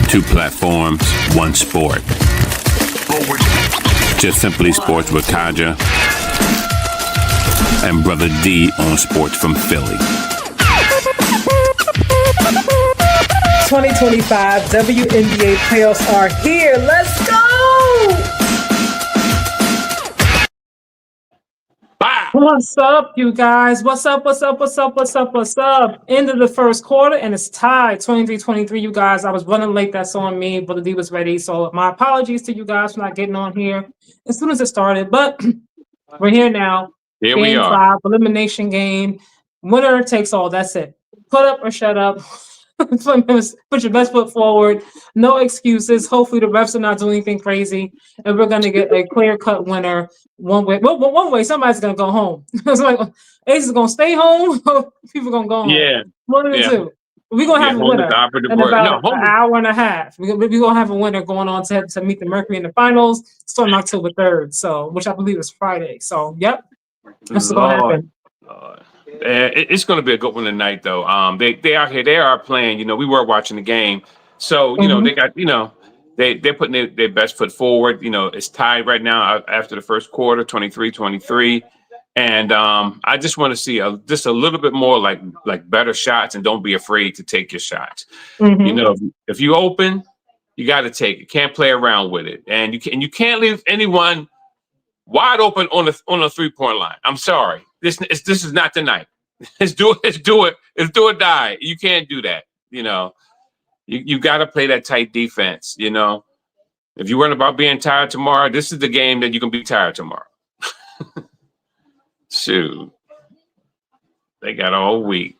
Two platforms, one sport. Just Simply Sports with Kaja and Brother D on sports from Philly. 2025 WNBA playoffs are here. Let's go! What's up, you guys? What's up? End of the first quarter, and it's tied 23-23, you guys. I was running late. That's on me. Brother D was ready. So my apologies to you guys for not getting on here as soon as it started. But we're here now. Here game we are. 5, elimination game. Winner takes all. That's it. Put up or shut up. Put your best foot forward. No excuses. Hopefully the refs are not doing anything crazy, and we're going to get a clear-cut winner one way. Well, one way, somebody's going to go home. It's like Ace is going to stay home. People are going to go home. Yeah. One of the two. We're going to have a winner in about an hour and a half. We're going to have a winner going on to meet the Mercury in the finals starting October 3rd, so which I believe is Friday. So, yep. That's going to happen. It's going to be a good one tonight, though. They are here. They are playing. You know, we were watching the game, so you know they got. You know, they're putting their best foot forward. You know, it's tied right now after the first quarter, 23-23, and I just want to see just a little bit more like better shots, and don't be afraid to take your shots. You know, if you open, you got to take it. Can't play around with it, and you can't leave anyone wide open on a 3-point line. I'm sorry. This is not the night. Let's do it, die. You can't do that. You know, you got to play that tight defense. You know, if you worry about being tired tomorrow, this is the game that you can be tired tomorrow. Shoot, they got all week.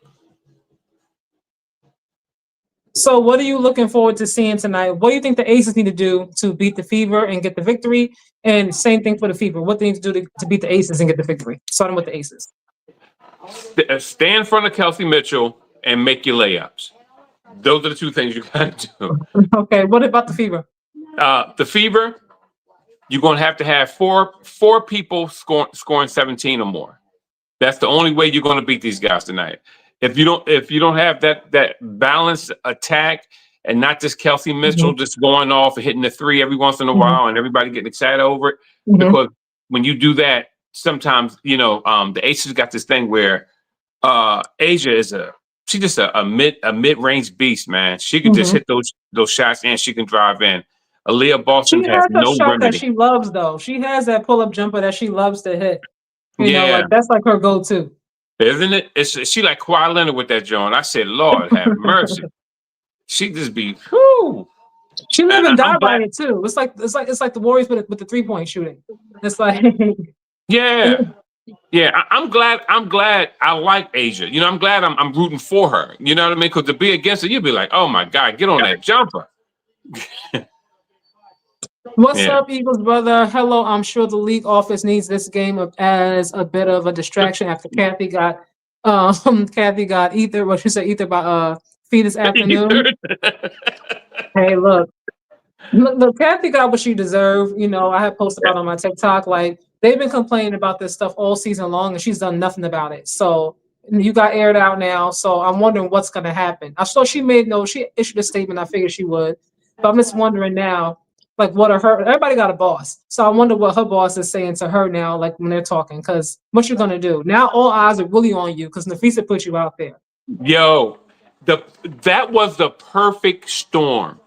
So what are you looking forward to seeing tonight? What do you think the Aces need to do to beat the Fever and get the victory? And same thing for the Fever. What they need to do to beat the Aces and get the victory? Starting with the Aces. Stay in front of Kelsey Mitchell and make your layups. Those are the two things you got to do. Okay, what about the Fever? The Fever, you're going to have four people scoring 17 or more. That's the only way you're going to beat these guys tonight. If you don't have that balanced attack and not just Kelsey Mitchell just going off and hitting the three every once in a while and everybody getting excited over it, because when you do that, sometimes the Aces got this thing where Asia is she's just a mid-range beast, man. She can just hit those shots and she can drive in. Aaliyah Boston has no shot remedy. that she loves, though. She has that pull-up jumper that she loves to hit. You know, Yeah. that's like her go-to. Isn't it? She like Kawhi Leonard with that joint. I said, Lord have mercy. She just be whoo. She live and die by it too. It's like the Warriors with the 3-point shooting. It's like yeah. I'm glad I like Asia. You know, I'm glad I'm rooting for her. You know what I mean? Because to be against it, you'd be like, oh my God, get on that jumper. What's up, Eagles brother? Hello. I'm sure the league office needs this game as a bit of a distraction after Kathy got ether. What you say, ether by Fee this afternoon. Hey, look, Kathy got what she deserved. You know, I had posted about on my TikTok, like they've been complaining about this stuff all season long, and she's done nothing about it. So you got aired out now. So I'm wondering what's going to happen. I saw she issued a statement. I figured she would, but I'm just wondering now. Like, what are everybody got a boss. So I wonder what her boss is saying to her now, like when they're talking, because what you're going to do. Now all eyes are really on you because Nafisa put you out there. Yo, that was the perfect storm.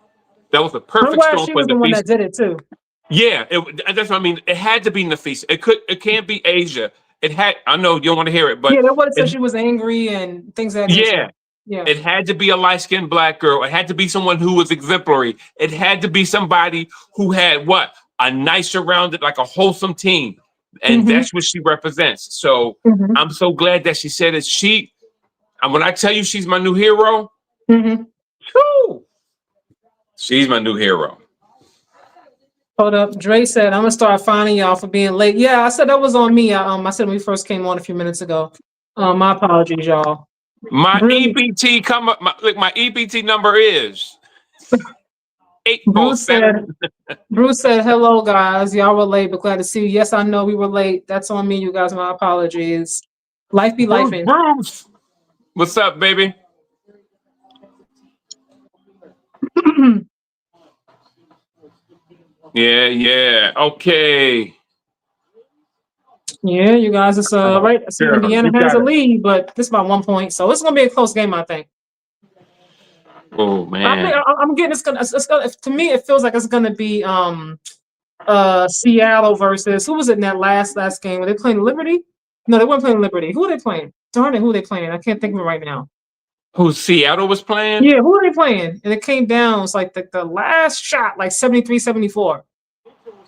That was the perfect storm. She was the one that did it too. Yeah, that's what I mean. It had to be Nafisa. It can't be Asia. I know you don't want to hear it, but yeah, that would have said she was angry and things like that. Yeah. Yeah. It had to be a light-skinned black girl. It had to be someone who was exemplary. It had to be somebody who had a nice rounded, like a wholesome team. And that's what she represents. So I'm so glad that she said it. And when I tell you she's my new hero, she's my new hero. Hold up. Dre said, I'm going to start fining y'all for being late. Yeah, I said that was on me. I said when we first came on a few minutes ago. My apologies, y'all. My EBT my EBT number is 847. Bruce said, hello guys. Y'all were late, but glad to see you. Yes, I know we were late. That's on me, you guys. My apologies. Life be life. Bruce. What's up, baby? Yeah. Okay. Yeah, you guys, it's right. I see Girl, Indiana you has got a it. lead, but this by 1 point, so it's gonna be a close game, I think. Oh I think man. I'm getting it's gonna to me it feels like it's gonna be Seattle versus who was it in that last game? Were they playing Liberty? No, they weren't playing Liberty. Who are they playing? Darn it, who are they playing? I can't think of it right now. Who Seattle was playing? Yeah, who are they playing? And it came down. It's like the last shot, like 73-74.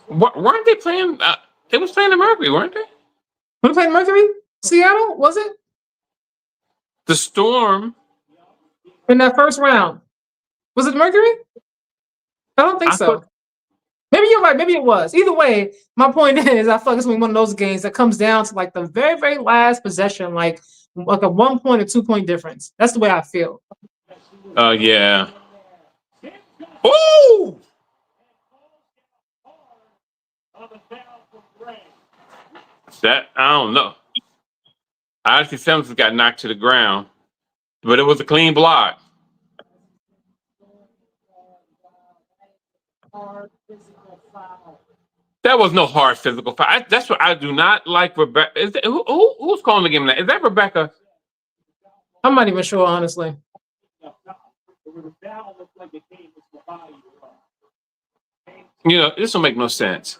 Weren't they playing? They was playing the Mercury, weren't they? Who they playing Mercury? Seattle? Was it? The Storm. In that first round. Was it Mercury? I don't think I thought. so. Maybe you're right. Maybe it was. Either way, my point is, I feel like it's one of those games that comes down to like the very, very last possession, like a 1 point or 2 point difference. That's the way I feel. Yeah. Ooh. That I don't know. Honestly, Simmons got knocked to the ground, but it was a clean block. That was no hard physical foul. That's what I do not like. Rebecca, who's calling the game? Is that Rebecca? I'm not even sure, honestly. You know, this will make no sense.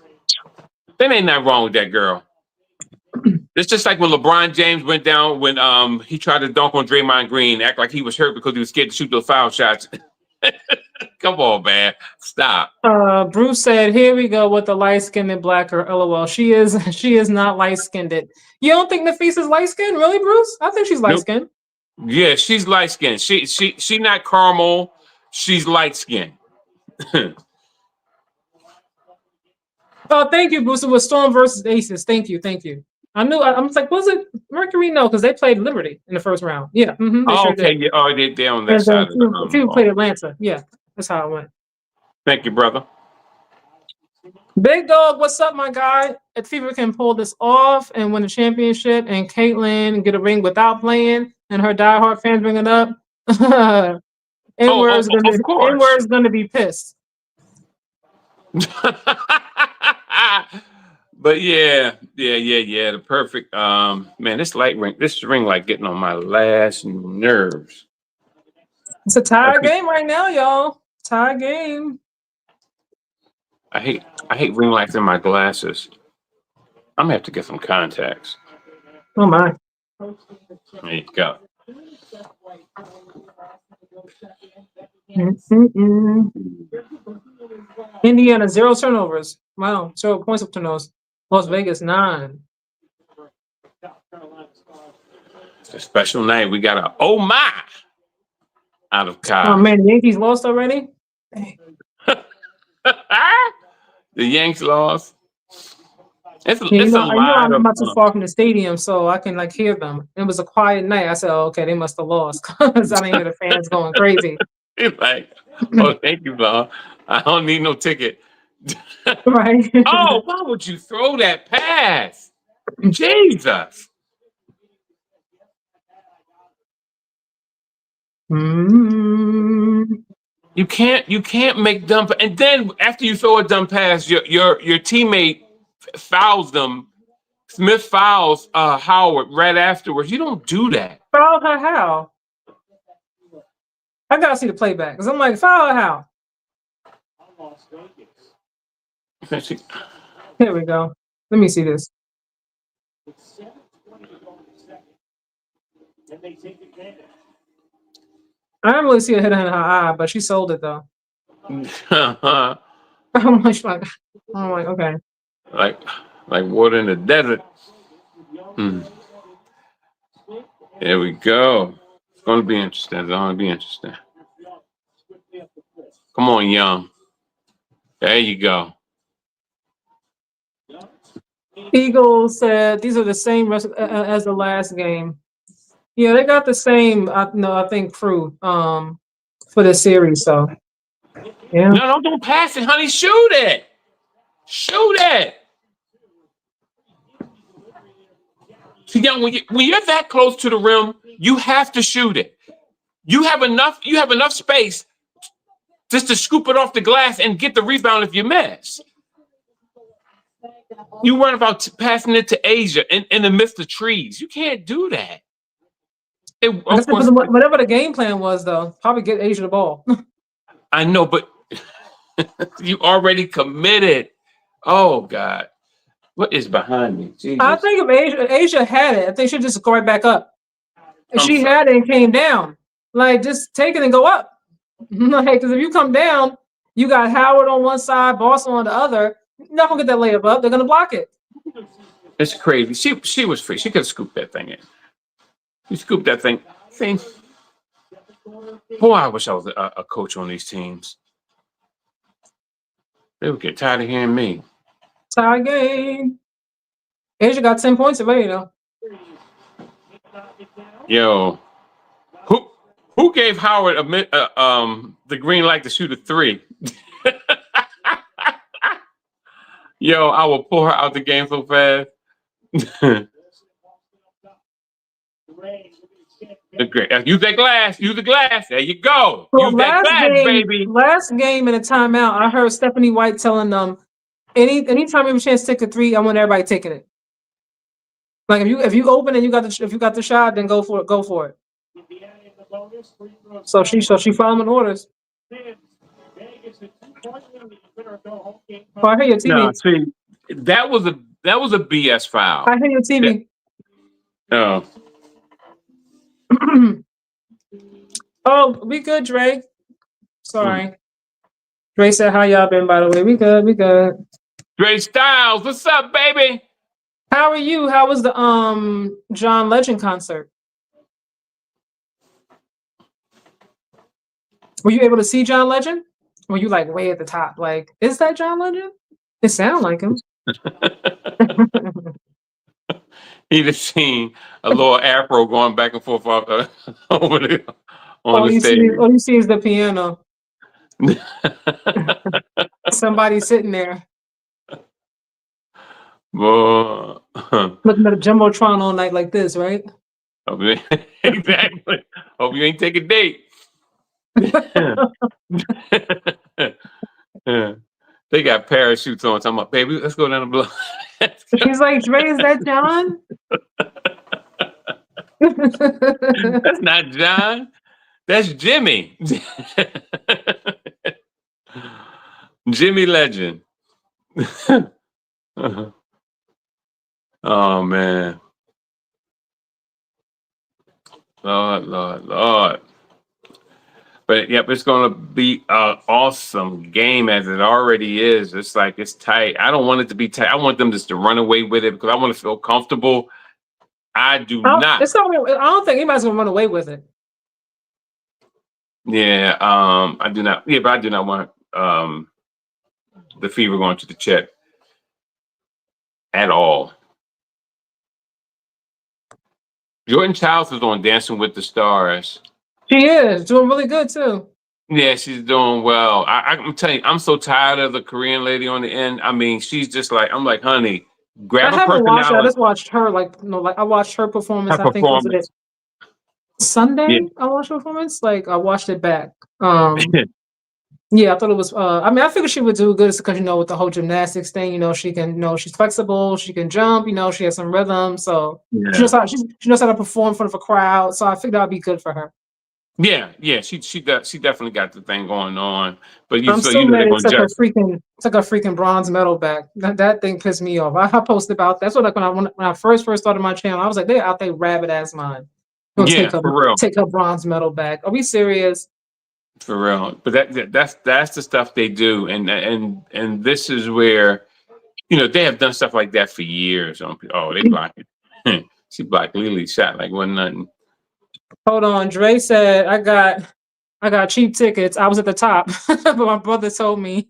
There ain't nothing wrong with that girl. It's just like when LeBron James went down when he tried to dunk on Draymond Green, act like he was hurt because he was scared to shoot those foul shots. Come on, man. Stop. Bruce said, "Here we go with the light-skinned blacker." LOL. She is not light-skinned. You don't think Nafisa is light-skinned, really, Bruce? I think she's Nope. light-skinned. Yeah, she's light skinned. She not caramel. She's light skinned. Oh, thank you, Bruce. It was Storm versus Aces. Thank you. I knew. I was like, was it Mercury? No, because they played Liberty in the first round. Yeah, they sure okay. did. Yeah. Oh, they're on that side. Team played Atlanta. Yeah, that's how it went. Thank you, brother. Big Dog, what's up, my guy? If Fever can pull this off and win the championship, and Caitlyn get a ring without playing, and her diehard fans bring it up, N-word's of course. N-word's gonna be pissed. But yeah. The perfect man. This ring like getting on my last nerves. It's a tie game right now, y'all. Tie game. I hate ring lights in my glasses. I'm gonna have to get some contacts. Oh my. There you go. Indiana 0 turnovers. Wow, 0 points of turnovers. Las Vegas 9. It's a special night. We got a oh my out of Kai. Oh man, the Yankees lost already. Dang. The Yanks lost. It's Yeah, a lot. I'm not too far from the stadium, so I can like hear them. It was a quiet night. I said, oh, okay, they must have lost because I didn't hear the fans going crazy. He's like, oh, thank you, Bob. I don't need no ticket. Right. Oh, why would you throw that pass? Jesus. You can't make dumb. And then after you throw a dumb pass, your teammate fouls them. Smith fouls Howard right afterwards. You don't do that. Foul her how? I gotta see the playback because I'm like, foul her how? Here we go. Let me see this. I didn't really see a hit in her eye, but she sold it though. I'm like, okay. Like water in the desert. There we go. It's going to be interesting. Come on, Young. There you go. Eagles said these are the same as the last game. Yeah, they got the same. I think crew for the series. So yeah. No, don't pass it, honey. Shoot it. See, Young, when you're that close to the rim, you have to shoot it. You have enough space just to scoop it off the glass and get the rebound if you miss. You weren't about passing it to Asia in the midst of trees. You can't do that. I guess Of course, whatever the game plan was, though, probably get Asia the ball. I know, but you already committed. Oh God, what is behind me? I Jesus, think if Asia had it, I think she'd just go right back up. If I'm she sorry. had it and came down, like just take it and go up. Like, because if you come down, you got Howard on one side, Boston on the other. You're not gonna get that layup up. They're gonna block it. It's crazy. She was free. She could have scooped that thing in. She scooped that thing. See, boy, I wish I was a coach on these teams. They would get tired of hearing me. Tie game. Asia got 10 points already, though. Yo, who gave Howard the green light to shoot a three? Yo, I will pull her out the game so fast. Use that glass. Use the glass. There you go. So Use that glass, baby. last game in a timeout, I heard Stephanie White telling them, anytime you have a chance to take a three, I want everybody taking it. Like if you open and you got the shot, then go for it. So she following orders. Oh, I hear your TV. No, see, that was a BS foul. I hear your TV. Oh. Oh, we good, Dre. Sorry. Dre said, how y'all been, by the way? We good. Dre Styles, what's up, baby? How are you? How was the John Legend concert? Were you able to see John Legend? Were you like way at the top? Like, is that John Legend? It sounds like him. He just seen a little afro going back and forth over on the stage. All you see is the piano. Somebody sitting there. Well, looking at a jumbotron all night like this, right? Exactly. Hope you ain't take a date. They got parachutes on. Talking about, baby, let's go down the block. He's like, Dre, is that John? That's not John. That's Jimmy. Jimmy Legend. Oh man. Lord. But yep, it's gonna be an awesome game as it already is. It's like it's tight. I don't want it to be tight. I want them just to run away with it because I want to feel comfortable. I do not. I don't think anybody's gonna run away with it. Yeah, I do not. Yeah, but I do not want the Fever going to the check at all. Jordan Childs is on Dancing with the Stars. She is doing really good too. Yeah, she's doing well. I'm telling you, I'm so tired of the Korean lady on the end. I mean, she's just like, I'm like, honey, grab I a haven't watched her. I personality. just watched her. I watched her performance. Her I think was it performance. Sunday. Yeah. I watched her performance. Like I watched it back. Yeah, I thought it was. I mean, I figured she would do good because with the whole gymnastics thing, she can, she's flexible, she can jump, she has some rhythm, so Yeah. she knows how to perform in front of a crowd. So I figured that'd be good for her. Yeah, she definitely got the thing going on. But I'm still mad it took a freaking bronze medal back. That thing pissed me off. I posted about that's what when I first started my channel, I was like, they're out there rabid ass mine. Yeah, for real. Take a bronze medal back. Are we serious? For real. But that's the stuff they do, and this is where they have done stuff like that for years. They blocked it. She blocked Lily's shot like wasn't nothing. Hold on, Dre said I got cheap tickets. I was at the top, but my brother told me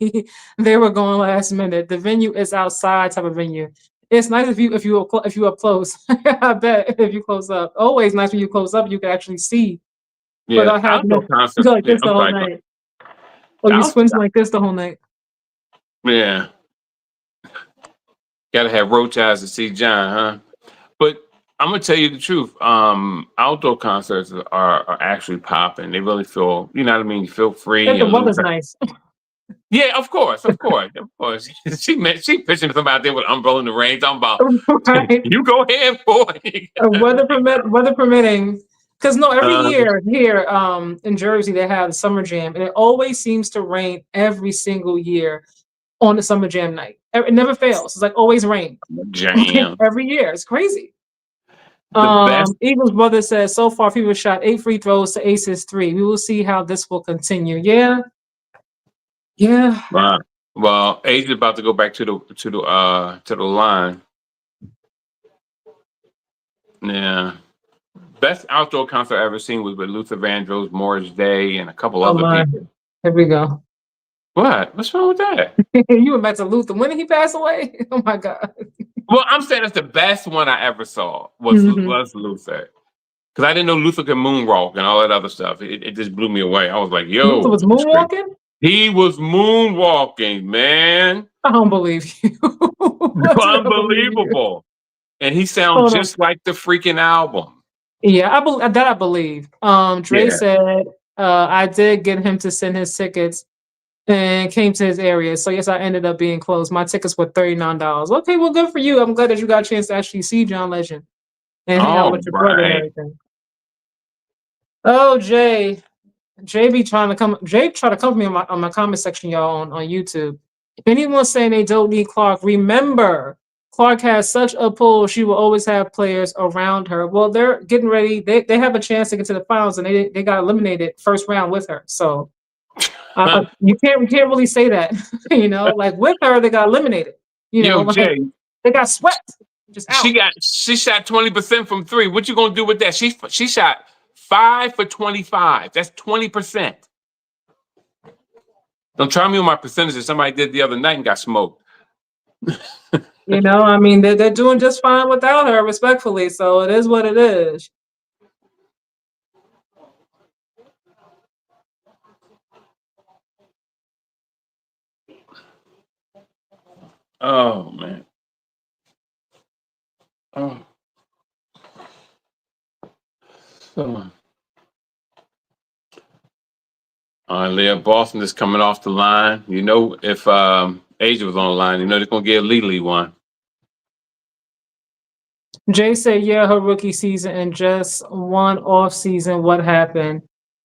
they were going last minute. The venue is outside type of venue. It's nice if you up close. I bet if you close up. Always nice when you close up, you can actually see. Yeah, but I have no concert. like this the whole night. Or you squint like this the whole night. Yeah. Gotta have roach eyes to see John, huh? But I'm gonna tell you the truth. Outdoor concerts are actually popping. They really feel, you know what I mean? You feel free. And the weather's nice. Yeah, of course. She pitching somebody out there with umbrella in the rain. Talking about Right. you go ahead, boy. Weather permitting. Because no, every uh, year here in Jersey they have the summer jam, and it always seems to rain every single year on the summer jam night. It never fails. It's like always rain. jam. Every year. It's crazy. The best. Eagles brother says so far people shot 8 free throws to Aces 3. We will see how this will continue. Yeah. Well, Age is about to go back to the line. Yeah. Best outdoor concert I've ever seen was with Luther Vandross, Morris Day, and a couple Oh other my. people. Here we go. What? What's wrong with that? You went back to Luther. When did he pass away? Oh my God. Well, I'm saying that's the best one I ever saw was Luther. Because I didn't know Luther could moonwalk and all that other stuff. It just blew me away. I was like, Luther yo. was moonwalking? He was moonwalking, man. I don't believe you. Unbelievable. And he sounds just like the freaking album. Yeah, I believe. Dre Yeah. said I did get him to send his tickets and came to his area. So yes, I ended up being close. My tickets were $39. Okay, well, good for you. I'm glad that you got a chance to actually see John Legend and hang out with your brother and everything. Oh, Jay be trying to come. Jay tried to come for me on my comment section, y'all, on YouTube. If anyone's saying they don't need Clark, remember Clark has such a pull. She will always have players around her. Well, they're getting ready. They have a chance to get to the finals, and they got eliminated first round with her. So you can't really say that. You know, like with her, they got eliminated. You know, like, Jay, they got swept. Just out. She shot 20% from 3. What you gonna do with that? She shot 5 for 25. That's 20%. Don't try me on my percentages. Somebody did the other night and got smoked. You know, I mean, they're doing just fine without her, respectfully. So it is what it is. Oh man. Oh. So. Leah Boston is coming off the line. You know, if Asia was on the line, you know they're gonna give Lily one. Jay said, yeah, her rookie season and just one off season. What happened?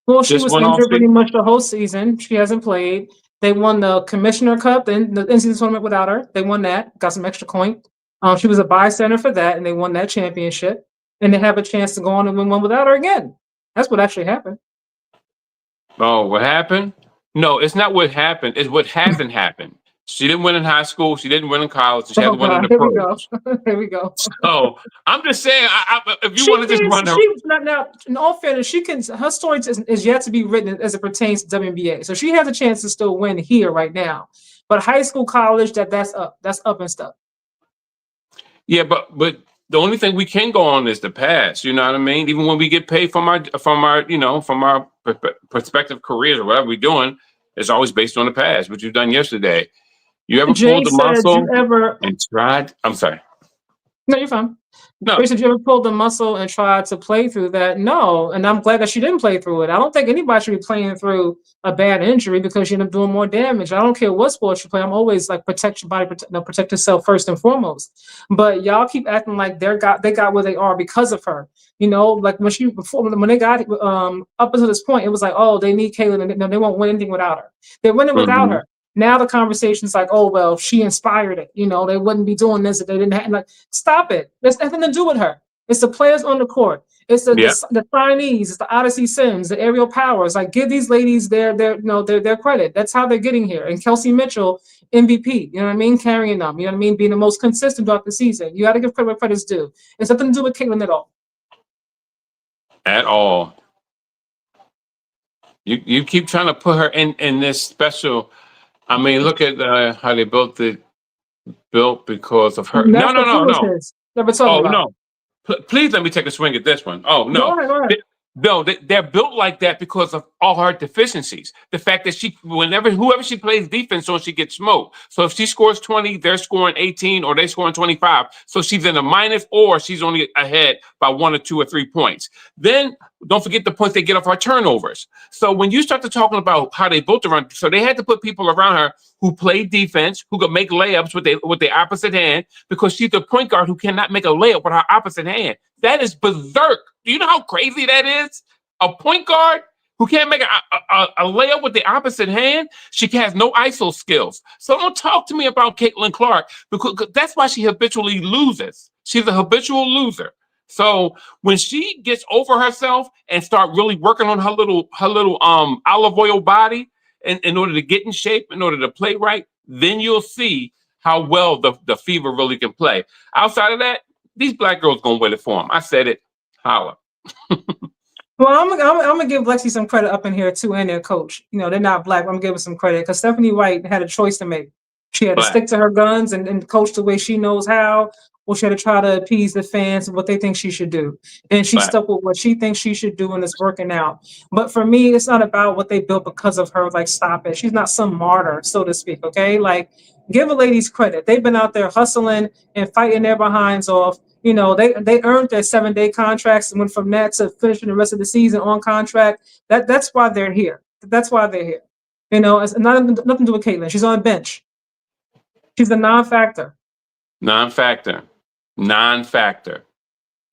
Well, she was injured pretty much the whole season. She hasn't played. They won the Commissioner Cup and the NCAA tournament without her. They won that, got some extra coin. She was a bystander for that, and they won that championship. And they have a chance to go on and win one without her again. That's what actually happened. Oh, what happened? No, it's not what happened. It's what hasn't happened. She didn't win in high school. She didn't win in college. She hasn't won in the pros. Here we go. So I'm just saying, if you want to just run her, now, in all fairness, she can. Her story is yet to be written as it pertains to WNBA. So she has a chance to still win here right now. But high school, college, that's up. That's up and stuff. Yeah, but the only thing we can go on is the past. You know what I mean? Even when we get paid from our prospective careers or whatever we're doing, it's always based on the past. What you've done yesterday. You ever pulled the muscle and tried? I'm sorry. No, you're fine. No. Did you ever pull the muscle and tried to play through that? No, and I'm glad that she didn't play through it. I don't think anybody should be playing through a bad injury because you end up doing more damage. I don't care what sport you play. I'm always like protect your body, protect yourself first and foremost. But y'all keep acting like they got where they are because of her. You know, like when they got up until this point, it was like, oh, they need Kaylin, and they won't win anything without her. They're winning without her. Now the conversation's like, oh, well, she inspired it. You know, they wouldn't be doing this if they didn't have, like, stop it. There's nothing to do with her. It's the players on the court. It's the signees. It's the Odyssey Sims, the Aerial Powers. Like, give these ladies their credit. That's how they're getting here. And Kelsey Mitchell, MVP. You know what I mean? Carrying them. You know what I mean? Being the most consistent throughout the season. You got to give credit where credit's due. It's nothing to do with Caitlin at all. At all. You keep trying to put her in this special. I mean, look at how they built because of her. No. Never talking about. No. Please let me take a swing at this one. Oh, no. Go ahead. No, they're built like that because of all her deficiencies. The fact that whoever she plays defense on, she gets smoked. So if she scores 20, they're scoring 18, or they're scoring 25. So she's in a minus, or she's only ahead by 1 or 2 or 3 points. Then don't forget the points they get off her turnovers. So when you start to talking about how they built around, so they had to put people around her who play defense, who could make layups with their opposite hand, because she's the point guard who cannot make a layup with her opposite hand. That is berserk. Do you know how crazy that is? A point guard who can't make a layup with the opposite hand. She has no ISO skills. So don't talk to me about Caitlin Clark, because that's why she habitually loses. She's a habitual loser. So when she gets over herself and start really working on her little olive oil body in order to get in shape, in order to play right, then you'll see how well the Fever really can play. Outside of that, these black girls gonna win it for them. I said it. Holla. Well, I'm gonna give Lexi some credit up in here too, and their coach. You know, they're not black. I'm gonna give her some credit because Stephanie White had a choice to make. She had to stick to her guns and coach the way she knows how, or she had to try to appease the fans and what they think she should do. And she stuck with what she thinks she should do, and it's working out. But for me, it's not about what they built because of her. Like, stop it. She's not some martyr, so to speak. Okay, like, give a ladies credit. They've been out there hustling and fighting their behinds off. You know, they earned their 7-day contracts and went from that to finishing the rest of the season on contract. That's why they're here. That's why they're here. You know, it's nothing to do with Caitlin. She's on the bench. She's a non-factor. Non-factor.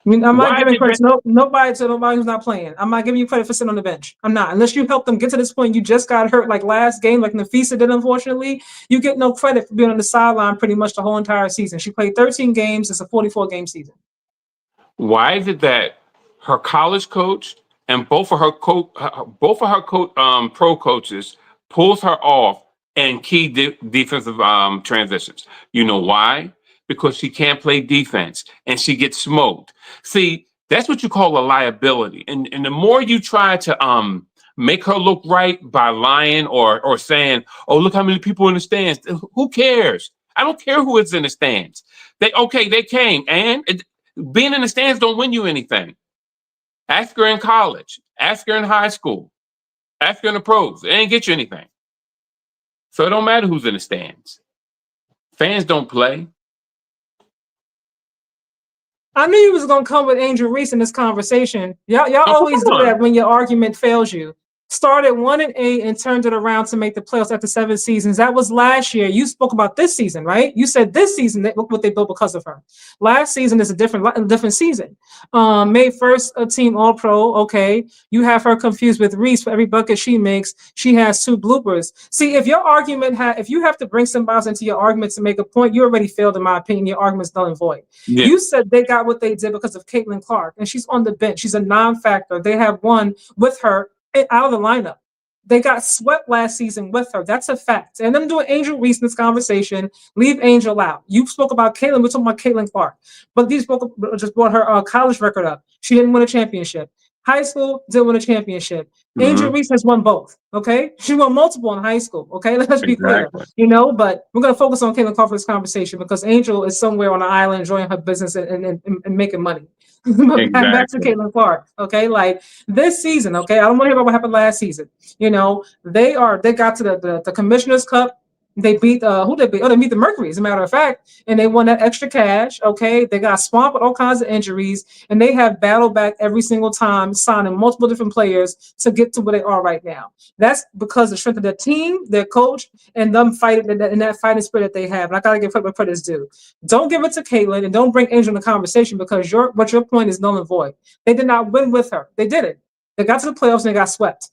I mean, I'm not giving credit to nobody who's not playing. I'm not giving you credit for sitting on the bench. I'm not. Unless you help them get to this point, you just got hurt like last game, like Nafisa did, unfortunately. You get no credit for being on the sideline pretty much the whole entire season. She played 13 games. It's a 44-game season. Why is it that her college coach and both of her pro coaches pulls her off in key defensive transitions? You know why? Because she can't play defense and she gets smoked. See, that's what you call a liability. And the more you try to make her look right by lying or saying, oh, look how many people in the stands. Who cares? I don't care who is in the stands. They came, and being in the stands don't win you anything. Ask her in college. Ask her in high school. Ask her in the pros. It ain't get you anything. So it don't matter who's in the stands. Fans don't play. I knew you was gonna come with Angel Reese in this conversation. Y'all always do that when your argument fails you. Started 1-8 and turned it around to make the playoffs after 7 seasons. That was last year. You spoke about this season, right? You said this season, look what they built because of her. Last season is a different season. Made first team All-Pro. Okay, you have her confused with Reese. For every bucket she makes, she has 2 bloopers. See, if your argument if you have to bring somebody else into your argument to make a point, you already failed, in my opinion. Your argument's null and void. Yeah. You said they got what they did because of Caitlin Clark, and she's on the bench. She's a non-factor. They have won with her out of the lineup. They got swept last season with her. That's a fact. And I'm doing Angel Reese in this conversation. Leave Angel out. You spoke about Caitlin. We're talking about Caitlin Clark. But these just brought her college record up. She didn't win a championship. High school didn't win a championship. Angel Reese has won both. Okay, she won multiple in high school. Okay, let's be clear. You know, but we're gonna focus on Caitlin Clark for this conversation because Angel is somewhere on the island enjoying her business and making money. Back to Caitlin Clark. Okay, like this season. Okay, I don't want to hear about what happened last season. You know, they got to the Commissioner's Cup. They beat who they beat? Oh, they beat the Mercury, as a matter of fact, and they won that extra cash. Okay, they got swamped with all kinds of injuries, and they have battled back every single time, signing multiple different players to get to where they are right now. That's because the strength of their team, their coach, and them fighting in that fighting spirit that they have. And I gotta give credit where credit's due. Don't give it to Caitlin, and don't bring Angel in the conversation because your point is null and void. They did not win with her. They did it. They got to the playoffs and they got swept.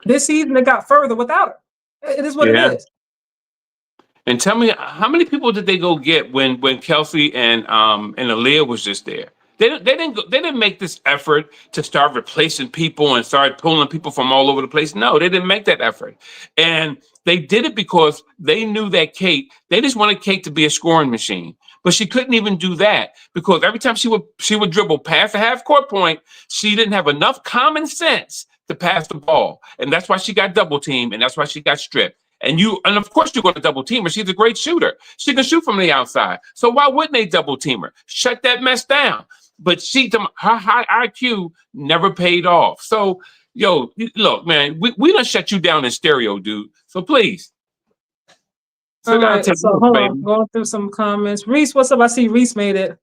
This season they got further without her. It is what it is. And tell me, how many people did they go get when Kelsey and Aaliyah was just there? They didn't make this effort to start replacing people and start pulling people from all over the place. No, they didn't make that effort. And they did it because they knew that they just wanted Kate to be a scoring machine. But she couldn't even do that because every time she would dribble past the half court point, she didn't have enough common sense to pass the ball. And that's why she got double teamed and that's why she got stripped. And of course you're going to double team her. She's a great shooter. She can shoot from the outside. So why wouldn't they double team her? Shut that mess down. but her high IQ never paid off. So, yo, look, man, we done shut you down in stereo, dude. So please All sit down and right, take so notes, hold on, baby. going through some comments. Reese, what's up? I see Reese made it.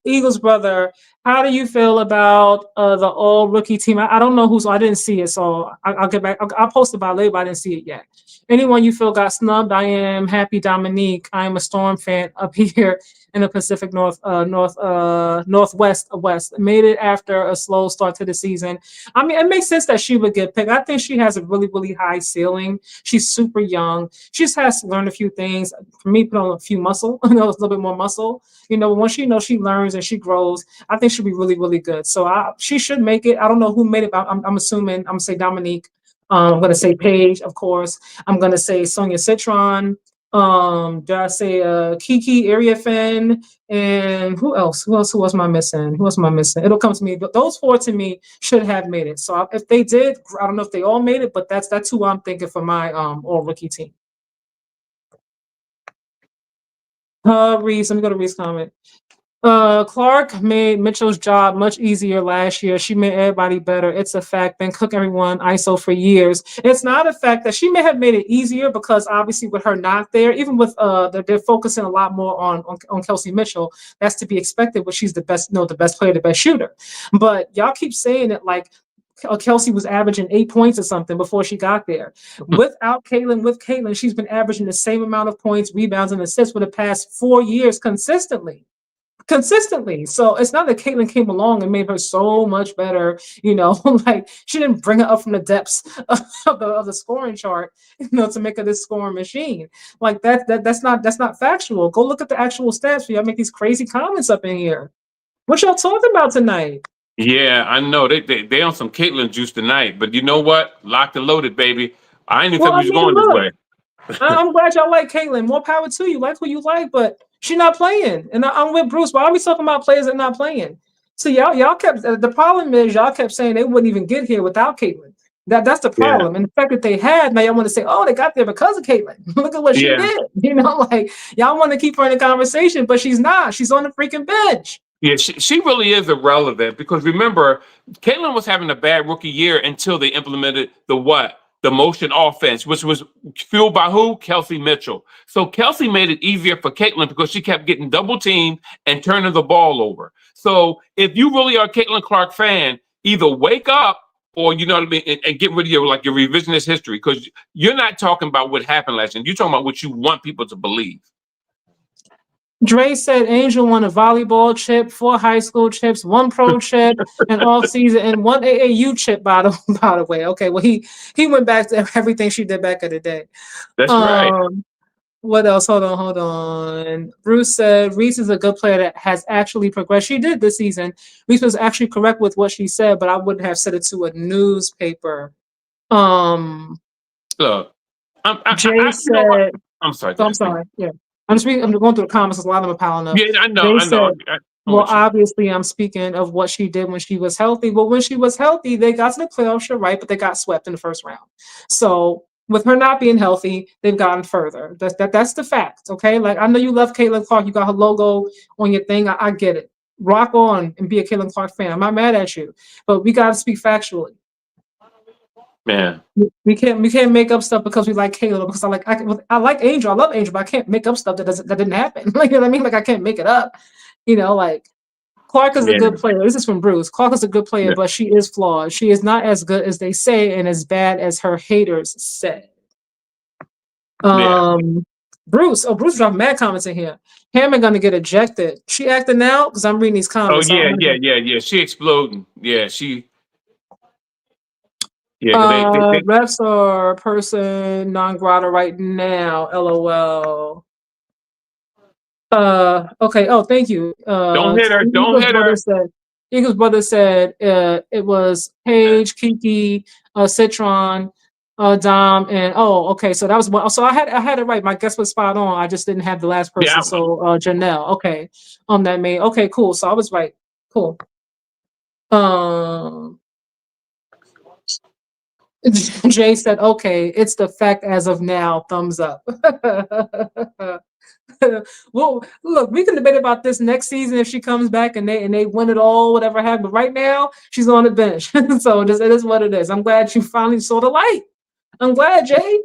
Eagles brother, how do you feel about the all rookie team? I don't know who's. I didn't see it, so I'll get back. I'll post about it later, but I didn't see it yet. Anyone you feel got snubbed? I am happy, Dominique. I am a Storm fan up here in the Pacific Northwest of West. Made it after a slow start to the season. I mean, it makes sense that she would get picked. I think she has a really, really high ceiling. She's super young. She just has to learn a few things. For me, put on a few muscle, a little bit more muscle. Once she learns and she grows, I think she'll be really, really good. So she should make it. I don't know who made it, but I'm assuming I'm gonna say Dominique. I'm gonna say Paige, of course. I'm gonna say Sonia Citron. Did I say Kiki Iriafen? And who else? Who else am I missing? Who else am I missing? It'll come to me. But those four to me should have made it. So if they did, I don't know if they all made it, but that's who I'm thinking for my all rookie team. Reese, let me go to Reese comment. Clark made Mitchell's job much easier last year. She made everybody better. It's a fact. Been cooking everyone ISO for years. It's not a fact that she may have made it easier because obviously with her not there, even with they're focusing a lot more on Kelsey Mitchell. That's to be expected. But she's the best player, the best shooter. But y'all keep saying it like Kelsey was averaging 8 points or something before she got there. With Caitlin, she's been averaging the same amount of points, rebounds, and assists for the past 4 years consistently. So it's not that Caitlin came along and made her so much better, like she didn't bring her up from the depths of the scoring chart, to make her this scoring machine. Like that's not factual. Go look at the actual stats for y'all make these crazy comments up in here. What y'all talking about tonight? Yeah, I know they on some Caitlyn juice tonight, but you know what? Locked and loaded, baby. I didn't even think we was going this Look, way. I'm glad y'all like Caitlin. More power to you. Like who you like, but she's not playing. And I'm with Bruce. Why are we talking about players that are not playing? So y'all kept the problem is y'all kept saying they wouldn't even get here without Caitlin. That's the Yeah, problem. And the fact that they had, now y'all want to say, oh, they got there because of Caitlin. Look at what she yeah, did. Like y'all want to keep her in the conversation, but she's not. She's on the freaking bench. yeah. She really is irrelevant because remember, Caitlyn was having a bad rookie year until they implemented the motion offense, which was fueled by who? Kelsey Mitchell. So Kelsey made it easier for Caitlyn because she kept getting double teamed and turning the ball over. So if you really are a Caitlin Clark fan, either wake up or you know what I mean, and get rid of your revisionist history because you're not talking about what happened last year. You're talking about what you want people to believe. Dre said Angel won a volleyball chip, 4 high school chips, 1 pro chip, an off season, and 1 AAU chip. By the way, okay. Well, he went back to everything she did back in the day. That's right. What else? Hold on. Bruce said Reese is a good player that has actually progressed. She did this season. Reese was actually correct with what she said, but I wouldn't have said it to a newspaper. Look, Jay said, I'm sorry. I'm sorry. Yeah. I'm going through the comments. A lot of them are piling up. Yeah, I know. They I know. said, well, obviously, I'm speaking of what she did when she was healthy. But when she was healthy, they got to the playoffs, you're right, but they got swept in the first round. So with her not being healthy, they've gotten further. That's the fact, okay? Like, I know you love Caitlin Clark. You got her logo on your thing. I get it. Rock on and be a Caitlin Clark fan. I'm not mad at you. But we got to speak factually. Man. We can't make up stuff because we like Caleb. Because I like Angel. I love Angel, but I can't make up stuff that didn't happen. Like, you know what I mean? Like I can't make it up. Like Clark is a good player. This is from Bruce. Clark is a good player, but she is flawed. She is not as good as they say and as bad as her haters say. Bruce dropped mad comments in here. Hammond gonna get ejected. She acting now because I'm reading these comments. Oh yeah. She exploding. Yeah, she. Yeah, refs are person non grata right now. LOL. Okay. Oh, thank you. Don't hit her. Don't hit her. Eagles brother said it was Paige, Kiki, Citron, Dom, and okay. So that was one. So I had it right. My guess was spot on. I just didn't have the last person. Yeah. So Janelle. Okay. That made okay. Cool. So I was right. Cool. Jay said, okay, it's the fact as of now, thumbs up. Well, look, we can debate about this next season if she comes back and they win it all, whatever happened. But right now, she's on the bench, so it is what it is. I'm glad you finally saw the light. I'm glad, Jay.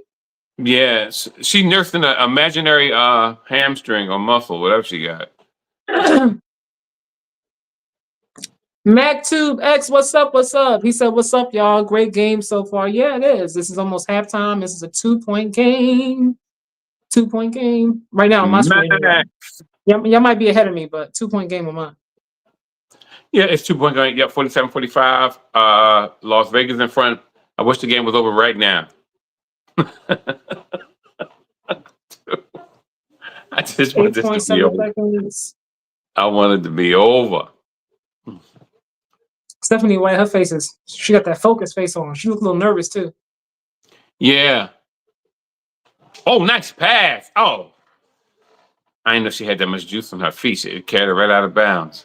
Yes, she nursed an imaginary hamstring or muscle, whatever she got. MacTube X, what's up? What's up? He said, "What's up, y'all? Great game so far." Yeah, it is. This is almost halftime. This is a 2-point game. 2-point game right now on my screen. Max. Y'all might be ahead of me, but 2-point game on mine. Yeah, it's 2-point game. Yeah, 47-45. Las Vegas in front. I wish the game was over right now. I just want this to be over. Seconds. I want it to be over. Stephanie White, her face is, she got that focus face on. She looks a little nervous too. Yeah. Oh, nice pass. Oh. I didn't know she had that much juice on her feet. It carried her right out of bounds.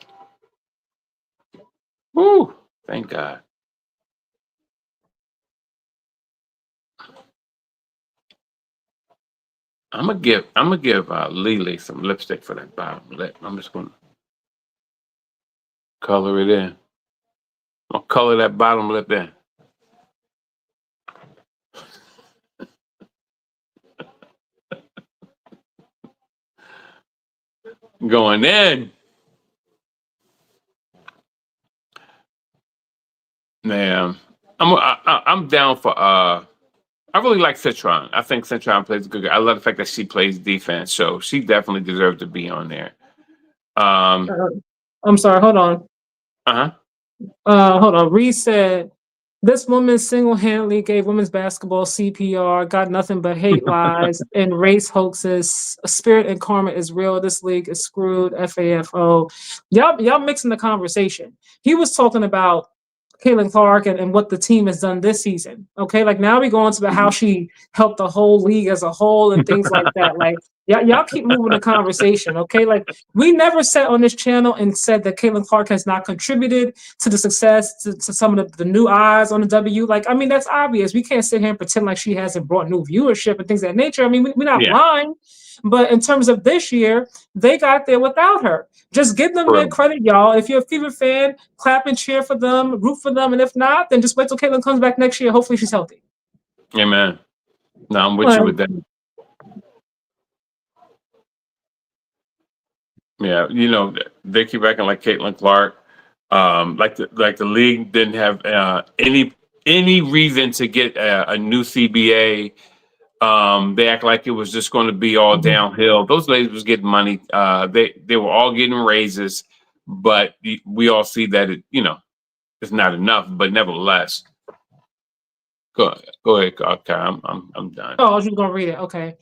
Woo. Thank God. I'm gonna give Lily some lipstick for that bottom lip. I'm just gonna color it in. I'll color that bottom lip in. Going in. Man, I'm down for I really like Citron. I think Citron plays good. I love the fact that she plays defense, so she definitely deserves to be on there. I'm sorry, hold on. Hold on. Reed said, "This woman single-handedly gave women's basketball CPR, got nothing but hate lies and race hoaxes. Spirit and karma is real. This league is screwed. FAFO." Y'all mixing the conversation. He was talking about Caitlin Clark and what the team has done this season. Okay, like now we go into the how she helped the whole league as a whole and things like that. Like y'all keep moving the conversation. Okay, like we never sat on this channel and said that Caitlin Clark has not contributed to the success to some of the new eyes on the W. Like, I mean, that's obvious. We can't sit here and pretend like she hasn't brought new viewership and things of that nature. I mean, we're not lying. But in terms of this year, they got there without her. Just give them their credit, y'all. If you're a Fever fan, clap and cheer for them, root for them. And if not, then just wait till Caitlin comes back next year. Hopefully she's healthy. Amen. No, I'm with you with that. Yeah, you know, they keep acting like Caitlin Clark. Like the league didn't have any reason to get a new CBA. They act like it was just going to be all downhill. Those ladies was getting money. They were all getting raises, but we all see that it's not enough. But nevertheless, go ahead, okay. I'm done. Oh, I was just gonna read it. Okay.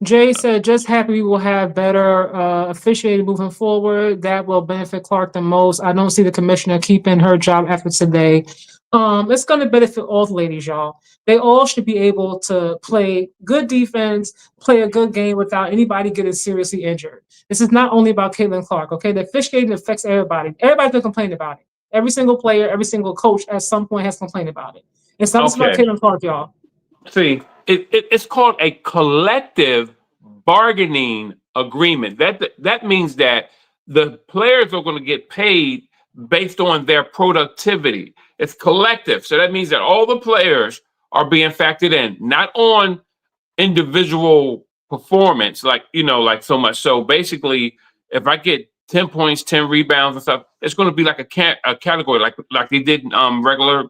Jay said, "Just happy we will have better officiating moving forward. That will benefit Clark the most. I don't see the commissioner keeping her job after today. It's going to benefit all the ladies, y'all. They all should be able to play good defense, play a good game without anybody getting seriously injured. This is not only about Caitlin Clark, okay? The officiating affects everybody. Everybody's been complaining about it. Every single player, every single coach at some point has complained about it. It's not just about Caitlin Clark, y'all. See, it's called a collective bargaining agreement. That means that the players are going to get paid based on their productivity. It's collective. So that means that all the players are being factored in, not on individual performance, like so much. So basically, if I get 10 points, 10 rebounds and stuff, it's going to be like a category, like they did regular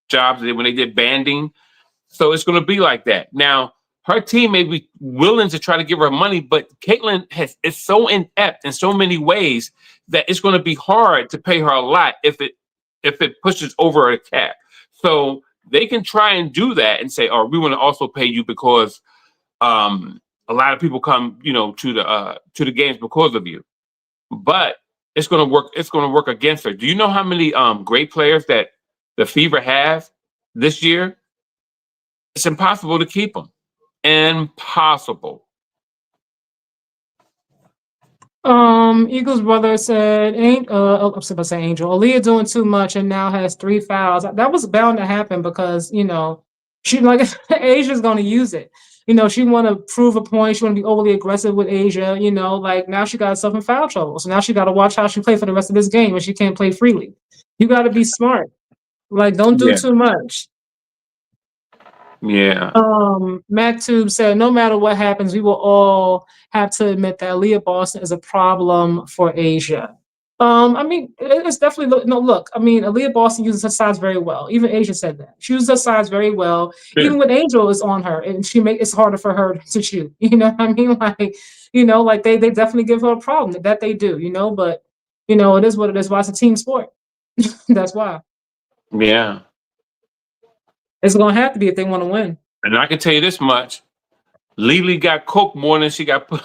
jobs when they did banding. So it's going to be like that. Now, her team may be willing to try to give her money, but Caitlin is so inept in so many ways that it's going to be hard to pay her a lot if it pushes over a cap. So they can try and do that and say, "Oh, we want to also pay you because a lot of people come, to the games because of you." But it's going to work. It's going to work against her. Do you know how many great players that the Fever have this year? It's impossible to keep them. Impossible. Eagles brother said, "Ain't I'm supposed to say Angel. Aaliyah doing too much and now has 3 fouls." That was bound to happen because she like Asia's going to use it. she want to prove a point. She want to be overly aggressive with Asia. Like now she got herself in foul trouble. So now she got to watch how she play for the rest of this game, and she can't play freely. You got to be smart. Like, don't do Yeah. too much. Yeah. MacTube said, no matter what happens, we will all have to admit that Aaliyah Boston is a problem for Asia. It's definitely no look. Aaliyah Boston uses her size very well. Even Asia said that. She uses her size very well. Yeah. Even when Angel is on her and it's harder for her to shoot. You know what I mean? Like they definitely give her a problem. That they do, but it is what it is. Why it's a team sport. That's why. Yeah. It's gonna have to be if they want to win. And I can tell you this much. Lily got cooked more than she got more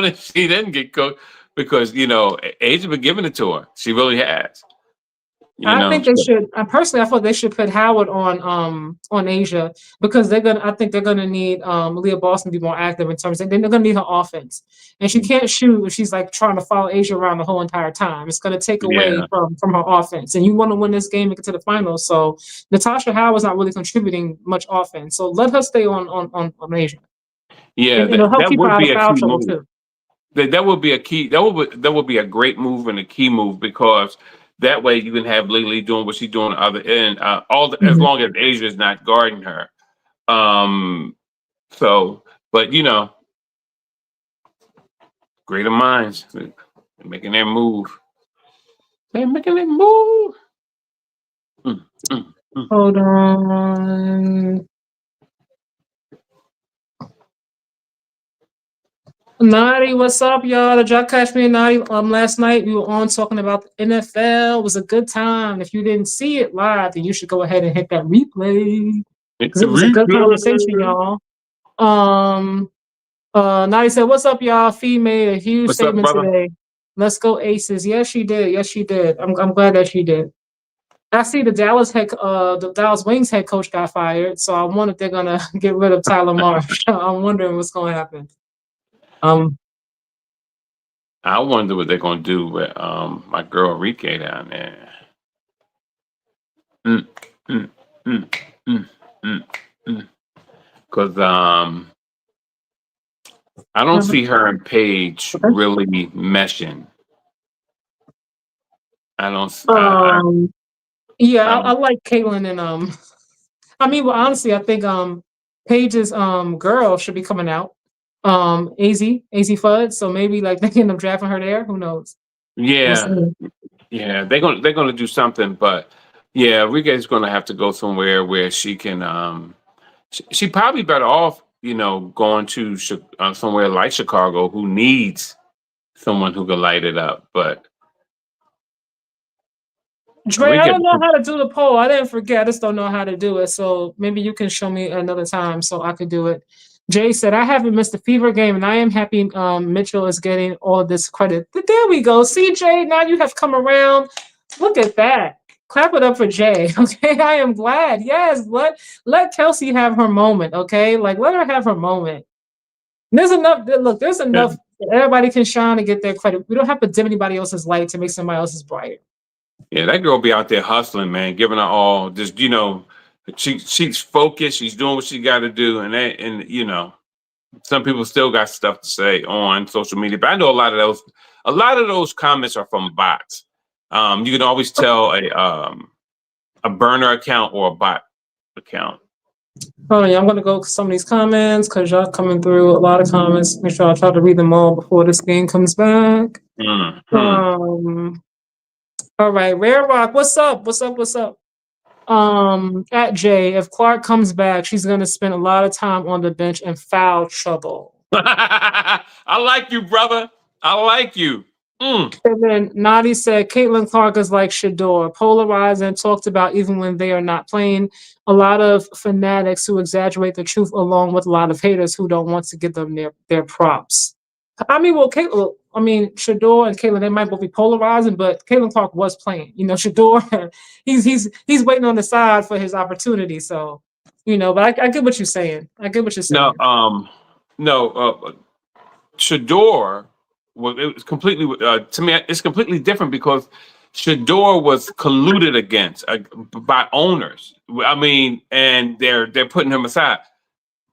than she didn't get cooked because Asia been giving it to her. She really has. I think they should. Personally, I thought they should put Howard on Asia because I think they're gonna need Leah Boston to be more active in terms of they're gonna need her offense, and she can't shoot if she's like trying to follow Asia around the whole entire time. It's gonna take away from her offense, and you want to win this game and get to the finals. So Natasha Howard's not really contributing much offense, so let her stay on Asia. Yeah, and it'll help keep her out of foul trouble too. That would be a key. That would be a great move and a key move because that way you can have Lily doing what she's doing on the other end. As long as Asia is not guarding her. But greater minds making their move. They're making their move. Hold on. Nadi, what's up, y'all? Did y'all catch me and Nadi last night? We were on talking about the NFL. It was a good time. If you didn't see it live, then you should go ahead and hit that replay. Because it was a good conversation, y'all. Nadi said, what's up, y'all? Fee made a huge statement today. Let's go Aces. Yes, she did. Yes, she did. I'm glad that she did. I see the Dallas Wings head coach got fired, so I wonder if they're gonna get rid of Tyler Marsh. I'm wondering what's gonna happen. I wonder what they're gonna do with my girl Enrique down there. Because I don't see her and Paige really meshing. I don't. I like Caitlyn and honestly, I think Paige's girl should be coming out. AZ Fudd. So maybe like they end up drafting her there. Who knows? Yeah, they're gonna do something, but yeah, Enrique's gonna have to go somewhere where she can. She probably better off, going to somewhere like Chicago, who needs someone who can light it up. But Dre, I don't know how to do the poll. I didn't forget. I just don't know how to do it. So maybe you can show me another time so I could do it. Jay said, I haven't missed a Fever game, and I am happy Mitchell is getting all this credit. There we go. See, Jay, now you have come around. Look at that. Clap it up for Jay, okay? I am glad. Yes, let Kelsey have her moment, okay? Like, let her have her moment. There's enough. Look, there's enough that everybody can shine and get their credit. We don't have to dim anybody else's light to make somebody else's brighter. Yeah, that girl be out there hustling, man, giving her all. Just she's focused. She's doing what she got to do, and some people still got stuff to say on social media. But I know a lot of those comments are from bots. You can always tell a burner account or a bot account. Oh yeah, I'm gonna go to some of these comments because y'all coming through a lot of comments. Make sure I try to read them all before this game comes back. All right, Rare Rock, what's up? At Jay, if Clark comes back, she's gonna spend a lot of time on the bench in foul trouble. I like you, brother. I like you. And then Nadi said, Caitlin Clark is like Shador, polarized and talked about even when they are not playing. A lot of fanatics who exaggerate the truth, along with a lot of haters who don't want to give them their props. Shador and Caitlin, they might both be polarizing, but Caitlin Clark was playing. Shador, he's waiting on the side for his opportunity. So, but I get what you're saying. No, Shador. Well, it was completely to me. It's completely different because Shador was colluded against by owners. I mean, and they're putting him aside.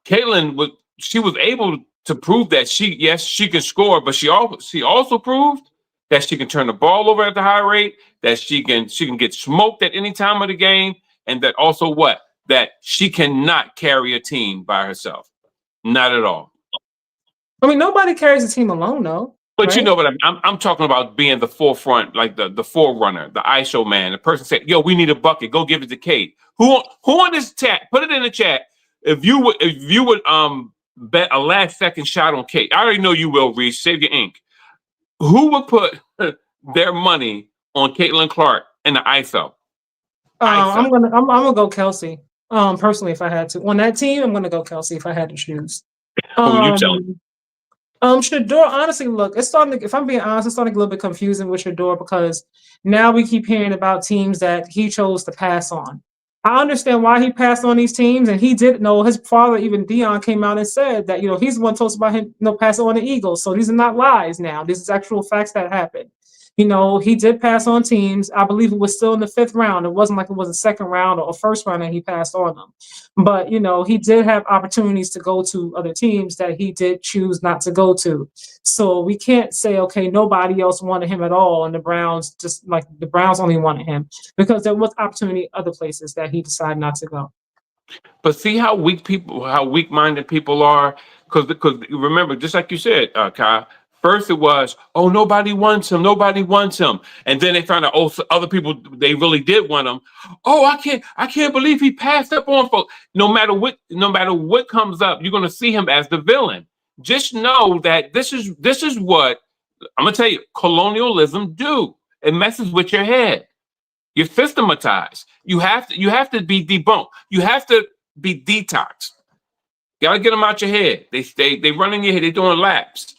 Caitlin was able to prove that she can score, but she also proved that she can turn the ball over at the high rate, that she can get smoked at any time of the game, and that also that she cannot carry a team by herself. Not at all. I mean, nobody carries a team alone, though. But right? you know what I'm talking about, being the forefront, like the forerunner, the ISO man. The person said, "Yo, we need a bucket. Go give it to Kate." Who on this chat? Put it in the chat. If you would bet a last second shot on Kate. I already know you will, Reese. Save your ink. Who would put their money on Caitlin Clark and the ISO? I'm gonna go Kelsey. Personally, if I had to on that team, I'm gonna go Kelsey if I had to choose. Who you telling? Shador, honestly, look, it's starting to, if I'm being honest, it's starting to get a little bit confusing with Shador because now we keep hearing about teams that he chose to pass on. I understand why he passed on these teams, and he did know his father, even Dion, came out and said that, he's the one told us about him, passing on the Eagles. So these are not lies now. These is actual facts that happened. He did pass on teams. I believe it was still in the 5th round. It wasn't like it was a 2nd round or a 1st round that he passed on them. But, he did have opportunities to go to other teams that he did choose not to go to. So we can't say, okay, nobody else wanted him at all. And the Browns only wanted him, because there was opportunity other places that he decided not to go. But see how weak-minded people are? Because remember, just like you said, Kyle, first it was, oh, nobody wants him. And then they found out, oh, so other people, they really did want him. Oh, I can't believe he passed up on folks. No matter what comes up, you're going to see him as the villain. Just know that this is what, I'm going to tell you, colonialism do. It messes with your head. You're systematized. You have to be debunked. You have to be detoxed. You gotta get them out your head. They run in your head. They're doing laps.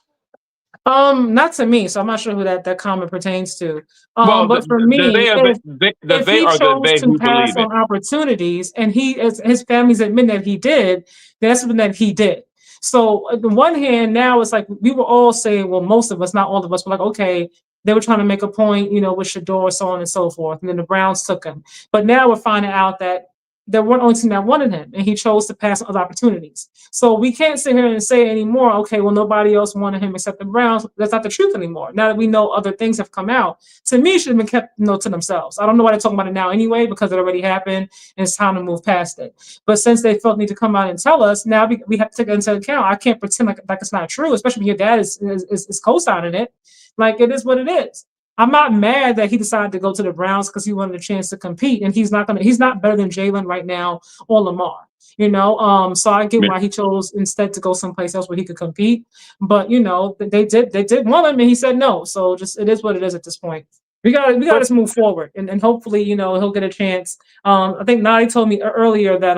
Not to me, so I'm not sure who that comment pertains to. But for me, if he chose to pass on opportunities, and his family's admitting that he did, that's something that he did. So on the one hand, now it's like we were all saying, well, most of us, not all of us, were like, okay, they were trying to make a point, with Shador, so on and so forth, and then the Browns took him. But now we're finding out that there weren't only team that wanted him, and he chose to pass on other opportunities. So we can't sit here and say anymore, okay, well, nobody else wanted him except the Browns. That's not the truth anymore. Now that we know other things have come out, to me, it should have been kept to themselves. I don't know why they're talking about it now anyway, because it already happened, and it's time to move past it. But since they felt need to come out and tell us, now we have to take it into account. I can't pretend like it's not true, especially when your dad is co-signing it. Like, it is what it is. I'm not mad that he decided to go to the Browns because he wanted a chance to compete, and he's not better than Jalen right now or Lamar. So I get why he chose instead to go someplace else where he could compete. But they did want him, and he said no. So just, it is what it is at this point. We got to just move forward, and hopefully he'll get a chance. I think Nadi told me earlier that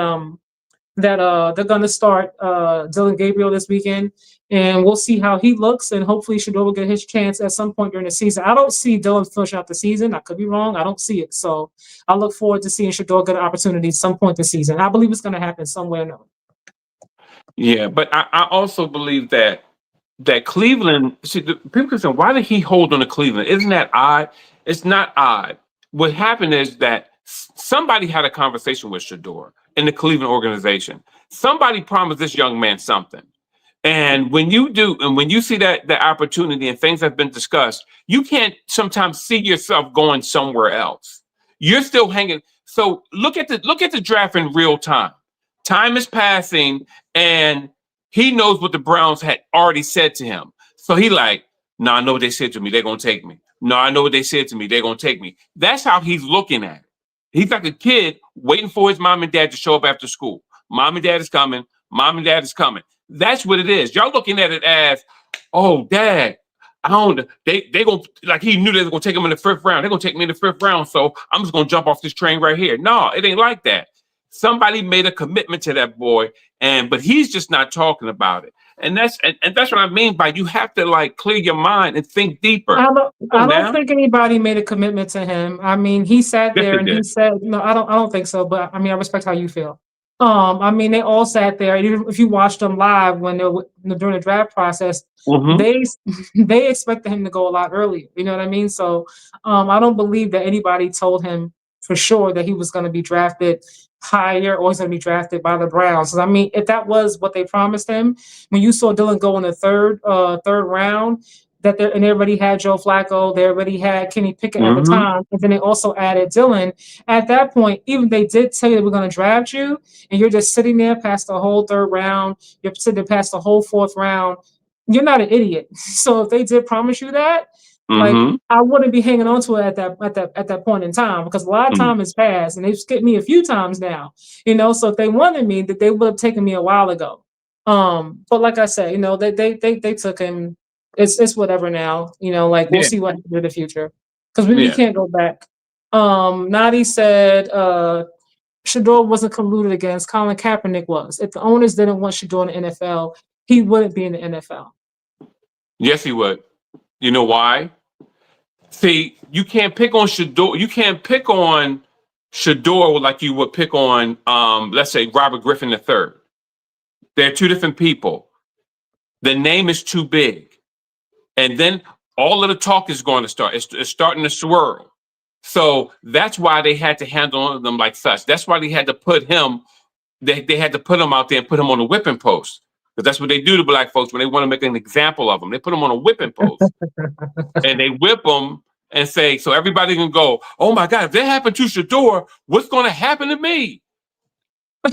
they're going to start Dylan Gabriel this weekend, and we'll see how he looks, and hopefully Shador will get his chance at some point during the season. I don't see Dylan finishing out the season. I could be wrong. I don't see it. So I look forward to seeing Shador get an opportunity at some point this season. I believe it's going to happen somewhere or another. Yeah, but I also believe that Cleveland, people can say, why did he hold on to Cleveland? Isn't that odd? It's not odd. What happened is that somebody had a conversation with Shador in the Cleveland organization. Somebody promised this young man something. And when you do, and when you see that opportunity and things have been discussed, you can't sometimes see yourself going somewhere else. You're still hanging. So look at the draft in real time. Time is passing, and he knows what the Browns had already said to him. So he like, no, I know what they said to me. They're going to take me. No, I know what they said to me. They're going to take me. That's how he's looking at it. He's like a kid waiting for his mom and dad to show up after school. Mom and dad is coming. Mom and dad is coming. That's what it is. Y'all looking at it as, oh, dad, I don't. They gonna, like, he knew they were gonna take him in the 5th round. They're gonna take me in the 5th round, so I'm just gonna jump off this train right here. No, it ain't like that. Somebody made a commitment to that boy, but he's just not talking about it. And that's what I mean by, you have to like clear your mind and think deeper. I don't think anybody made a commitment to him. I mean, he sat there and he said, no, I don't think so. But I mean, I respect how you feel. I mean, they all sat there. Even if you watched them live when they were during the draft process, Mm-hmm. they they expected him to go a lot earlier. You know what I mean? So, I don't believe that anybody told him for sure that he was going to be drafted higher or he's going to be drafted by the Browns. 'Cause, I mean, if that was what they promised him, when you saw Dylan go in the third round, and they already had Joe Flacco, they already had Kenny Pickett at the Mm-hmm. time, and then they also added Dylan. At that point, even they did tell you that we're going to draft you, and you're just sitting there past the whole third round, you're sitting there past the whole fourth round, you're not an idiot. So if they did promise you that, like Mm-hmm. I wouldn't be hanging on to it at that point in time because a lot of Mm-hmm. time has passed and they've skipped me a few times now. So if they wanted me, that they would have taken me a while ago. But like I said, they took him. It's whatever now. Like we'll Yeah. see what happens in the future because we Yeah. can't go back. Nadi said Shador wasn't colluded against. Colin Kaepernick was. If the owners didn't want Shador in the NFL, he wouldn't be in the NFL. Yes, he would. You know why? See, you can't pick on Shador. You can't pick on Shador like you would pick on, let's say, Robert Griffin III. They're two different people. The name is too big. And then all of the talk is going to start. It's starting to swirl. So that's why they had to handle them like such. That's why they had to put him, they had to put him out there and put him on a whipping post. Because that's what they do to black folks when they want to make an example of them. They put them on a whipping post and they whip them and say, so everybody can go, oh my God, if that happened to Shador, what's going to happen to me?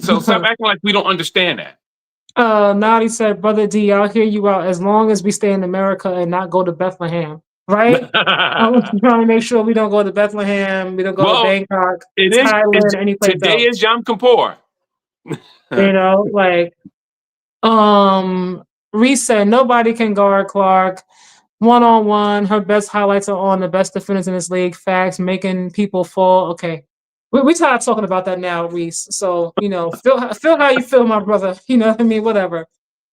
So stop acting like we don't understand that. Nadi said, Brother D, I'll hear you out as long as we stay in America and not go to Bethlehem. Right? I'm trying to make sure we don't go to Bethlehem, we don't go to Well, Bangkok, it is. Thailand, any place Today else. is Yom Kippur. Like Reese said, nobody can guard Clark. One-on-one, her best highlights are on the best defenders in this league. Facts, making people fall. Okay. We tired of talking about that now, Reese. So, feel how you feel, my brother. You know what I mean? Whatever.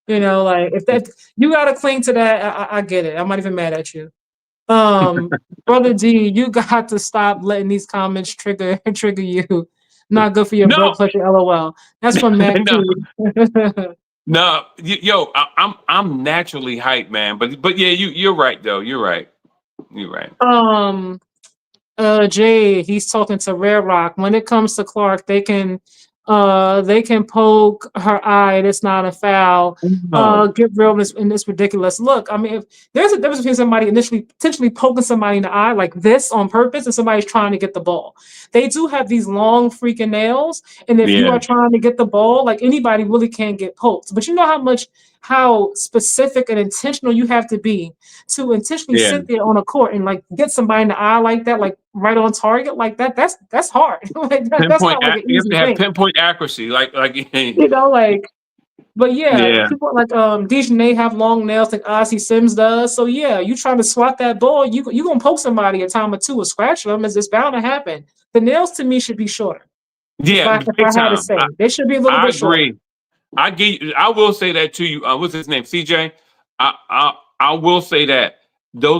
Like if that you gotta cling to that, I get it. I'm not even mad at you. Brother D, you got to stop letting these comments trigger you. Not good for your blood No, pressure, LOL. That's from Mac no, T. no. Yo, I'm naturally hyped, man. But yeah, you're right though. You're right. You're right. Jay, he's talking to Rare Rock. When it comes to Clark, they can poke her eye. And it's not a foul. No. Get realness in this ridiculous. Look, I mean, if there's a difference between somebody initially potentially poking somebody in the eye like this on purpose and somebody's trying to get the ball. They do have these long freaking nails, and if you Yeah. are trying to get the ball, like anybody really can get poked. But you know how specific and intentional you have to be to intentionally Yeah. sit there on a court and like get somebody in the eye like that, like right on target like that. That's hard. Like that's not like an You have easy to have thing. pinpoint accuracy. Like. Like, but yeah, Yeah. people like Dejanay have long nails like Ozzie Sims does. So yeah, you trying to swat that ball, you gonna poke somebody a time or two or scratch them, it's bound to happen. The nails to me should be shorter. If Yeah. I Big had to time. say, they should be a little I bit shorter. agree. I will say that to you. What's his name? CJ. I will say that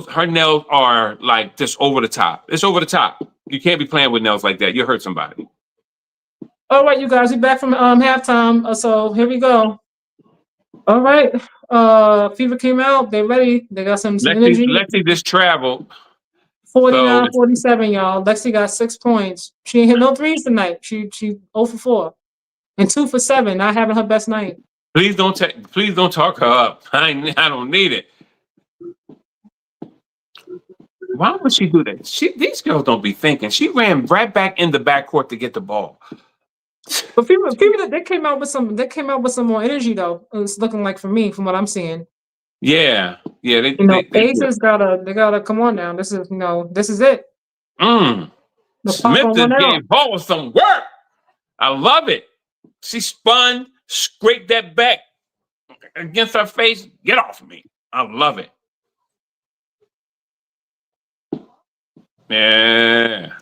her nails are like just over the top. It's over the top. You can't be playing with nails like that. You hurt somebody. All right, you guys, we back from halftime. So here we go. All right. Fever came out. They ready. They got some energy. Lexi just traveled. 49-47, y'all. Lexi got 6 points. She ain't hit no threes tonight. She 0 for 4. And 2 for 7, not having her best night. Please don't talk her up. I don't need it. Why would she do that? These girls don't be thinking. She ran right back in the backcourt to get the ball. But Fever, they came out with some more energy though. It's looking like for me, from what I'm seeing. Yeah. They Aces gotta come on now. This is it. The pop Smith on just one out. gave Paul some work. I love it. She spun, scraped that back against her face. Get off of me. I love it. Yeah.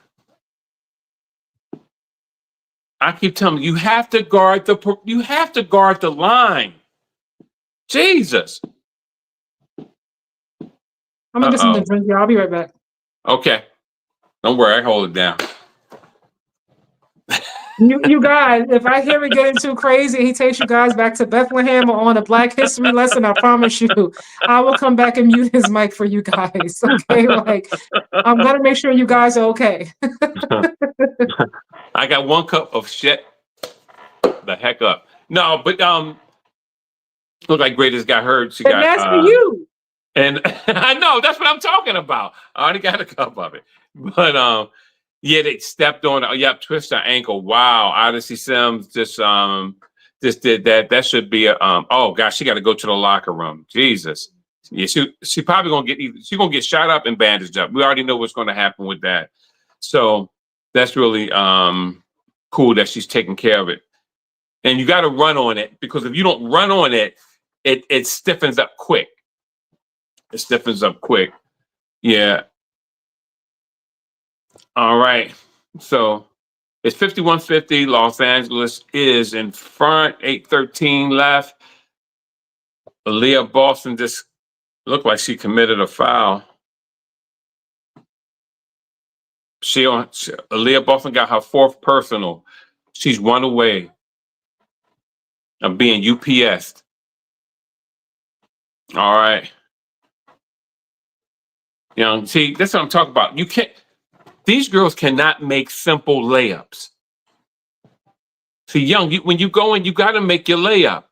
I keep telling you, you have to guard the line. Jesus. I'm gonna get something to drink, y'all. I'll be right back. Okay. Don't worry, I hold it down. You guys, if I hear it getting too crazy, he takes you guys back to Bethlehem or on a Black History lesson. I promise you, I will come back and mute his mic for you guys. Okay, like I'm gonna make sure you guys are okay. I got 1 cup of shit. The heck up. No, but look like Greatest got hurt. She And got that's for you. and I know that's what I'm talking about. I already got a cup of it. But yeah, they stepped on it. Yep, twist her ankle. Wow, Odyssey Sims just did that. That should be a oh gosh, she got to go to the locker room. Jesus. Yeah, she probably gonna get shot up and bandaged up. We already know what's gonna happen with that. So that's really cool that she's taking care of it. And you got to run on it, because if you don't run on it, it stiffens up quick. It stiffens up quick. Yeah. All right. So it's 51-50. Los Angeles is in front. 8:13 left. Aaliyah Boston just looked like she committed a foul. Aaliyah Boston got her 4th personal. She's 1 away of being UPS'd. All right. You know, see, that's what I'm talking about. These girls cannot make simple layups. See, Young, when you go in, you got to make your layup.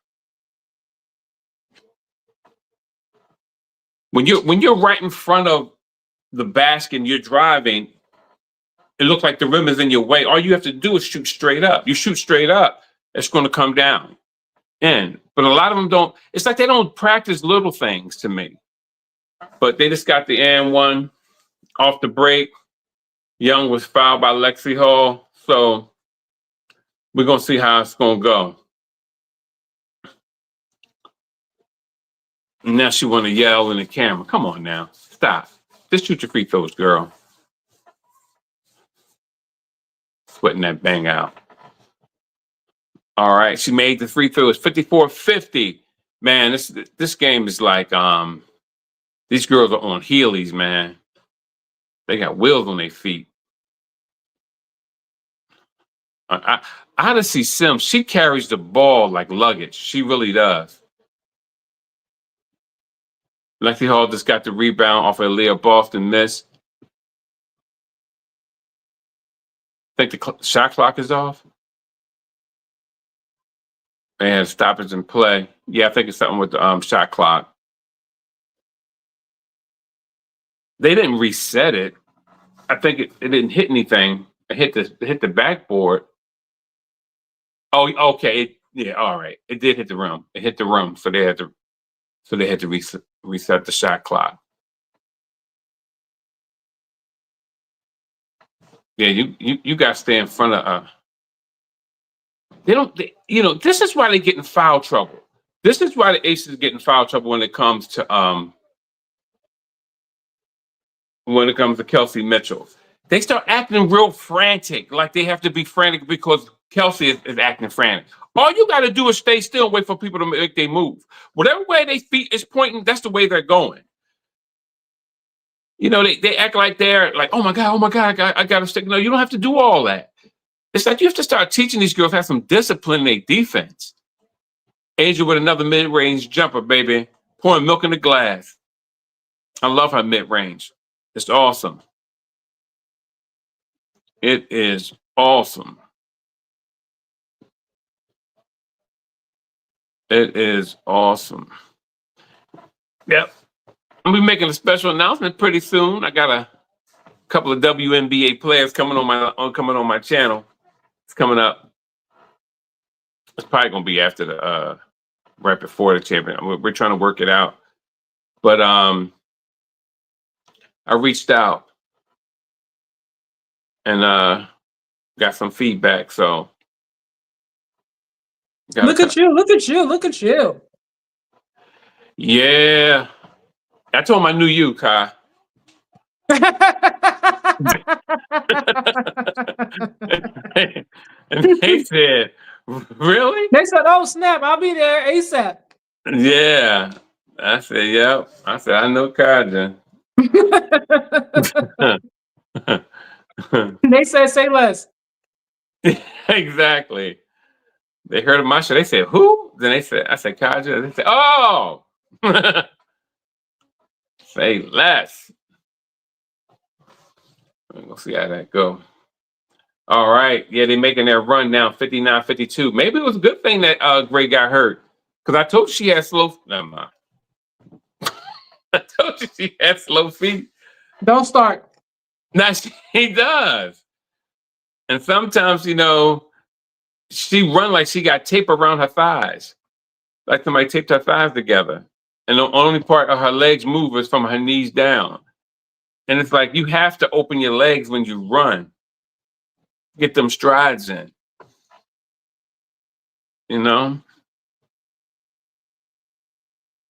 When you're right in front of the basket and you're driving, it looks like the rim is in your way. All you have to do is shoot straight up. You shoot straight up, it's going to come down in. But a lot of them don't. It's like they don't practice little things to me. But they just got the and one off the break. Young was fouled by Lexi Hall. So we're going to see how it's going to go. Now she want to yell in the camera. Come on now. Stop. Just shoot your free throws, girl. Sweating that bang out. All right. She made the free throws. 54-50. Man, this game is like these girls are on Heelys, man. They got wheels on their feet. Odyssey Sims, she carries the ball like luggage. She really does. Lexi Hall just got the rebound off of Leah Boston miss. I think the shot clock is off. They had stoppage in play. Yeah, I think it's something with the shot clock. They didn't reset it. I think it didn't hit anything. It hit the backboard. Oh, okay. Yeah, all right. It did hit the rim. It hit the rim, so they had to reset the shot clock. Yeah, you got to stay in front of. This is why they get in foul trouble. This is why the Aces get in foul trouble when it comes to Kelsey Mitchell. They start acting real frantic, like they have to be frantic because Kelsey is acting frantic. All you got to do is stay still and wait for people to make their move. Whatever way their feet is pointing, that's the way they're going. You know, they act like they're like, oh my God, I got to stick. No, you don't have to do all that. It's like you have to start teaching these girls how to have some discipline in their defense. Angel with another mid-range jumper, baby. Pouring milk in the glass. I love her mid-range. It's awesome. It is awesome. It is awesome. Yep. I'll be making a special announcement pretty soon. I got a couple of WNBA players coming on my channel. It's coming up. It's probably gonna be after the right before the champion. We're trying to work it out. But I reached out and got some feedback. So Look at you. Yeah. I told my new you, Kai. And they said, really? They said, oh snap, I'll be there ASAP. Yeah. I said, yep. I said, I know Kaja. They said, say less. Exactly. They heard of my show. They said, "Who?" Then I said, Kaja. They said, "Oh, say less." We'll see how that go. All right. Yeah, they're making their run now, 59-52. Maybe it was a good thing that Gray got hurt. Because I told you she had slow. Never mind. I told you she had slow feet. Don't start. Now she does. And sometimes, she run like she got tape around her thighs. Like somebody taped her thighs together. And the only part of her legs move is from her knees down. And it's like you have to open your legs when you run. Get them strides in. You know?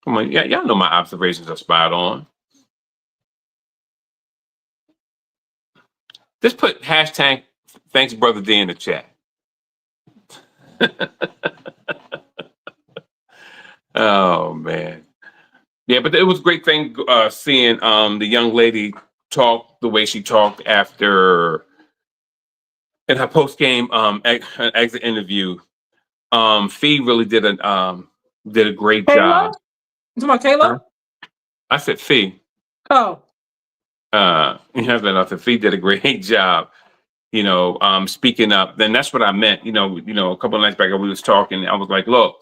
Come on, yeah, y'all know my observations are spot on. Just put hashtag thanks Brother D in the chat. Oh man. Yeah, but it was a great thing seeing the young lady talk the way she talked after in her post game exit interview. Fee really did a great job. You talking about Kayla? Huh? I said Fee. Oh. You have that off. Fee did a great job, speaking up. Then that's what I meant. A couple of nights back we was talking. I was like, look,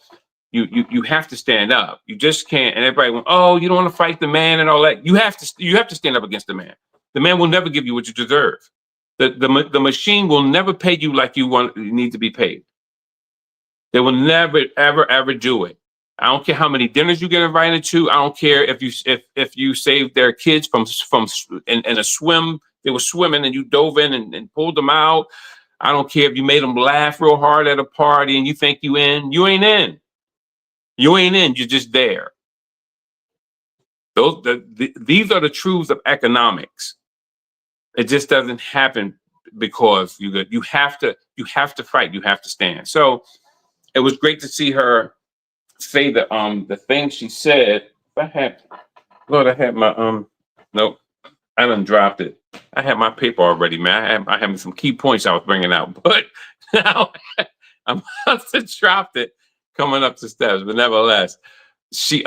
you have to stand up. You just can't. And everybody went, oh, you don't want to fight the man and all that. You have to stand up against the man. The man will never give you what you deserve. The machine will never pay you like you need to be paid. They will never, ever, ever do it. I don't care how many dinners you get invited to. I don't care if you saved their kids from in a swim. They were swimming and you dove in and pulled them out. I don't care if you made them laugh real hard at a party and you think you in. You ain't in. You ain't in. You're just there. These are the truths of economics. It just doesn't happen because you have to fight. You have to stand. So it was great to see her say the thing she said. I had my nope, I done dropped it. I had my paper already, man. I had some key points I was bringing out, but now I must have dropped it coming up the steps. But nevertheless, she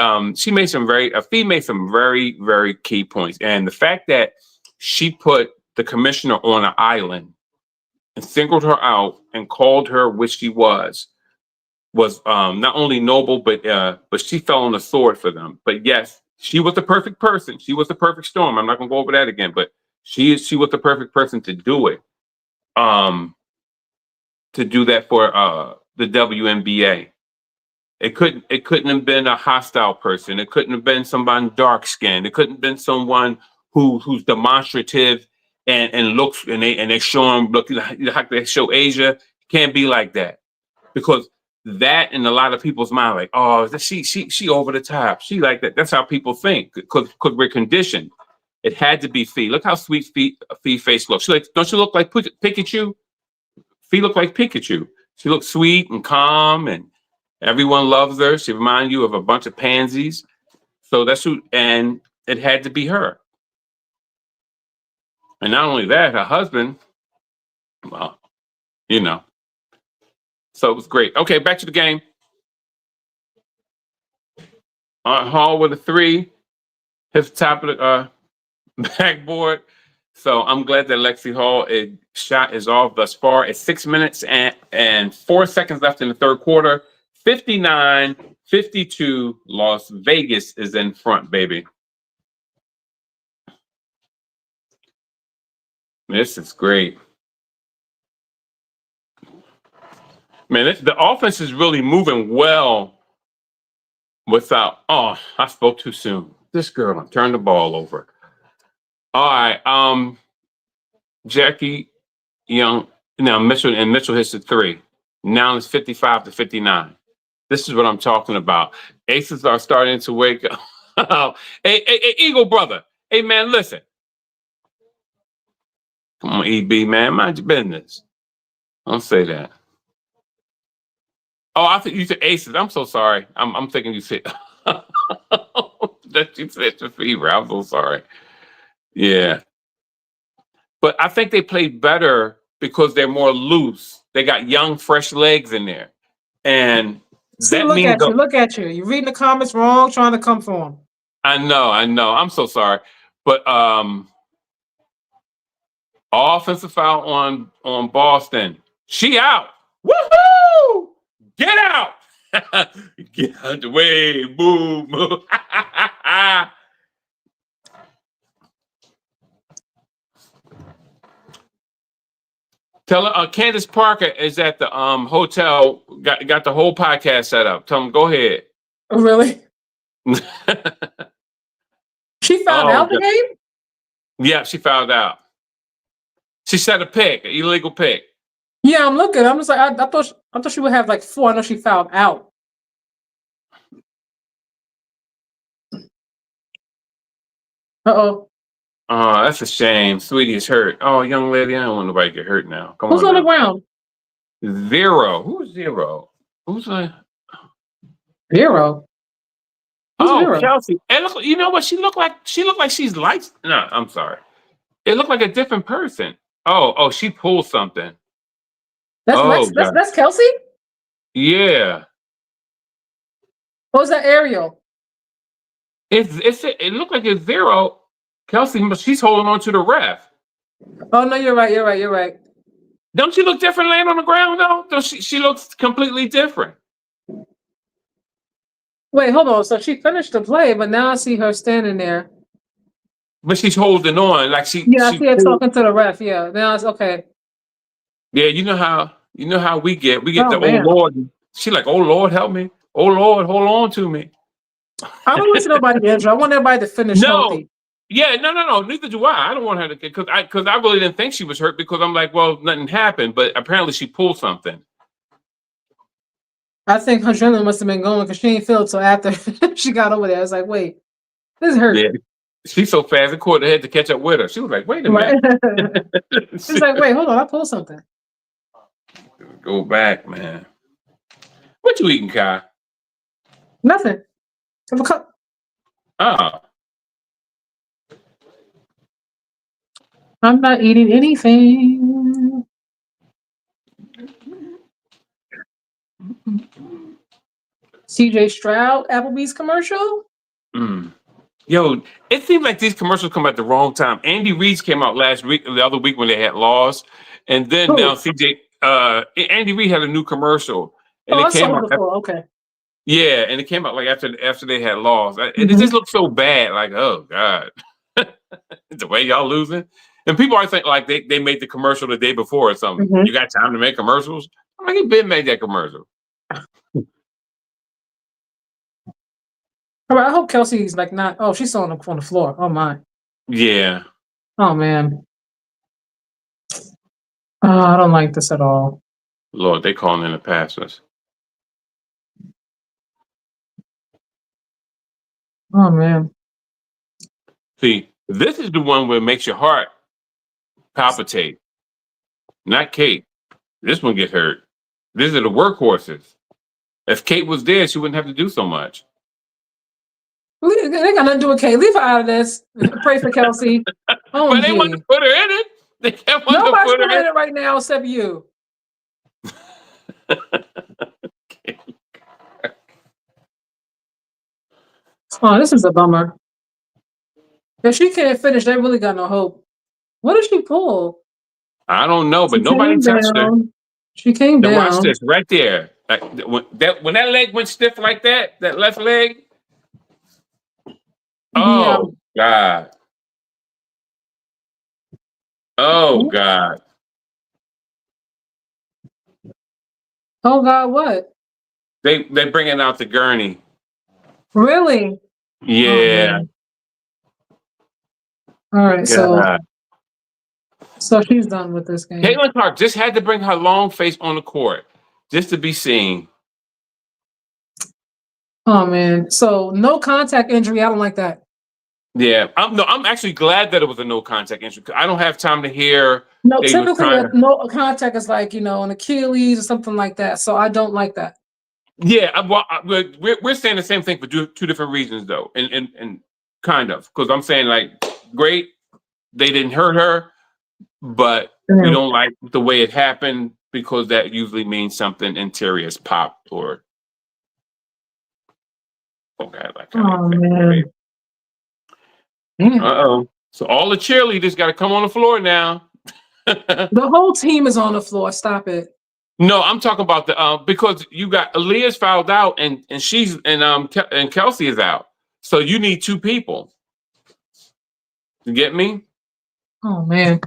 made some very, very key points, and the fact that she put the commissioner on an island and singled her out and called her what she was not only noble, but she fell on the sword for them. But yes, she was the perfect person. She was the perfect storm. I'm not gonna go over that again, but she was the perfect person to do it. To do that for the WNBA. It couldn't have been a hostile person. It couldn't have been somebody dark skinned. It couldn't have been someone who's demonstrative and looks and they show them look like they show Asia. It can't be like that. Because that in a lot of people's mind, like, oh, she over the top. She like that. That's how people think because we're conditioned. It had to be Fee. Look how sweet Fee face looks. She like, don't you look like Pikachu? Fee looked like Pikachu. She looked sweet and calm, and everyone loves her. She reminds you of a bunch of pansies. So that's who, and it had to be her. And not only that, her husband, well, So it was great. Okay, back to the game. Hall with a 3. Hits the top of the backboard. So I'm glad that Lexi Hall shot is off thus far. It's 6 minutes and 4 seconds left in the third quarter. 59-52. Las Vegas is in front, baby. This is great. Man, the offense is really moving well without. Oh, I spoke too soon. This girl turned the ball over. All right. Jackie Young. Now Mitchell hits the 3. Now it's 55-59. This is what I'm talking about. Aces are starting to wake up. Hey, Eagle brother. Hey man, listen. Come on, EB man, mind your business. Don't say that. Oh, I think you said Aces. I'm so sorry. I'm thinking you said that you said the fever. I'm so sorry. Yeah. But I think they played better because they're more loose. they got young, fresh legs in there, and See, that look means at you. Look at you. You're reading the comments wrong, trying to come for him. I know. I'm so sorry, but offensive foul on Boston. She out. Woohoo! Get out! Get out the way. Boom. Boom. Tell her Candace Parker is at the hotel. Got the whole podcast set up. Tell them go ahead. Oh, really? She found out the God. game? Yeah, she found out. She set a pick, an illegal pick. Yeah, I'm looking. I'm just like, I thought she would have like 4. I know she found out. Uh-oh. Oh, that's a shame. Sweetie is hurt. Oh, young lady, I don't want nobody to get hurt now. Come Who's on. on the now. ground? Zero. Who's Zero? Who's a Zero. Who's Oh, Zero? Chelsea. And look, you know what? She looked like she's light. No, I'm sorry. It looked like a different person. Oh, she pulled something. That's Kelsey? Yeah. Or is that Ariel? It looked like it's Zero. Kelsey, but she's holding on to the ref. Oh no, you're right. Don't she look different laying on the ground though? Don't she looks completely different. Wait, hold on. So she finished the play, but now I see her standing there. But she's holding on like she. Yeah, I see her talking to the ref. Yeah, now it's okay. Yeah, you know how we get Oh, oh Lord. She like, oh Lord, help me. Oh Lord, hold on to me. I don't want to see nobody injured. I want everybody to finish healthy. Yeah, no. Neither do I. I don't want her to get because I really didn't think she was hurt because I'm like, well, nothing happened, but apparently she pulled something. I think her adrenaline must have been going because she ain't feel it till after she got over there. I was like, wait, this hurt. Yeah, she's so fast. It caught her head to catch up with her. She was like, wait a minute. She's like, wait, hold on, I pulled something. Go back, man. What you eating, Kai? Nothing. Have a cup. Oh. I'm not eating anything. CJ Stroud, Applebee's commercial? Yo, it seems like these commercials come at the wrong time. Andy Reid's came out the other week when they had laws. And then now Andy Reid had a new commercial. And it came out before. Okay. Yeah, and it came out like after they had laws. And it just looked so bad. Like, oh God. The way y'all losing. And people are thinking like they made the commercial the day before or something. You got time to make commercials? I'm like, you've been made that commercial. All right, I hope Kelsey's like not. Oh, she's on the floor. Oh my. Yeah. Oh man. Oh, I don't like this at all. Lord, they calling in the passes. Oh man. See, this is the one where it makes your heart palpitate. Not Kate. This one get hurt. These are the workhorses. If Kate was there, she wouldn't have to do so much. They got nothing to do with Kate. Leave her out of this. Pray for Kelsey. Oh, but they want to put her in it. They can't want Nobody's to put her in it right now except you. Oh, this is a bummer. If she can't finish, they really got no hope. What did she pull? I don't know, but nobody touched her. She came down. Watch this right there. Like, when that leg went stiff like that left leg. Oh God. Oh God. Oh God, what? They bringing out the gurney. Really? Yeah. All right, so she's done with this game. Caitlin Clark just had to bring her long face on the court just to be seen. Oh man, so no contact injury. I don't like that. Yeah, I'm actually glad that it was a no contact injury. I don't have time to hear. No, typically no contact is like an Achilles or something like that. So I don't like that. Yeah, we're saying the same thing for two different reasons though, and kind of because I'm saying like, great, they didn't hurt her, but we don't like the way it happened. because that usually means something interior is popped or okay, like Oh man. uh-oh. So all the cheerleaders got to come on the floor now. The whole team is on the floor. Stop it. No, I'm talking about the because you got Aaliyah's fouled out and she's and Kelsey is out. So you need two people. You get me? Oh man.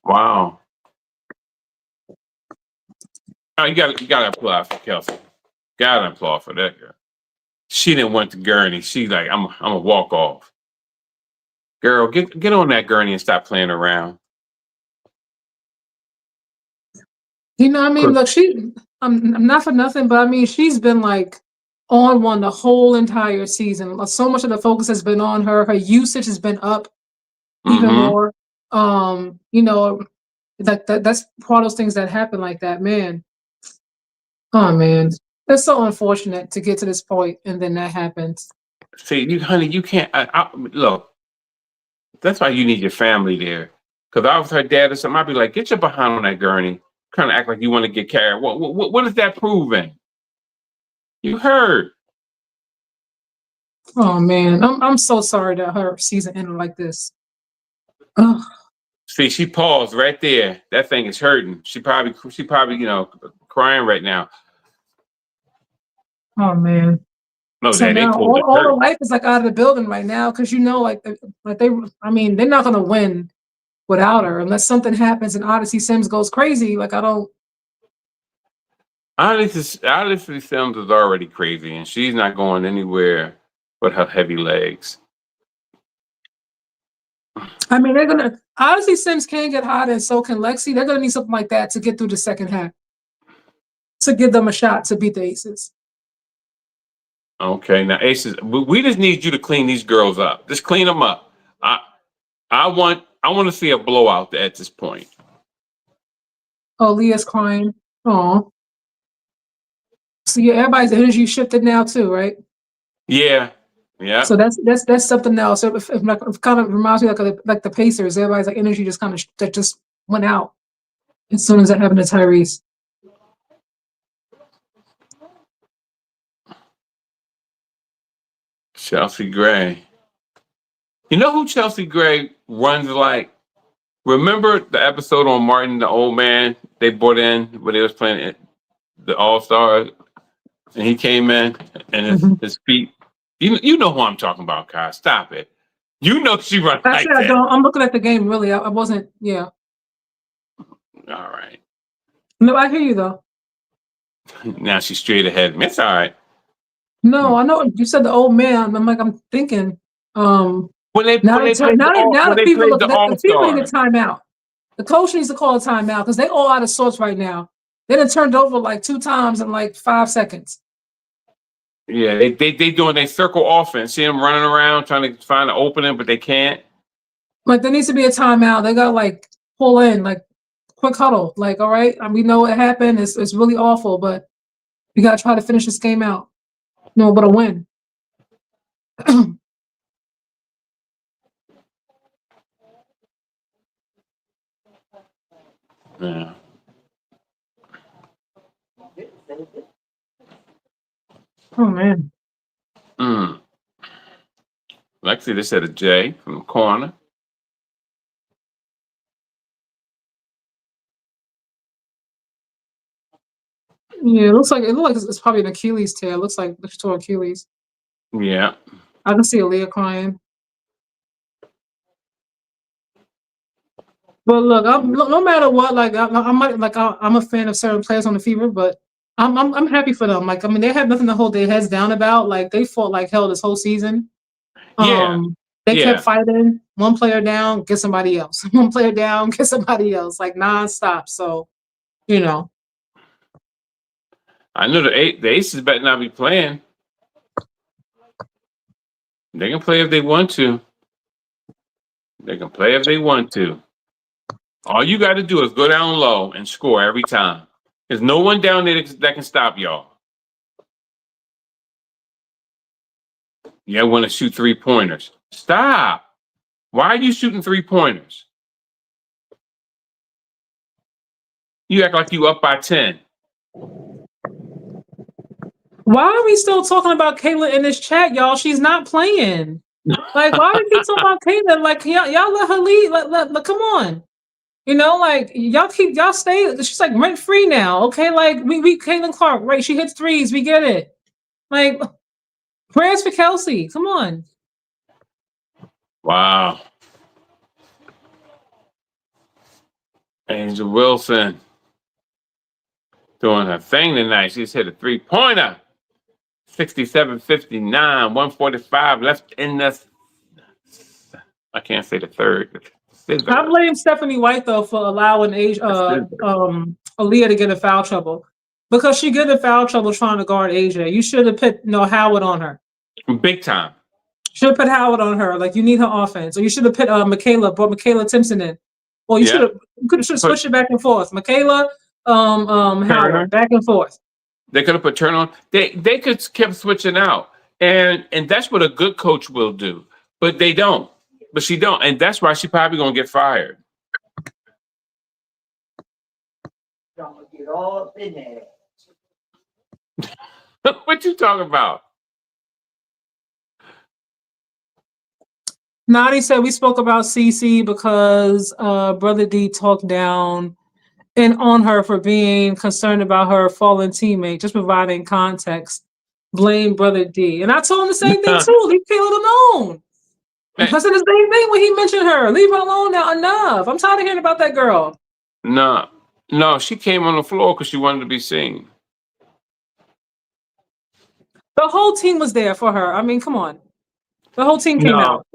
Wow. Oh, you gotta applaud for Kelsey. Gotta applaud for that girl. She didn't want the gurney. She like, I'm a walk off. Girl, get on that gurney and stop playing around. You know, I mean, look, I'm not for nothing, but I mean, she's been like on one the whole entire season. Like, so much of the focus has been on her. Her usage has been up even Mm-hmm. more. You know, that's part of those things that happen like that, man. Oh man. It's so unfortunate to get to this point and then that happens. See, honey, you can't look. That's why you need your family there. Because I was her dad or something, I'd be like, get your behind on that gurney. Kind of act like you want to get carried. What is that proving? You heard. Oh man. I'm so sorry that her season ended like this. Ugh. See, she paused right there. That thing is hurting. She probably, crying right now. Oh man. No, So Dad, they now pulled the all the curtain. life is like out of the building right now because I mean, they're not gonna win without her unless something happens and Odyssey Sims goes crazy. Like I don't. Honestly, Sims is already crazy, and she's not going anywhere with her heavy legs. I mean, they're gonna Odyssey Sims can get hot and so can Lexi. They're gonna need something like that to get through the second half to give them a shot to beat the Aces. Okay, now Aces, we just need you to clean these girls up. Just clean them up. I want to see a blowout at this point. Oh, Leah's crying. Oh, so yeah, everybody's energy shifted now too, right? Yeah. So that's something else. So if like it kind of reminds me like the Pacers, everybody's like energy just kind of that just went out as soon as that happened to Tyrese. Chelsea Gray. You know who Chelsea Gray runs like? Remember the episode on Martin, the old man they brought in when they was playing the All Stars, and he came in and his feet. You know who I'm talking about, Kai. Stop it. You know she runs like Actually, I that. don't. I'm looking at the game. Really, I wasn't. Yeah. All right. No, I hear you though. Now she's straight ahead of me. It's all right. No, I know you said the old man. I'm thinking. When they Now played now the people the All the people need a Stars. timeout. The coach needs to call a timeout because they all out of sorts right now. They done turned over like 2 times in like 5 seconds. Yeah, they doing their circle offense. See them running around trying to find an opening, but they can't. Like there needs to be a timeout. They got like pull in like quick huddle. Like all right, we know what happened. It's really awful, but we gotta try to finish this game out. No, but a win. Yeah. Oh man. Lexi, they said a J from the corner. Yeah, it looks like it's probably an Achilles tear. It looks like it's tore Achilles. Yeah. I can see Aaliyah crying. But look, no matter what, like I'm a fan of certain players on the Fever, but I'm happy for them. Like I mean, they have nothing to hold their heads down about. Like they fought like hell this whole season. Yeah. They kept Yeah. fighting. One player down, get somebody else. One player down, get somebody else. Like nonstop. So, you know. I know the Aces better not be playing. They can play if they want to. They can play if they want to. All you got to do is go down low and score every time. There's no one down there that can stop y'all. You want to shoot 3-pointers. Stop. Why are you shooting 3-pointers? You act like you up by 10. Why are we still talking about Caitlyn in this chat, y'all? She's not playing. Like, why do we keep talking about Caitlyn? Like, y'all let her lead. Let come on. You know, like y'all stay. She's like rent free now. Okay, like we Caitlyn Clark, right? She hits threes. We get it. Like, prayers for Kelsey. Come on. Wow. Angel Wilson doing her thing tonight. She's hit a 3-pointer. 67-59, 145 left in the. I can't say the third. I blame Stephanie White though for allowing Aaliyah to get in foul trouble because she get in foul trouble trying to guard Asia. You should have put Howard on her. Big time. Should have put Howard on her. Like you need her offense, or you should have put brought Michaela Timpson in. Well, you should have switched it back and forth. Michaela, Howard, back and forth. They could have put Turner on. They could kept switching out, and that's what a good coach will do. But they don't. But she don't, and that's why she probably gonna get fired. Gonna get all up in there. What you talking about? Nadi said we spoke about CC because Brother D talked down and on her for being concerned about her fallen teammate, just providing context. Blame Brother D. And I told him the same thing too. Leave Caleb alone. I said the same thing when he mentioned her. Leave her alone now. Enough. I'm tired of hearing about that girl. No, she came on the floor because she wanted to be seen. The whole team was there for her. I mean, come on. The whole team came out.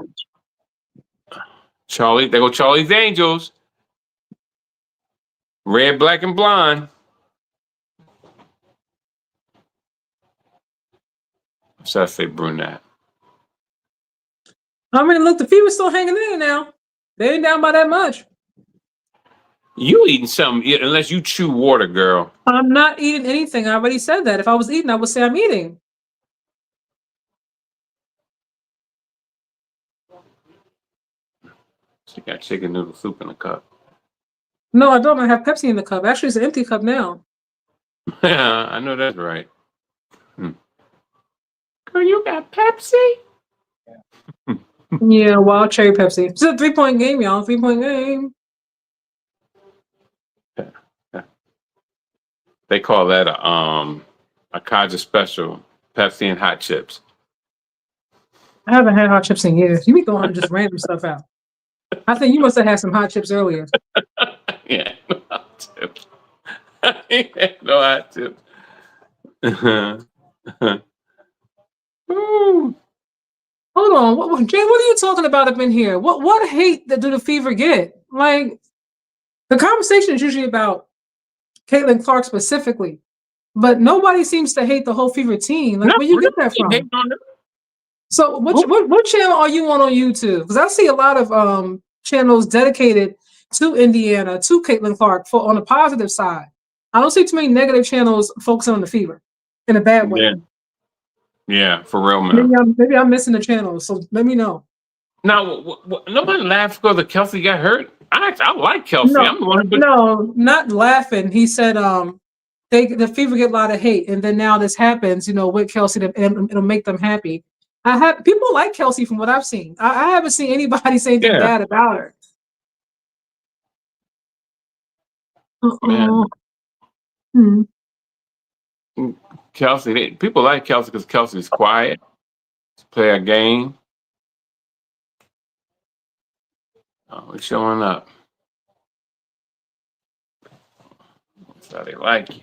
Charlie, there go Charlie's Angels. Red, black, and blonde. Should I say brunette? I mean, look, the fever's still hanging in there now. They ain't down by that much. You eating something unless you chew water, girl. I'm not eating anything. I already said that. If I was eating, I would say I'm eating. She got chicken noodle soup in a cup. No, I don't. I have Pepsi in the cup. Actually, it's an empty cup now. Yeah, I know that's right. Girl, you got Pepsi? Yeah, wild cherry Pepsi. It's a 3-point game, y'all. 3-point game. They call that a Kaja special, Pepsi and hot chips. I haven't had hot chips in years. You be throwing just random stuff out. I think you must have had some hot chips earlier. Yeah, no hot chips. No hot chips. Ooh. Hold on, Jay. What are you talking about up in here? What hate that do the Fever get? Like, the conversation is usually about Caitlin Clark specifically, but nobody seems to hate the whole Fever team. Like, where you get that from? So, what channel are you on YouTube? Because I see a lot of channels dedicated to Indiana, to Caitlin Clark on the positive side. I don't see too many negative channels focusing on the Fever in a bad way. Yeah, for real, man. Maybe I'm missing the channel, so let me know. Now, nobody laughed because Kelsey got hurt. I like Kelsey. No, I'm the one who... No, not laughing. He said the Fever get a lot of hate, and then now this happens, with Kelsey, and it'll make them happy. People like Kelsey from what I've seen. I haven't seen anybody say anything bad about her. Kelsey, people like Kelsey because Kelsey's quiet. Play a game. Oh, we're showing up. That's how they like you.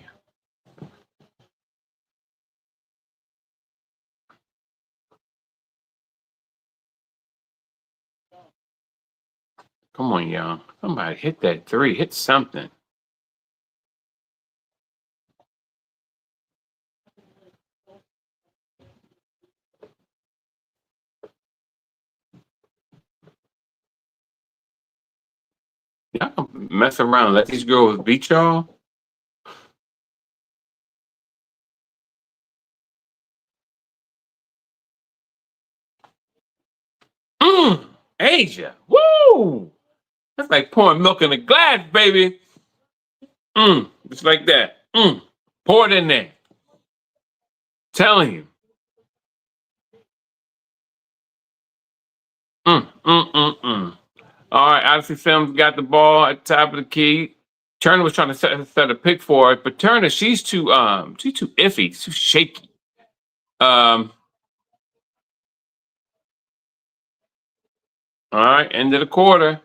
Come on, y'all. Somebody hit that 3. Hit something. Y'all can mess around and let these girls beat y'all. Asia. Woo! That's like pouring milk in a glass, baby. Just like that. Pour it in there. Telling you. All right, Odyssey Films got the ball at the top of the key. Turner was trying to set a pick for it, but Turner, she's too iffy, too shaky. All right, end of the quarter.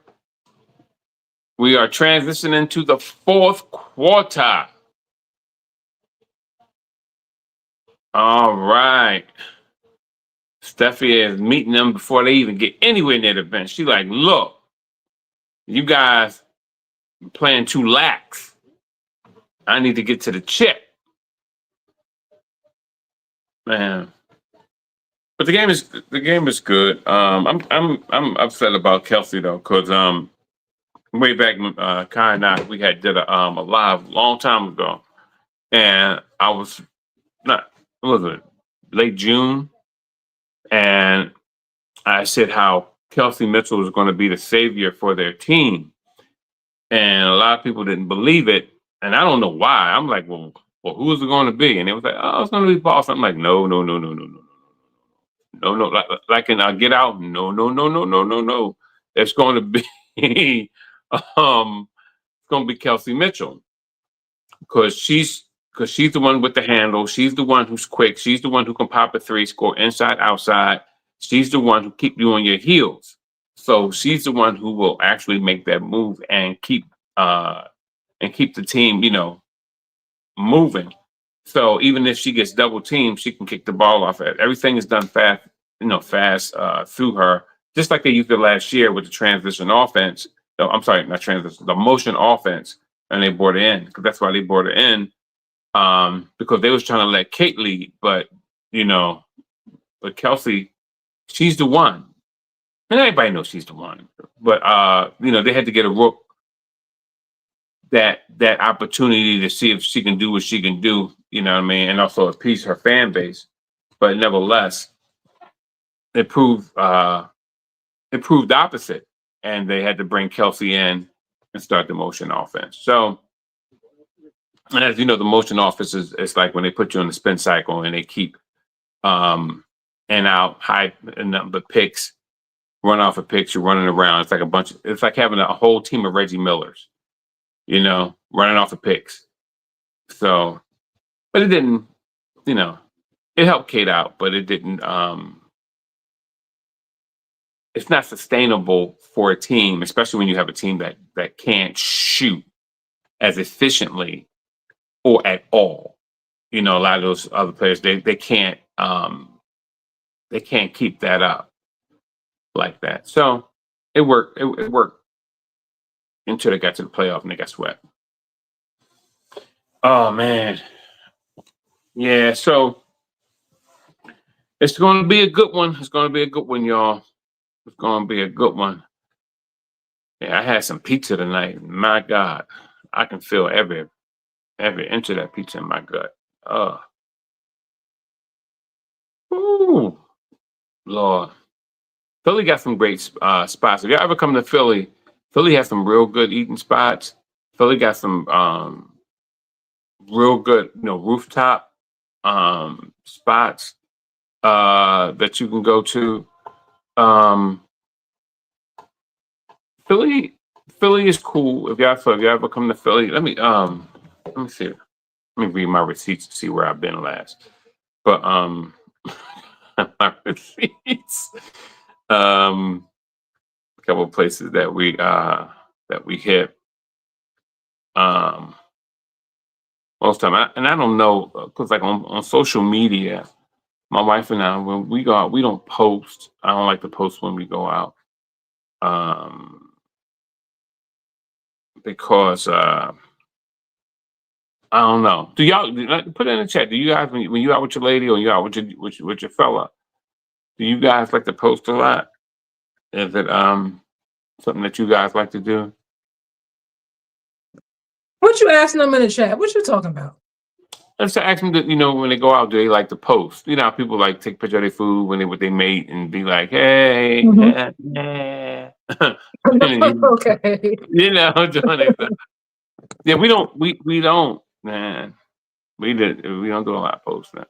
We are transitioning to the fourth quarter. All right. Steffi is meeting them before they even get anywhere near the bench. She's like, look, you guys are playing too lax. I need to get to the chip. Man. But the game is good. I'm upset about Kelsey though, because way back Kai and I we did a live long time ago, and I was not what was it late June, and I said how Kelsey Mitchell was going to be the savior for their team, and a lot of people didn't believe it, and I don't know why. I'm like, well, who is it going to be? And it was like, oh, it's going to be Boston. I'm like, no. No, like in Get Out. No. It's going to be it's going to be Kelsey Mitchell because she's the one with the handle. She's the one who's quick. She's the one who can pop a three, score inside, outside. She's the one who keep you on your heels. So she's the one who will actually make that move and keep the team, moving. So even if she gets double teamed, she can kick the ball off it. Everything is done fast through her, just like they used it last year with the transition offense. No, I'm sorry, not transition, the motion offense, and they brought it in because that's why they brought it in, because they was trying to let Kate lead, but Kelsey, she's the one, and everybody knows she's the one. But they had to get a rook that opportunity to see if she can do what she can do, you know what I mean, and also appease her fan base. But nevertheless, it proved the opposite, and they had to bring Kelsey in and start the motion offense. So, and as you know, the motion offense is like when they put you on the spin cycle and they keep and out high number picks, run off of picks, you're running around. It's like having a whole team of Reggie Millers, running off of picks. So, but it didn't, it helped Kate out, but it didn't, it's not sustainable for a team, especially when you have a team that can't shoot as efficiently or at all. A lot of those other players, they can't keep that up like that. So it worked. It worked until they got to the playoff and they got swept. Oh man. Yeah, so it's going to be a good one. It's going to be a good one, y'all. It's going to be a good one. Yeah, I had some pizza tonight. My God, I can feel every inch of that pizza in my gut. Ooh, Lord. Philly got some great spots. If y'all ever come to Philly, Philly has some real good eating spots. Philly got some real good, rooftop spots that you can go to. Philly is cool. If y'all ever come to Philly, let me see. Let me read my receipts to see where I've been last. But my receipts. A couple of places that we hit. Most time, and I don't know, because like on social media, my wife and I, when we go out, we don't post. I don't like to post when we go out, because I don't know. Do y'all put it in the chat? Do you guys, when you out with your lady or you out with your fella, do you guys like to post a lot? Is it something that you guys like to do? What you asking them in the chat? What you talking about? Let's ask them that, when they go out, do they like to post? How people like take a picture of their food with their mate and be like, hey, Okay. doing it. Yeah, we don't, man. We don't do a lot of posts now.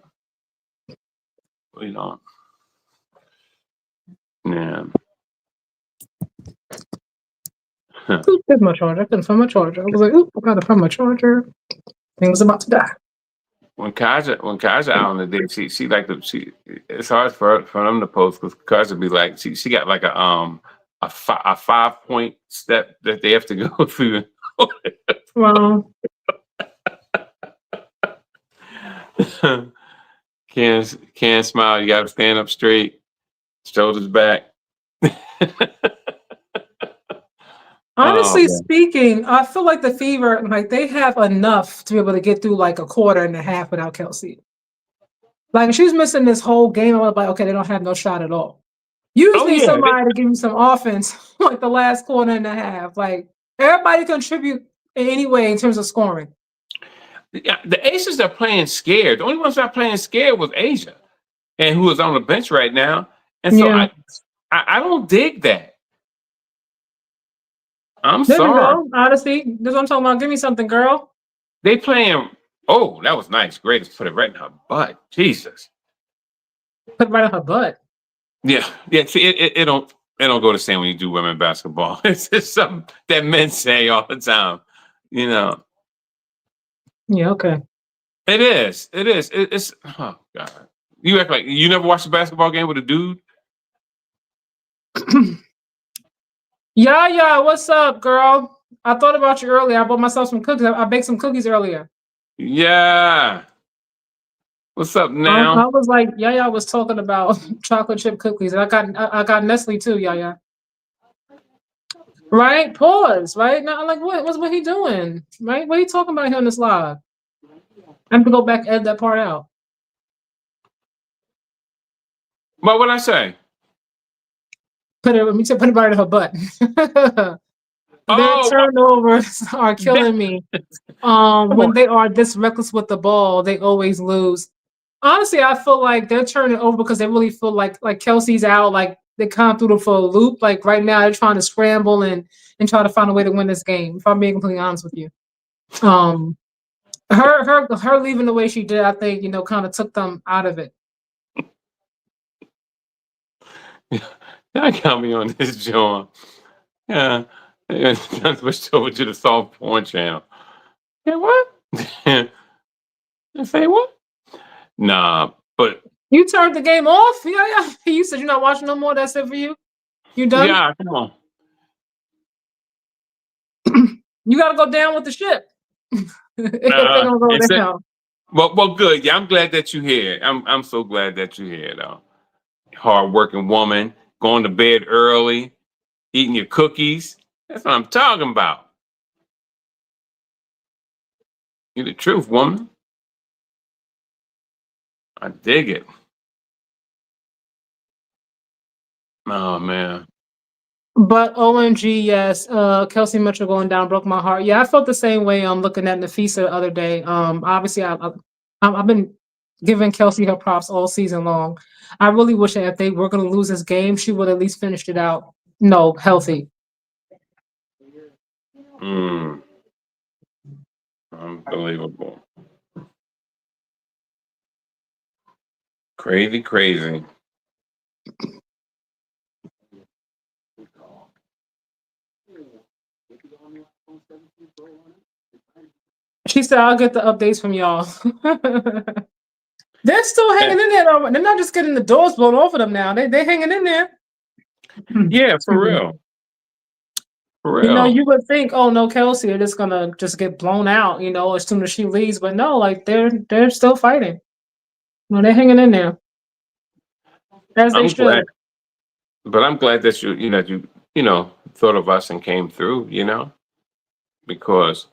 We don't. Yeah. There's my charger. I couldn't find my charger. I was like, oop, I gotta find my charger. Thing was about to die. When Kaja out on the day, she like it's hard for them to post because Kaja be like she got like a 5-point step that they have to go through. Wow. Can't smile. You got to stand up straight, shoulders back. Honestly speaking, I feel like the Fever, like they have enough to be able to get through like a quarter and a half without Kelsey. Like if she was missing this whole game, I was like, okay, they don't have no shot at all. You just need somebody to give you some offense like the last quarter and a half. Like everybody contribute in any way in terms of scoring. Yeah, the Aces are playing scared. The only ones not playing scared was Asia, and who is on the bench right now. And so I don't dig that. I'm there sorry. We go. Honestly, this is what I'm talking about. Give me something, girl. They playing. Oh, that was nice. Great. Let's put it right in her butt. Jesus. Put it right in her butt. Yeah. See, it don't go the same when you do women basketball. It's just something that men say all the time. You know. Yeah. Okay. It is. It's. Oh God. You act like you never watched a basketball game with a dude. Yeah. What's up, girl? I thought about you earlier. I bought myself some cookies. I baked some cookies earlier. Yeah. What's up now? I was like, Yaya was talking about chocolate chip cookies. I got Nestle too, Yaya. Right? Pause. Right? Now I'm like, what he doing? Right? What are you talking about here on this live? I have to go back and edit that part out. What I say? Put it right in her butt. Their turnovers are killing me. When they are this reckless with the ball, they always lose. Honestly, I feel like they're turning over because they really feel like Kelsey's out, like they come through them for a loop. Like right now, they're trying to scramble and try to find a way to win this game. If I'm being completely honest with you, her leaving the way she did, I think kind of took them out of it. Y'all got me on this, John. Yeah, switched over to the soft porn channel. Yeah, what? Say what? Nah, but you turned the game off. Yeah. You said you're not watching no more. That's it for you. You done? Yeah, come on. You got to go down with the ship. They're gonna go down. Well, good. Yeah, I'm glad that you're here. I'm so glad that you're here, though. Hard-working woman, going to bed early, eating your cookies. That's what I'm talking about. You're the truth, woman. I dig it. Oh man. But OMG, yes, Kelsey Mitchell going down broke my heart. Yeah, I felt the same way. I'm looking at Nafisa the other day. Obviously, I've been giving Kelsey her props all season long. I really wish that if they were going to lose this game, she would at least finished it out. No, healthy. Unbelievable. Crazy. She said, I'll get the updates from y'all. They're still hanging in there. Though. They're not just getting the doors blown off of them now. They're hanging in there. Yeah, for real. You would think, oh no, Kelsey, they're just gonna get blown out, as soon as she leaves. But no, like they're still fighting. No, they're hanging in there. As they should. But I'm glad that you thought of us and came through, because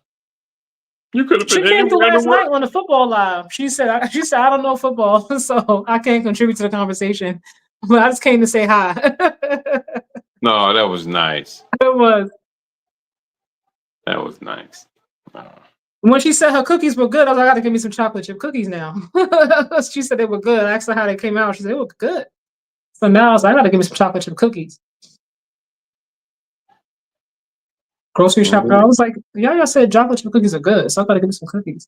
you could have been. She came through last night on the football live. She said, I don't know football, so I can't contribute to the conversation. But I just came to say hi. No, that was nice. It was. That was nice. When she said her cookies were good, I was like, I got to give me some chocolate chip cookies now. She said they were good. I asked her how they came out. She said they were good. So now I was like, I got to give me some chocolate chip cookies. Grocery shopper. I was like, y'all said chocolate chip cookies are good, so I gotta give me some cookies.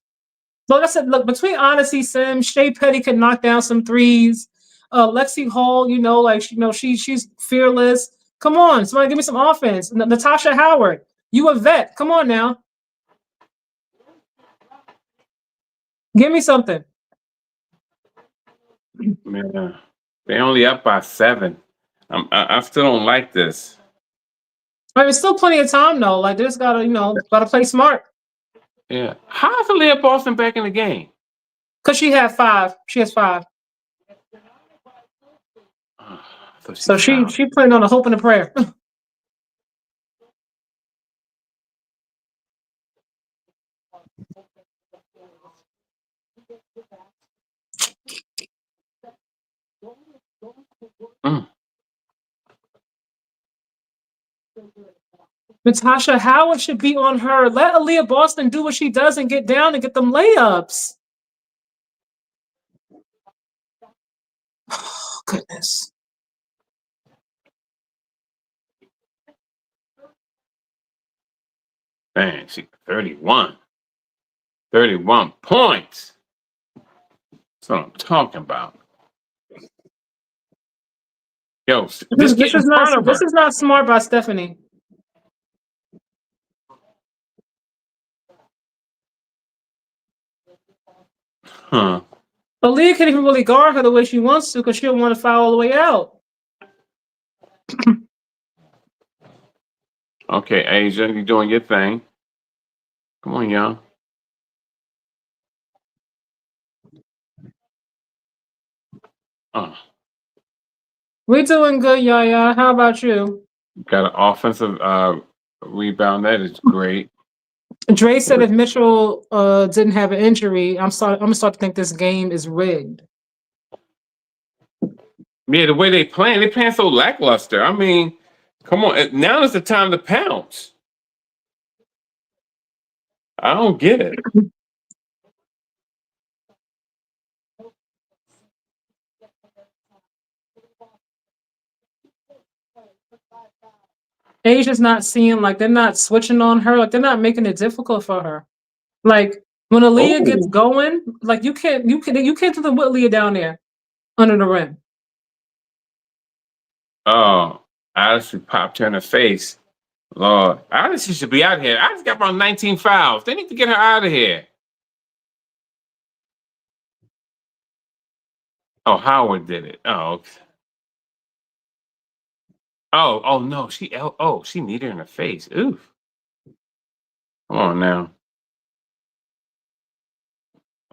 Like I said, look, between Honesty Sims, Shea Petty can knock down some threes. Lexi Hall, she's fearless. Come on, somebody give me some offense. Natasha Howard, you a vet. Come on now. Give me something. Man, they only up by 7. I still don't like this. I mean, still plenty of time though. Like, they just gotta play smart. Yeah. How is Aaliyah Boston back in the game? Cause she had 5. She has 5. So she playing on a hope and a prayer. Natasha Howard should be on her. Let Aaliyah Boston do what she does and get down and get them layups. Oh, goodness. Man, she 31. 31 points. That's what I'm talking about. Yo, This is not smart by Stephanie. Huh. Aaliyah can't even really guard her the way she wants to because she don't want to foul all the way out. Okay, Asia, you're doing your thing. Come on, young. We're doing good, Yaya. How about you? Got an offensive rebound. That is great. Dre said if Mitchell didn't have an injury, I'm gonna start to think this game is rigged. Yeah, the way they're playing so lackluster. I mean, come on. Now is the time to pounce. I don't get it. Asia's not seeing, like, they're not switching on her, like they're not making it difficult for her. Like when Aaliyah gets going, like you can't do the with Aaliyah down there under the rim. Oh, Odyssey popped her in the face. Lord, Odyssey should be out here. Odyssey got about 19 fouls. They need to get her out of here. Oh, Howard did it. Oh, okay. Oh no, she kneed her in the face. Oof. Come on now.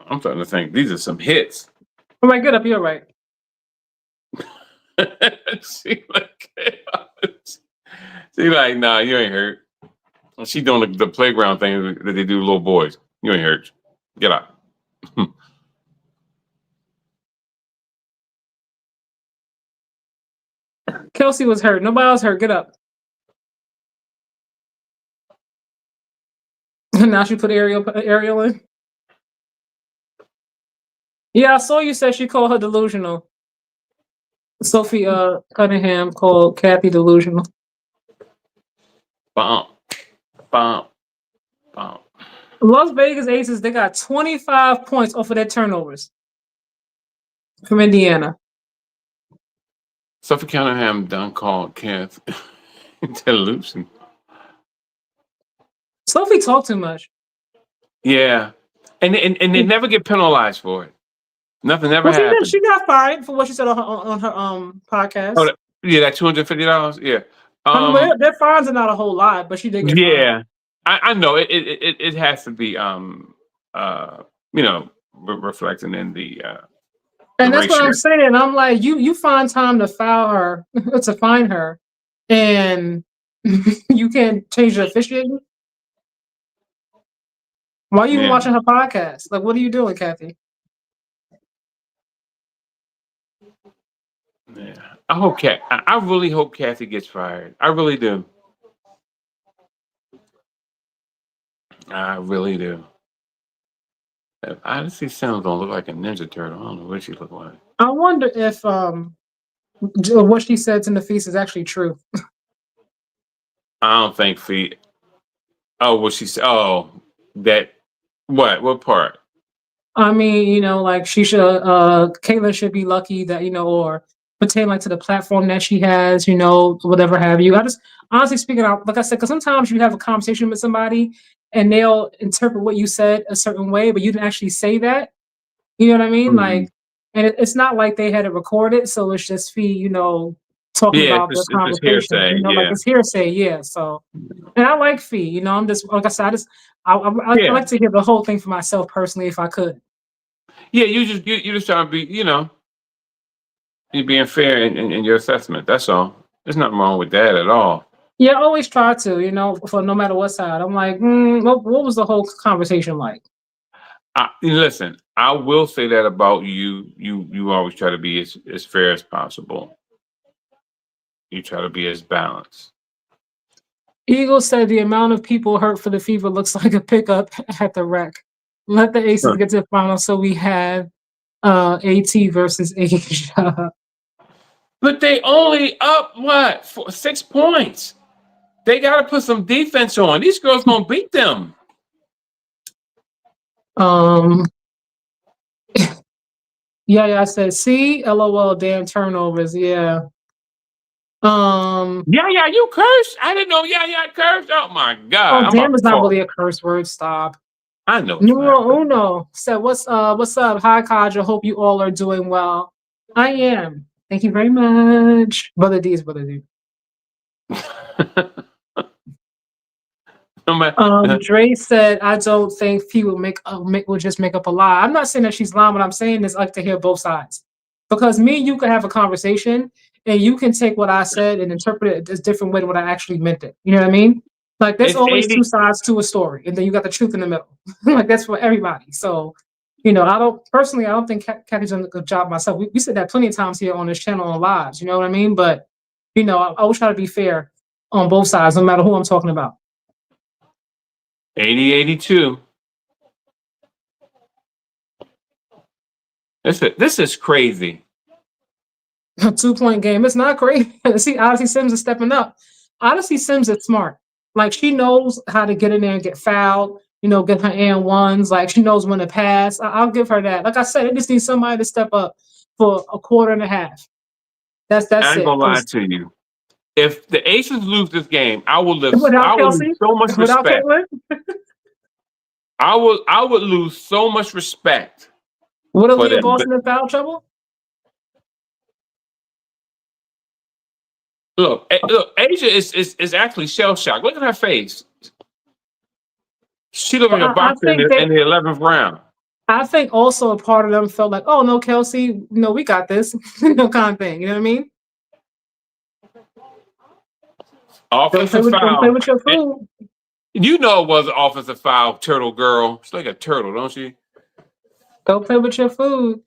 I'm starting to think these are some hits. Oh my, get up, you're right. she like, nah, you ain't hurt. She doing the playground thing that they do to little boys. You ain't hurt. Get out. Kelsey was hurt. Nobody else hurt. Get up. Now she put Ariel in. Yeah, I saw you said she called her delusional. Sophie Cunningham called Kathy delusional. Bump. Las Vegas Aces, they got 25 points off of their turnovers from Indiana. Sophie Cunningham done called Kath delusion. Sophie talked too much. Yeah, and they never get penalized for it. Nothing ever happened. She got fired for what she said on her podcast. Oh, yeah, that $250. Yeah, their fines are not a whole lot, but she did get fined. I know it has to be reflecting in the and that's what I'm saying. I'm like, you find time to foul her to find her, and you can't change the officiating. Why are you even watching her podcast? Like, what are you doing, Kathy? Yeah, I really hope Kathy gets fired. I really do. I really do. Odyssey Sims don't look like a Ninja Turtle. I don't know what she look like. I wonder if what she said to Nafisa is actually true. I don't think Oh, what she said. Oh, that what? What part? I mean, like she should, Caitlyn should be lucky that, or pertain like to the platform that she has, whatever have you. I just, honestly speaking, like I said, because sometimes you have a conversation with somebody and they'll interpret what you said a certain way, but you didn't actually say that. You know what I mean? Mhm. Like, and it's not like they had it recorded, so it's just Fee, talking Yeah, about the it's just conversation. hearsay. Like Yeah, it's hearsay, yeah. So, and I like Fee. I'm just like I said, I yeah, like to hear the whole thing for myself personally if I could. yeah. You just trying to be, you're being fair in your assessment. That's all. There's nothing wrong with that at all. Yeah, I always try to, for no matter what side. I'm like, what was the whole conversation like? Listen, I will say that about you. You always try to be as fair as possible. You try to be as balanced. Eagle said the amount of people hurt for the Fever looks like a pickup at the wreck. Let the Aces Huh. get to the final so we have AT versus Asia. But they only up what 6 points. They got to put some defense on. These girls gonna beat them. um, yeah, I said, see, LOL, damn turnovers, yeah. Yeah, you cursed. I didn't know. Yeah, cursed. Oh my God, Oh, I'm about damn to is not fall. really a curse word. Stop. I know it's not. Numero uno said, what's up? Hi, Kaj. I hope you all are doing well. I am. Thank you very much. Brother D is Brother D. No matter- Dre said, I don't think Fee will just make up a lie. I'm not saying that she's lying. What I'm saying is I like to hear both sides. Because me and you can have a conversation and you can take what I said and interpret it a different way than what I actually meant it. You know what I mean? Like there's it's always two 80. sides to a story, and then you got the truth in the middle. Like that's for everybody. So, I don't think Kathy's done a good job myself. We said that plenty of times here on this channel on lives, you know what I mean? But I always try to be fair on both sides, no matter who I'm talking about. 80-82. This is crazy. A 2-point game. It's not crazy. See, Odyssey Sims is stepping up. Odyssey Sims is smart. Like she knows how to get in there and get fouled, get her and ones. Like she knows when to pass. I'll give her that. Like I said, it just needs somebody to step up for a quarter and a half. That's I ain't it. gonna lie to you. If the Aces lose this game, I will lose Without Kelsey, so much without respect. Caitlin, I would lose so much respect would for Aaliyah them. But Boston in foul trouble? look, Asia is actually shell shocked. Look at her face. She looking Well, at a boxer in the 11th round. I think also a part of them felt like, oh no, Kelsey, no, we got this, kind of thing. You know what I mean? Offensive Don't play foul. with your food. You know it was an offensive foul, turtle girl. She's like a turtle, don't she? Don't play with your food.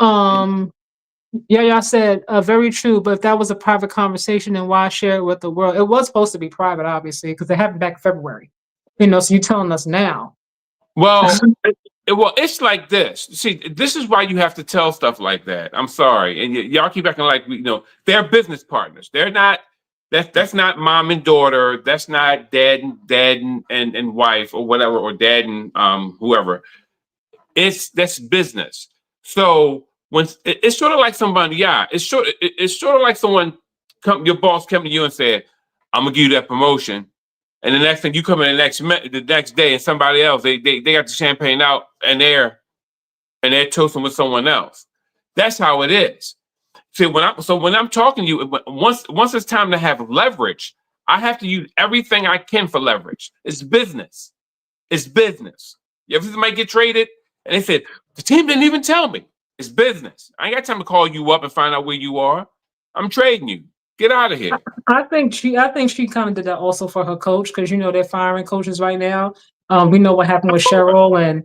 Yeah, I said very true. But if that was a private conversation, then why share it with the world? It was supposed to be private, obviously, because it happened back in February. So you're telling us now. Well, it's like this. See, this is why you have to tell stuff like that. I'm sorry, and y'all keep acting like they're business partners. They're not. That's not mom and daughter. That's not dad and wife or whatever, or dad and whoever. That's business. So when it's sort of like somebody, yeah, it's sort of like someone your boss come to you and said, "I'm gonna give you that promotion," and the next thing you come in the next day and somebody else they got the champagne out and they're toasting with someone else. That's how it is. See, when I'm talking to you, once it's time to have leverage, I have to use everything I can for leverage. It's business. It's business. You ever might get traded and they said the team didn't even tell me. It's business. I ain't got time to call you up and find out where you are. I'm trading you. Get out of here. I think she kind of did that also for her coach because they're firing coaches right now. We know what happened with Cheryl, and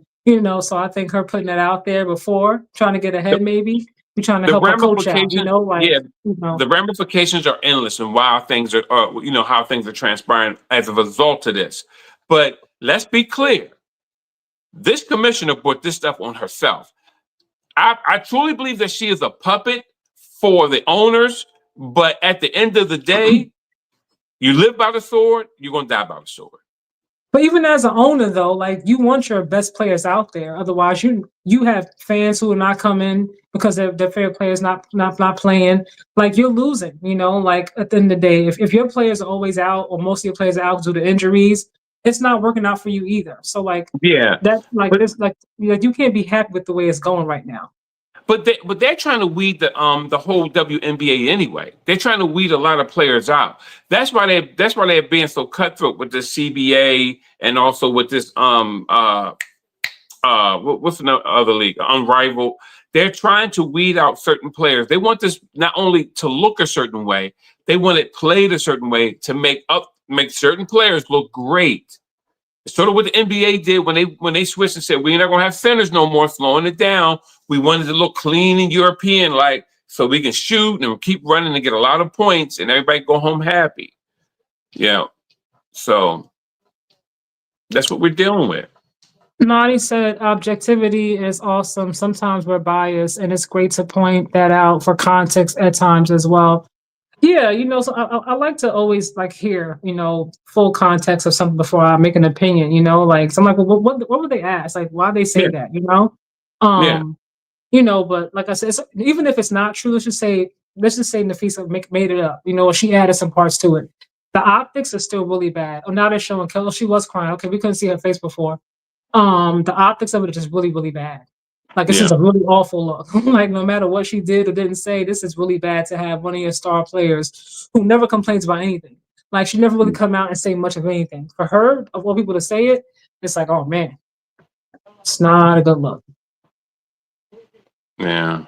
so I think her putting that out there before trying to get ahead, maybe be trying to The help her coach out. ramifications, the ramifications are endless, and how things are transpiring as a result of this. But let's be clear: this commissioner put this stuff on herself. I truly believe that she is a puppet for the owners, but at the end of the day, you live by the sword, you're gonna die by the sword. But even as an owner, though, like you want your best players out there. Otherwise, you have fans who are not coming because their favorite players not playing. Like you're losing. Like at the end of the day, if your players are always out or most of your players are out due to injuries, it's not working out for you either. So like Yeah, that, like but this, like you can't be happy with the way it's going right now. they're trying to weed the whole WNBA anyway. They're trying to weed a lot of players out. That's why they're being so cutthroat with the CBA and also with this what's the other league? Unrivaled. They're trying to weed out certain players. They want this not only to look a certain way, they want it played a certain way to make certain players look great. It's sort of what the NBA did when they switched and said we're not gonna have centers no more, slowing it down. We wanted to look clean and European, like so we can shoot and keep running and get a lot of points and everybody go home happy. Yeah. So that's what we're dealing with. Nadi said objectivity is awesome. Sometimes we're biased, and it's great to point that out for context at times as well. Yeah, so I like to always like hear, full context of something before I make an opinion, like so I'm like, well, what would they ask? Like why they say Yeah. that, Yeah. But like I said, even if it's not true, let's just say Nafisa made it up, or she added some parts to it. The optics are still really bad. Oh, now they're showing Kelly. She was crying. Okay, we couldn't see her face before. The optics of it are just really, really bad. Like this is a really awful look. Like no matter what she did or didn't say, this is really bad to have one of your star players who never complains about anything. Like she never really come out and say much of anything. For her, of all people to say it, it's like, oh man, it's not a good look. Yeah.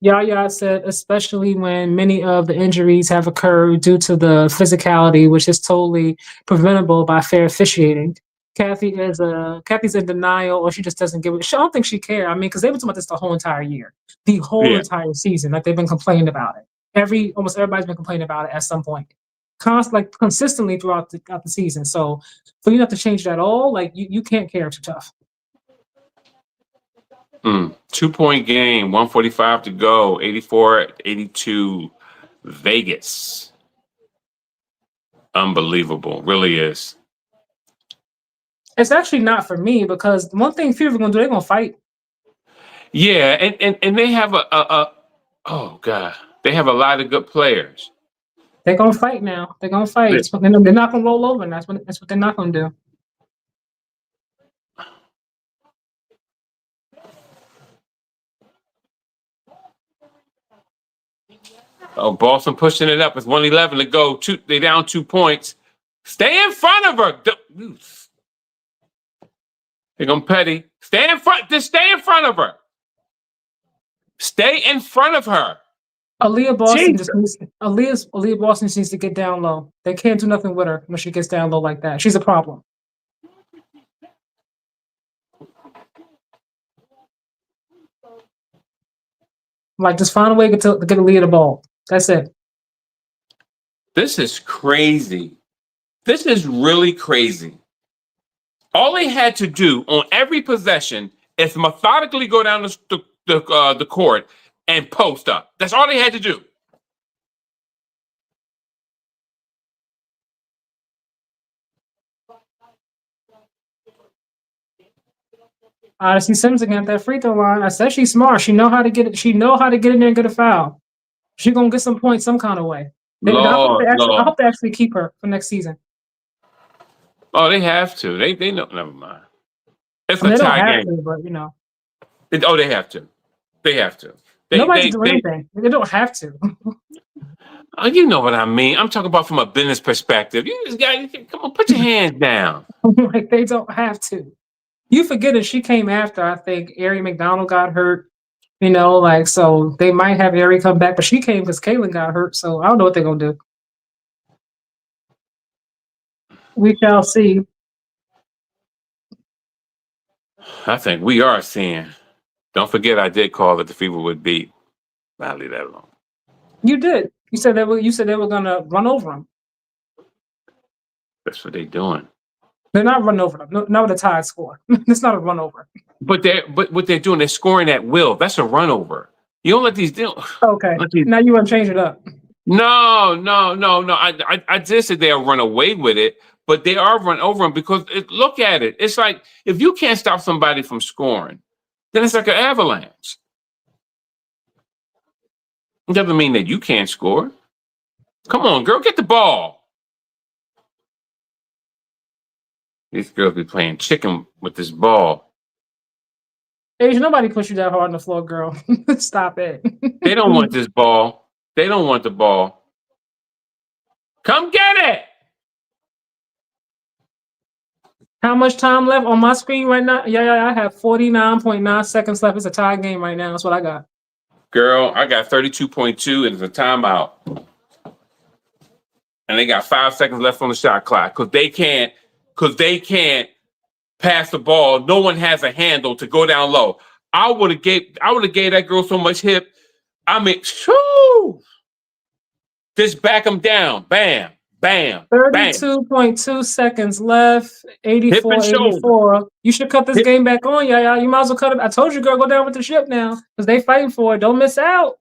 Yaya said, especially when many of the injuries have occurred due to the physicality, which is totally preventable by fair officiating. Kathy's in denial, or she just doesn't give it. I don't think she cares. I mean, because they've been talking about this the whole entire year, the whole entire season. Like they've been complaining about it. Almost everybody's been complaining about it at some point, consistently throughout the season. So for you not to change it at all, like you can't care too tough. 2-point game, 145 to go, 84-82, Vegas. Unbelievable, really is. It's actually not for me because one thing Fever gonna do, they're gonna fight. Yeah, and they have oh god, they have a lot of good players. They're gonna fight now. They're gonna fight. Yeah. They're not gonna roll over, and that's what they're not gonna do. Oh, Boston pushing it up. It's 1:11 to go. They down 2 points. Stay in front of her. They're gonna petty. Stay in front. Just stay in front of her. Stay in front of her. Aaliyah Boston Aaliyah Boston just needs to get down low. They can't do nothing with her when she gets down low like that. She's a problem. Like just find a way to get Aaliyah the ball. That's it. This is crazy. This is really crazy. All they had to do on every possession is methodically go down the court and post up. That's all they had to do. Odyssey Simpson got that free throw line. I said she's smart. She know how to get it. She know how to get in there and get a foul. She gonna get some points some kind of way. I hope they actually keep her for next season. Oh, they have to. They know. Never mind. It's They a don't tie have game. to, but They have to. They have to. Nobody's doing anything. They don't have to. Oh, you know what I mean. I'm talking about from a business perspective. You just got come on, put your hands down. Like they don't have to. You forget that she came after, I think, Ari McDonald got hurt. So they might have Ari come back, but she came because Caitlin got hurt. So I don't know what they're gonna do. We shall see. I think we are seeing. Don't forget, I did call that the Fever would beat. I'll leave that alone. You did. You said they were gonna run over them. That's what they're doing. They're not running over them. No, not with a tied score. It's not a run over. But what they're doing, they're scoring at will. That's a run over. You don't let these deal. Okay. Now you want to change it up. No. I just said they'll run away with it, but they are run over them because look at it. It's like if you can't stop somebody from scoring, then it's like an avalanche. It doesn't mean that you can't score. Come on, girl, get the ball. These girls be playing chicken with this ball. Age, nobody push you that hard on the floor, girl. Stop it. They don't want this ball. They don't want the ball. Come get it. How much time left on my screen right now? Yeah, I have 49.9 seconds left. It's a tie game right now. That's what I got. Girl, I got 32.2 and it's a timeout. And they got 5 seconds left on the shot clock because they can't pass the ball. No one has a handle to go down low. I would have gave that girl so much hip. I mean, shoo! Just back them down. Bam, bam, bam. 32.2 seconds left. 84, Hip and shoulder. 84. You should cut this game back on, yeah. You might as well cut it. I told you, girl, go down with the ship now because they fighting for it. Don't miss out.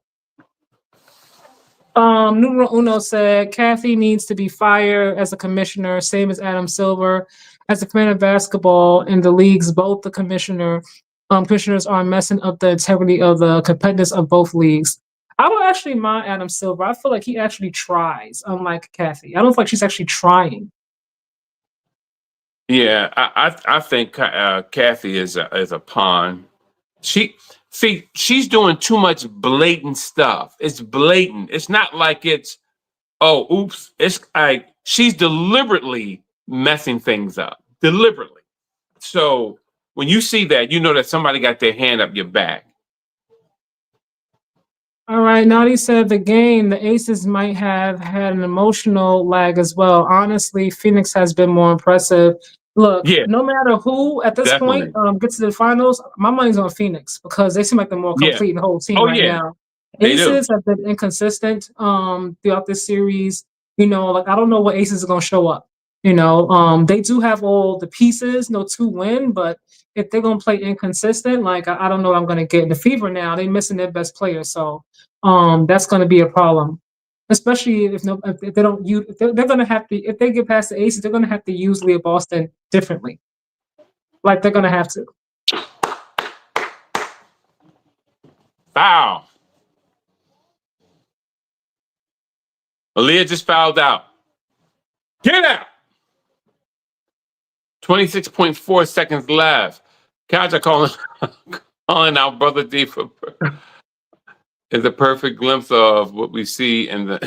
Numero Uno said Kathy needs to be fired as a commissioner, same as Adam Silver. As the commander of basketball in the leagues, both the commissioners are messing up the integrity of the competitiveness of both leagues. I don't actually mind Adam Silver. I feel like he actually tries, unlike Kathy. I don't feel like she's actually trying. Yeah, I think Kathy is a pawn. She's doing too much blatant stuff. It's blatant. It's not like it's, oh, oops. It's like she's deliberately messing things up. Deliberately. So when you see that, you know that somebody got their hand up your back. All right, Naughty said the Aces might have had an emotional lag as well. Honestly, Phoenix has been more impressive. Look, Yeah, no matter who at this definitely. point gets to the finals, my money's on Phoenix because they seem like the more Yeah. complete and whole team Oh, right yeah. now. They do. Aces have been inconsistent throughout this series. You know, like I don't know what Aces are gonna show up. You know, they do have all the pieces, to win, but if they're gonna play inconsistent, like I don't know what I'm gonna get. The Fever now, they're missing their best player, so that's gonna be a problem. Especially if they don't use, they're gonna have to, if they get past the Aces, they're gonna have to use Leah Boston differently. Like they're gonna have to. Foul. Aaliyah just fouled out. Get out. 26.4 seconds left. Kaja calling out Brother D for is a perfect glimpse of what we see in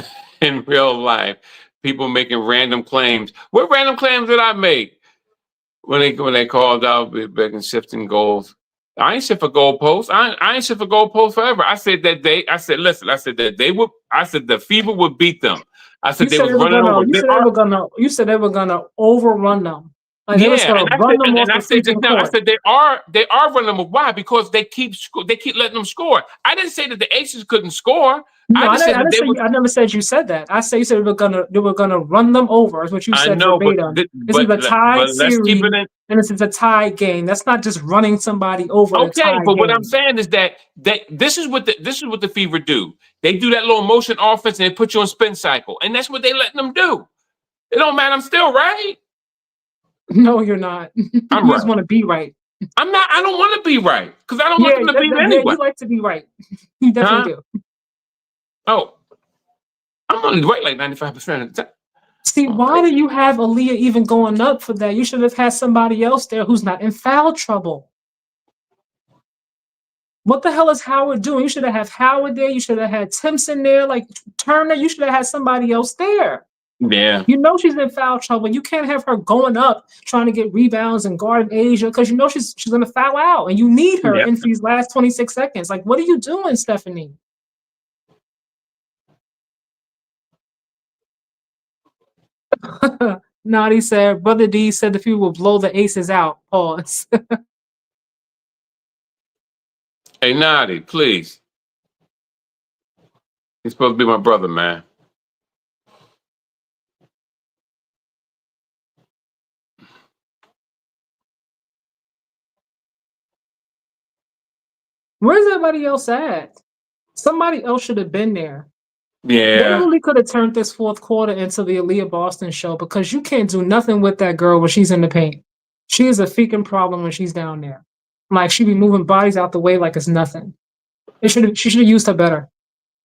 real life. People making random claims. What random claims did I make when they called out begging shifting goals? I ain't shift a goalpost. I ain't shift a goalpost forever. I said that the Fever would beat them. I said they was running over. You said they were gonna overrun them. Like they was Yeah, gonna run them off the freaking court. I said they are running them. Why? Because they keep letting them score. I didn't say that the Aces couldn't score. No, I never said you said that. I said you said they were gonna run them over. Is what you said verbatim. This is a tied series, and this is a tie game. That's not just running somebody over. Okay, but what I'm saying is that this is what the Fever do. They do that little motion offense and they put you on spin cycle, and that's what they letting them do. It don't matter. I'm still right. No, you're not. I'm you right. just want to be right. I'm not. I don't want to be right because I don't want them to be anyway. You like to be right. You definitely do. Oh, I'm only right like 95% of the time. See, why do you have Aaliyah even going up for that? You should have had somebody else there who's not in foul trouble. What the hell is Howard doing? You should have had Howard there. You should have had Timpson there, like Turner. You should have had somebody else there. Yeah. You know she's in foul trouble. You can't have her going up trying to get rebounds and guarding Asia because you know she's going to foul out, and you need her in these last 26 seconds. Like, what are you doing, Stephanie? Naughty said, Brother D said the Fever will blow the Aces out. Pause. Hey, Naughty, please. He's supposed to be my brother, man. Where's everybody else at? Somebody else should have been there. They Yeah. really could have turned this fourth quarter into the Aaliyah Boston show because you can't do nothing with that girl when she's in the paint. She is a freaking problem when she's down there. Like she be moving bodies out the way like it's nothing. She should have used her better,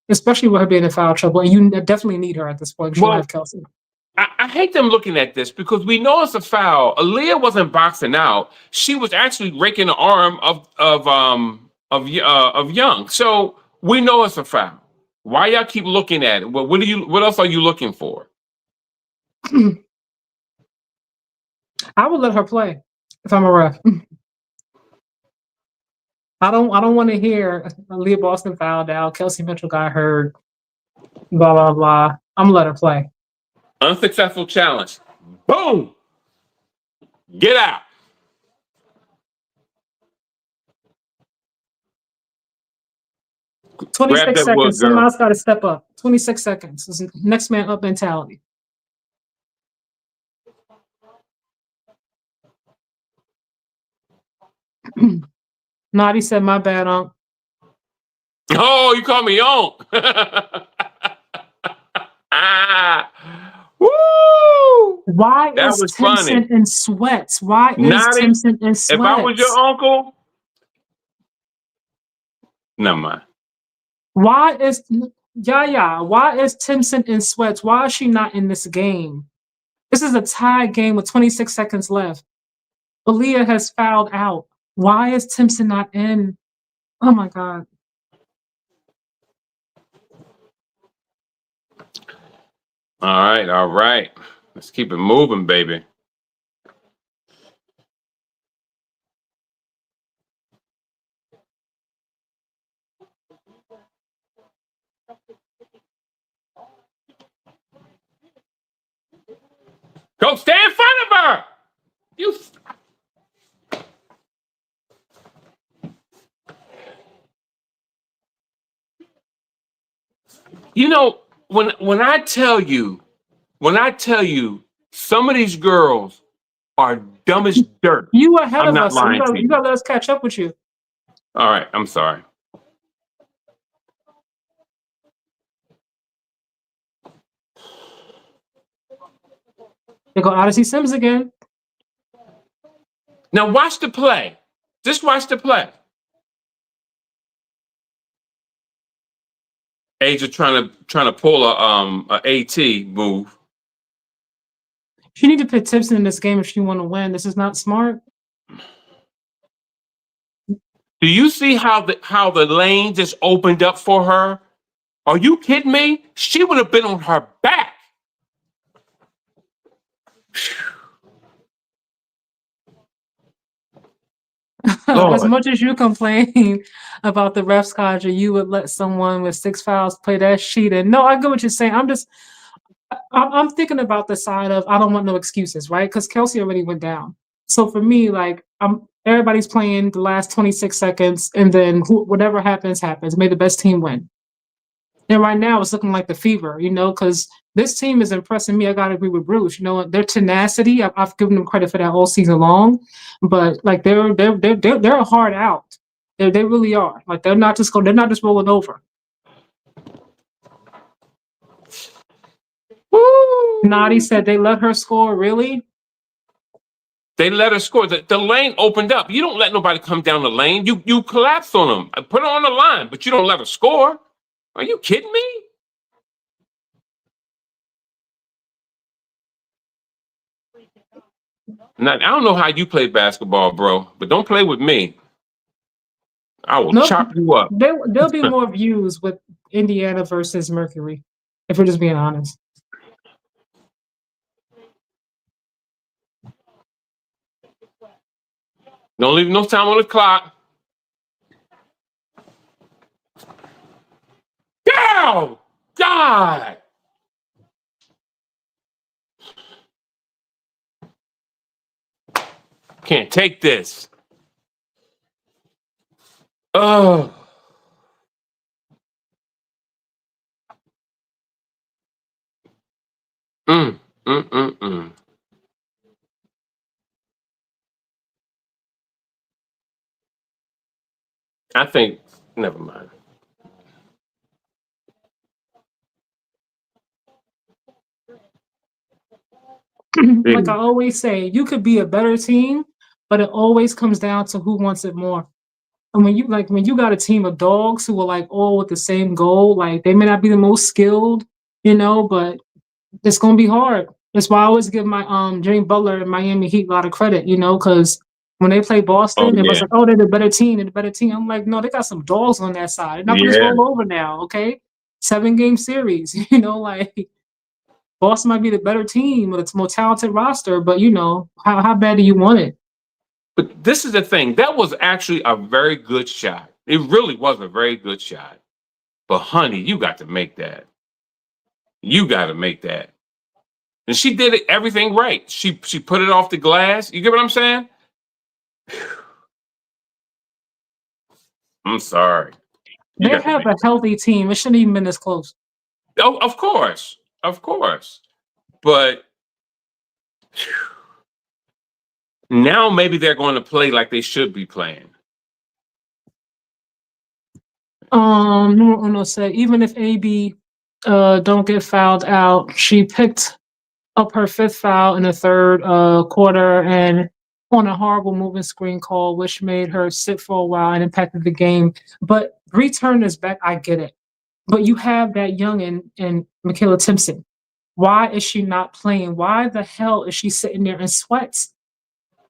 especially with her being in foul trouble. And you definitely need her at this point. You don't Well, have Kelsey. I hate them looking at this because we know it's a foul. Aaliyah wasn't boxing out; she was actually raking the arm of Young. So we know it's a foul. Why y'all keep looking at it? What do you? What else are you looking for? I would let her play if I'm a ref. I don't want to hear Aaliyah Boston fouled out. Kelsey Mitchell got hurt. Blah blah blah. I'm gonna let her play. Unsuccessful challenge. Boom. Get out. 26 Grab that wood, seconds. Someone girl. else got to step up. 26 seconds. It's next man up mentality. Naughty said, my bad, Unc. Oh, you call me on. Woo! Why That is was funny. Timpson in sweats? Why is Naughty. Timpson in If I was your sweats? uncle, never mind. Why is Why is Timpson in sweats? Why is she not in this game? This is a tie game with 26 seconds left. Aaliyah has fouled out. Why is Timpson not in? Oh my God. All right, all right. Let's keep it moving, baby. Go stand in front of her. You know, when I tell you some of these girls are dumb as dirt. You ahead I'm of not us. So lying to you you. gotta let us catch up with you. All right, I'm sorry. They go Odyssey Sims again. Now watch the play. Just watch the play. Asia trying to pull a AT move. She need to put Timpson in this game if she want to win. This is not smart. Do you see how the lane just opened up for her? Are you kidding me? She would have been on her back. As Lord. much as you complain about the refs, Kaja, you would let someone with 6 fouls play that sheet. And no, I get what you're saying. I'm thinking about the side of I don't want no excuses, right? Because Kelsey already went down. So for me, like everybody's playing the last 26 seconds, and then whatever happens, happens. May the best team win. And right now, it's looking like the fever, because this team is impressing me. I got to agree with Bruce. Their tenacity. I've given them credit for that all season long, but like they're a hard out. They really are. Like they're not just rolling over. Woo! Nadi said they let her score. Really? They let her score. The lane opened up. You don't let nobody come down the lane. You collapse on them. Put her on the line, but you don't let her score. Are you kidding me? Now, I don't know how you play basketball, bro, but don't play with me. I will Nope. chop you up. There'll be more views with Indiana versus Mercury, if we're just being honest. Don't leave no time on the clock. Go! God! Can't take this. Oh. Mm, mm, mm, mm. I think, never mind. like I always say, you could be a better team, but it always comes down to who wants it more. And when you got a team of dogs who are like all with the same goal, like they may not be the most skilled, but it's gonna be hard. That's why I always give my Jimmy Butler and Miami Heat a lot of credit, because when they play Oh Boston, it was yeah, like, oh, they're the better team, they're the better team. I'm like, no, they got some dogs on that side. They're not gonna just yeah. roll over now, okay? 7-game series, like Boston might be the better team with a more talented roster, but how bad do you want it? But this is the thing. That was actually a very good shot. It really was a very good shot. But honey, you got to make that. You got to make that. And she did everything right. She put it off the glass. You get what I'm saying? I'm sorry. You They got to have make a that. healthy team. It shouldn't even been this close. Oh, of course. Of course. But now maybe they're going to play like they should be playing. Numero uno said even if AB don't get fouled out, she picked up her fifth foul in the third quarter and on a horrible moving screen call, which made her sit for a while and impacted the game. But Bree Turner's back, I get it. But you have that young and Michaela Timpson. Why is she not playing? Why the hell is she sitting there in sweats?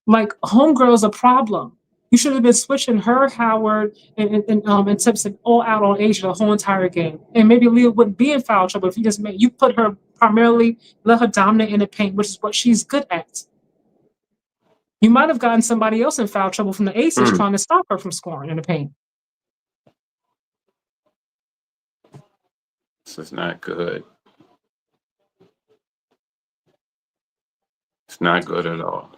Like homegirl's a problem. You should have been switching her, Howard, and Simpson all out on Asia the whole entire game. And maybe Leah wouldn't be in foul trouble if you put her primarily, let her dominate in the paint, which is what she's good at. You might have gotten somebody else in foul trouble from the Aces trying to stop her from scoring in the paint. This is not good. It's not good at all.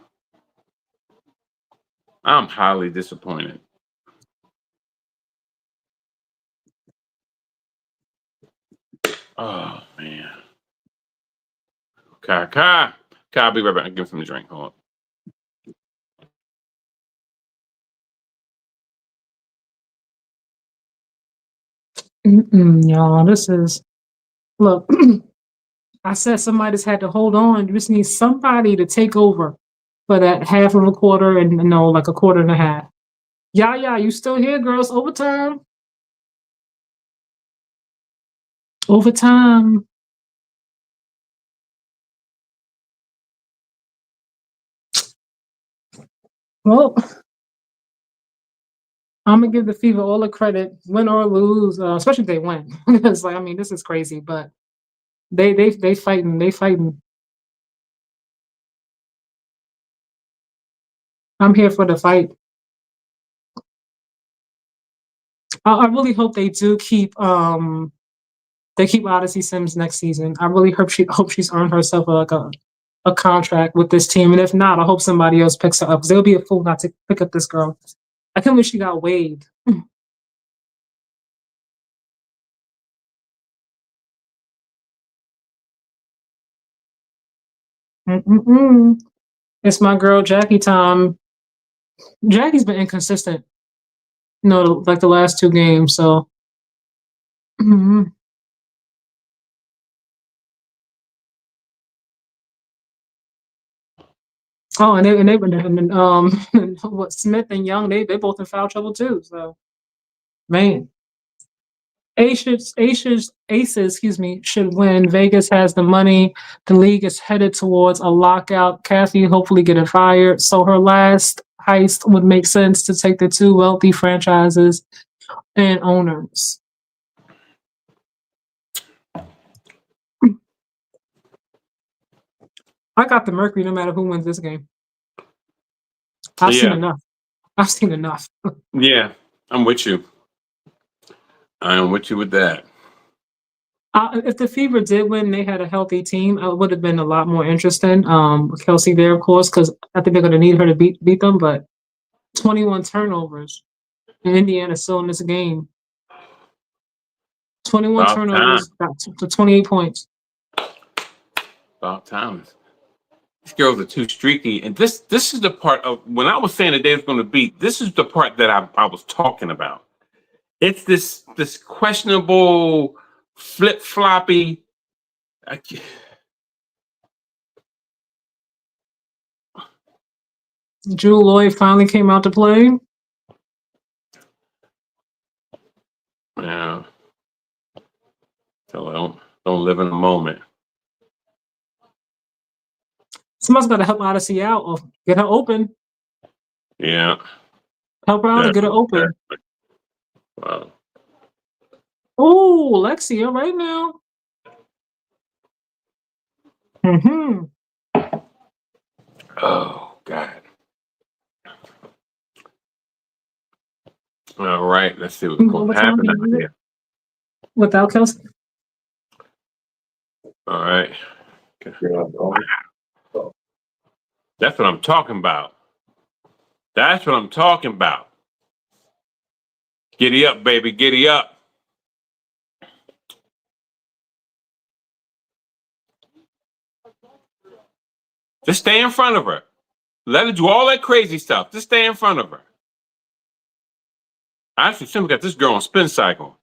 I'm highly disappointed. Oh man. Kai, I'll be right back. I'll give him some drink. Hold on. Y'all, this is look. I said somebody just had to hold on. You just need somebody to take over for that half of a quarter and no, like a quarter and a half. Yeah, you still here, girls? Overtime. Overtime. Well, I'm gonna give the Fever all the credit, win or lose, especially if they win. It's like, I mean, this is crazy, but they fighting, they fighting. I'm here for the fight. I really hope they do keep Odyssey Sims next season. I really hope she's earned herself a contract with this team, and if not, I hope somebody else picks her up because they'll be a fool not to pick up this girl. I can't believe she got waived. Mm-mm-mm. It's my girl Jackie time. Jackie's been inconsistent, like the last two games. So, mhm. Oh, and they've been what Smith and Young they both in foul trouble too. So, man, Aces, should win. Vegas has the money. The league is headed towards a lockout. Kathy hopefully getting fired. So her last heist would make sense to take the two wealthy franchises and owners. I got the Mercury no matter who wins this game. I've seen enough. I've seen enough. Yeah, I'm with you. I am with you with that. If the Fever did win, they had a healthy team. It would have been a lot more interesting. Kelsey there, of course, because I think they're going to need her to beat them. But 21 turnovers, and Indiana still in this game. 21 About time. turnovers, got to 28 points. About time. These girls are too streaky, and this is the part of when I was saying that they was going to beat. This is the part that I was talking about. It's this questionable flip floppy. Drew Lloyd finally came out to play. Yeah. So don't live in the moment. Somebody's got to help Odyssey out or get her open. Yeah. Help her out to get her open. Definitely. Wow. Oh, Lexi, all right now. Mm-hmm. Oh, God. All right. Let's see what's going What to time happen do out you do it? here. Without Kelsey? All right. Okay. That's what I'm talking about. That's what I'm talking about. Giddy up, baby. Giddy up. Just stay in front of her. Let her do all that crazy stuff. Just stay in front of her. I actually simply got this girl on spin cycle.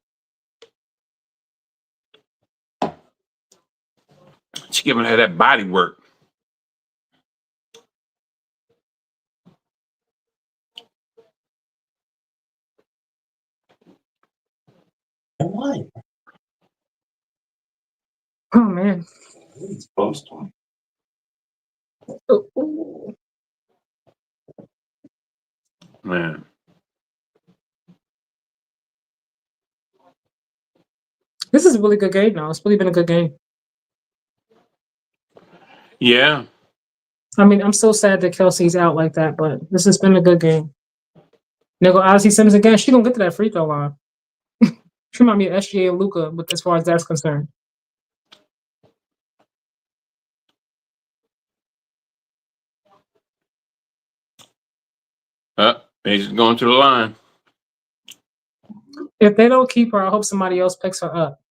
She giving her that body work. Why? Oh, man. It's post one. Oh. Man. This is a really good game now. It's really been a good game. Yeah. I mean, I'm so sad that Kelsey's out like that, but this has been a good game. Now go Odyssey Simmons again. She gonna get to that free throw line. She remind me of SGA and Luca, but as far as that's concerned. He's just going to the line. If they don't keep her, I hope somebody else picks her up.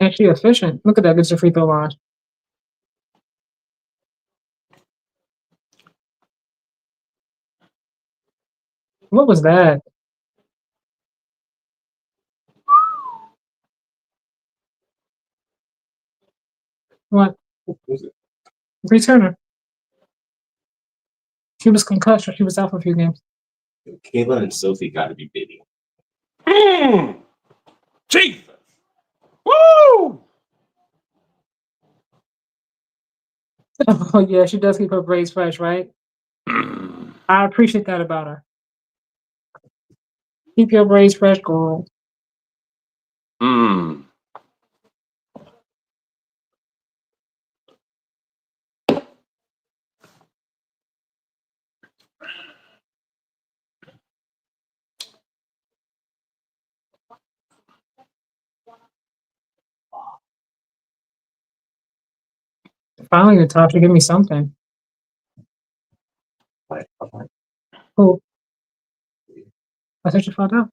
And she efficient. Look at that, gets your free throw line. What was that? What? Returner. She was concussed. She was out for a few games. Kayla and Sophie got to be big. Jesus. Woo! Oh yeah, she does keep her braids fresh, right? I appreciate that about her. Keep your braids fresh, girl. Finally, Natasha, give me something. Who? I thought you found out.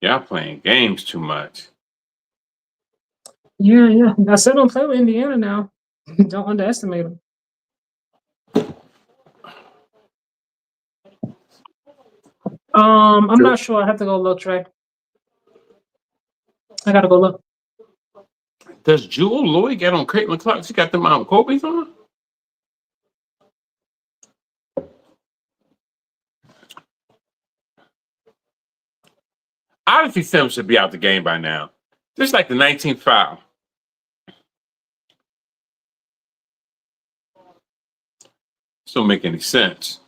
Y'all playing games too much. Yeah. I said don't play with Indiana now. Don't underestimate them. I'm not sure. I have to go look, Trey. I gotta go look. Does Jewel Lloyd get on Caitlin Clark? She got them Mount Kobe's on? Odyssey Sims should be out the game by now. Just like the 19th foul. This don't make any sense.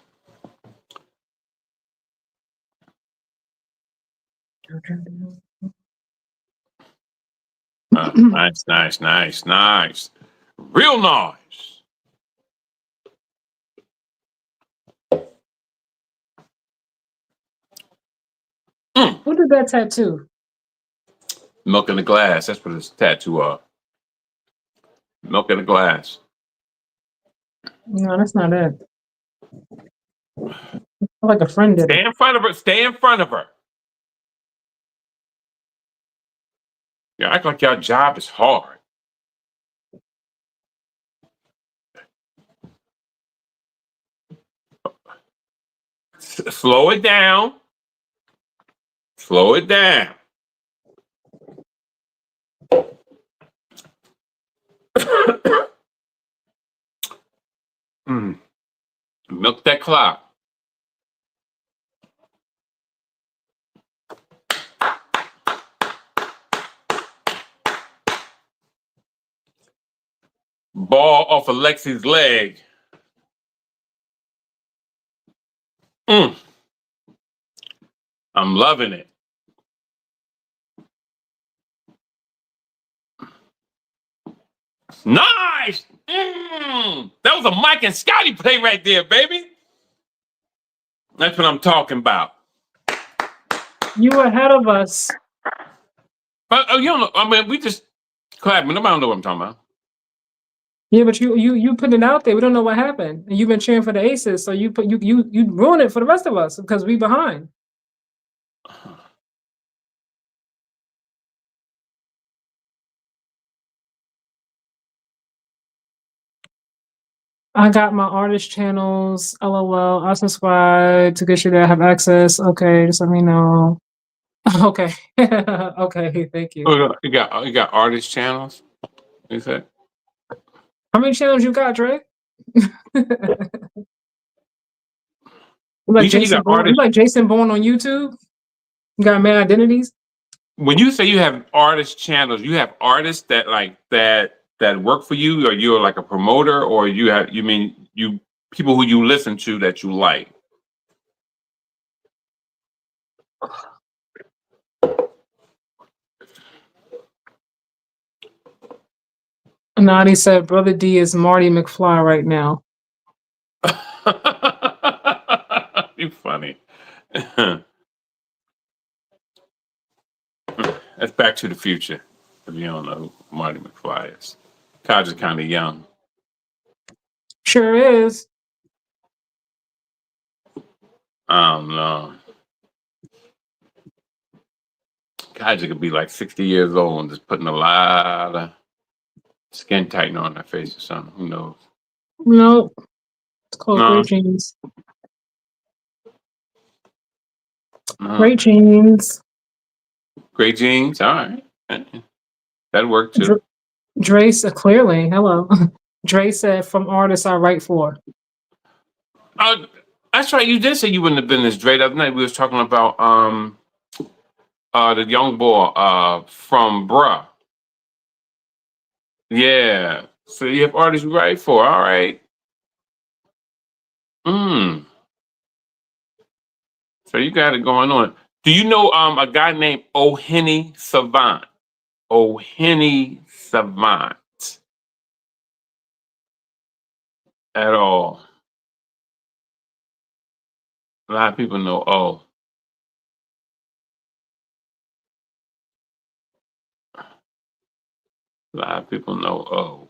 Nice. Real nice. Who did that tattoo? Milk in the glass. That's what this tattoo are. Milk in the glass. No, that's not it. Like a friend did Stay it. in front of her. Stay in front of her. You act like your job is hard. Slow it down. Slow it down. Milk that clock. Ball off Alexi's leg. I'm loving it. Nice. That was a Mike and Scotty play right there, baby. That's what I'm talking about. You were ahead of us. But you don't know. I mean, we just clapping. Nobody don't know what I'm talking about. Yeah, but you put it out there. We don't know what happened, and you've been cheering for the Aces, so you ruin it for the rest of us because we behind. I got my artist channels. LOL. I subscribe to get you to have access. Okay, just let me know. Okay. Okay. Thank you. Oh, you got artist channels. You said How many channels you got, Dre? you said you got You artist. like Jason Bourne on YouTube? You got mad identities? When you say you have artist channels, you have artists that like that work for you, or you're like a promoter, or you mean you people who you listen to that you like. Nadi said, Brother D is Marty McFly right now. You're funny. That's Back to the Future. If you don't know who Marty McFly is, Taj is kind of young. Sure is. I don't know. Kaja could be like 60 years old and just putting a lot of skin tightener on her face or something. Who knows? No, it's called No. Great Jeans. No. Great Jeans. Great jeans. All right. That'd work too. Dre said, clearly, hello. Dre said, from artists I write for. That's right. You did say you wouldn't have been this Dre. The other night we was talking about the young boy from Bruh. Yeah. So you have artists you write for. All right. So you got it going on. Do you know a guy named O'Henny Savant? O'Henny Savant. At all. A lot of people know O. A lot of people know O.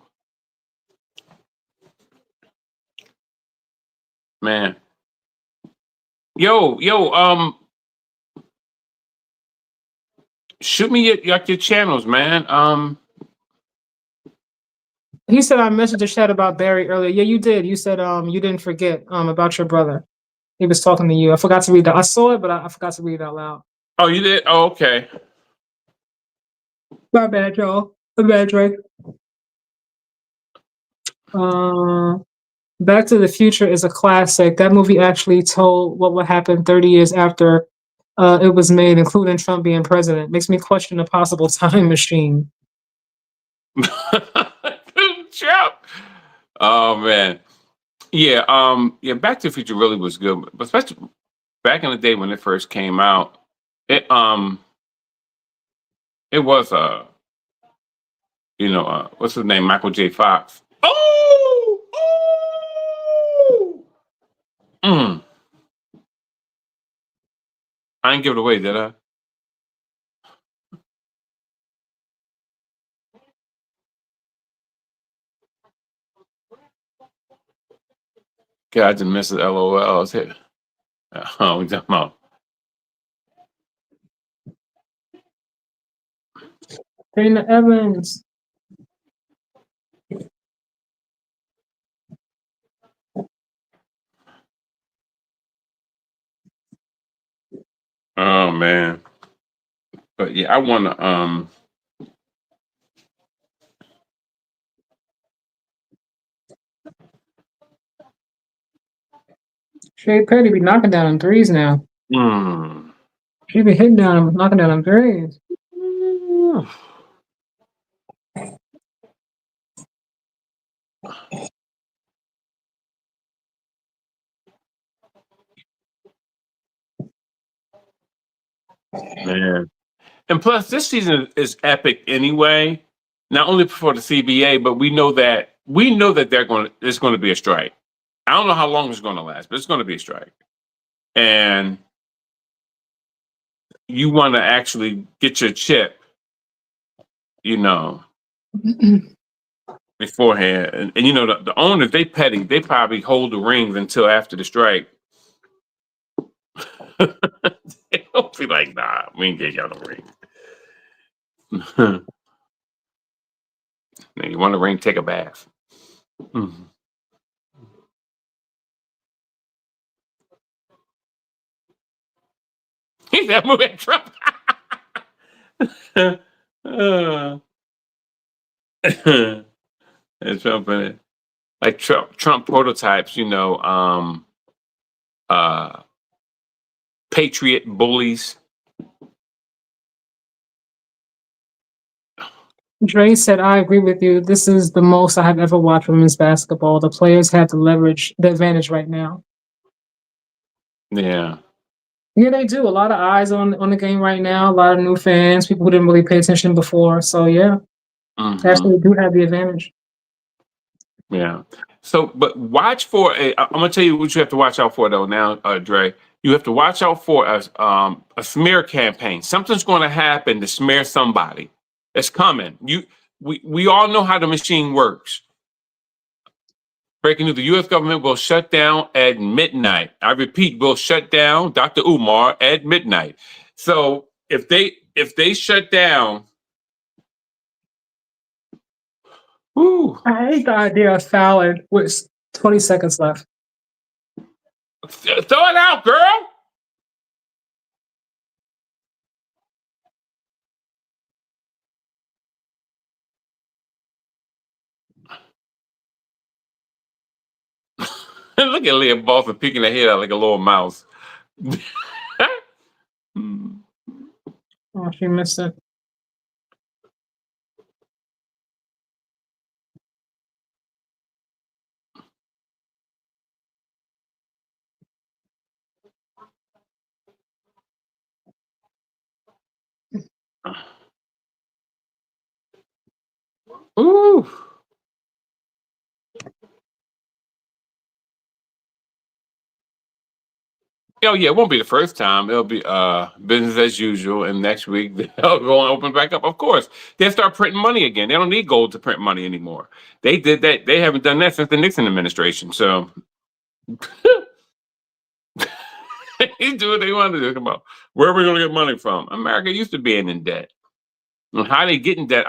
Man. Yo, shoot me your channels, man. He said I messaged the chat about Barry earlier. Yeah, you did. You said you didn't forget about your brother. He was talking to you. I forgot to read that. I saw it, but I forgot to read it out loud. Oh, you did? Oh, okay. My bad, y'all. My bad, Drake. Back to the Future is a classic. That movie actually told what would happen 30 years after it was made, including Trump being president. Makes me question a possible time machine. Trump. Oh man. Yeah, Back to the Future really was good. But especially back in the day when it first came out, it was what's his name? Michael J. Fox. Oh! I didn't give it away, did I? God, I just missed it. LOL. I was hit. Oh, we talking about. Dana Evans. Oh man. But yeah, I wanna Shea Petty be knocking down on threes now. mm, She be hitting down, knocking down on threes. man. And plus this season is epic anyway. Not only for the CBA, but we know that there's gonna be a strike. I don't know how long it's gonna last, but it's gonna be a strike. And you want to actually get your chip, you know, beforehand. And you know, the owners, they petty. They probably hold the rings until after the strike. They don't be like, nah, we ain't get y'all no ring. Now, you want a ring, take a bath. Mhm. He's that moving Trump. It's Trump in it. Like Trump prototypes, you know, uh, patriot bullies. Dre said, I agree with you. This is the most I have ever watched women's basketball. The players have the advantage right now. Yeah. Yeah, they do. A lot of eyes on the game right now. A lot of new fans, people who didn't really pay attention before. So yeah, Mhm. actually do have the advantage. Yeah. So, but watch for I'm gonna tell you what you have to watch out for though. Now, Dre, you have to watch out for a smear campaign. Something's going to happen to smear somebody. It's coming. We all know how the machine works. Breaking news: the U.S. government will shut down at midnight. I repeat, will shut down Dr. Umar at midnight. So if they shut down, whew, I hate the idea of fouling with 20 seconds left. throw it out, girl. Look at Leah Boston peeking her head out like a little mouse. Oh, she missed it. Ooh. Oh yeah, it won't be the first time. It'll be business as usual. And next week they'll go and open back up. Of course, they'll start printing money again. They don't need gold to print money anymore. They did that. They haven't done that since the Nixon administration. So they do what they want to do. Come on, where are we going to get money from? America used to being in debt. And how they get in debt?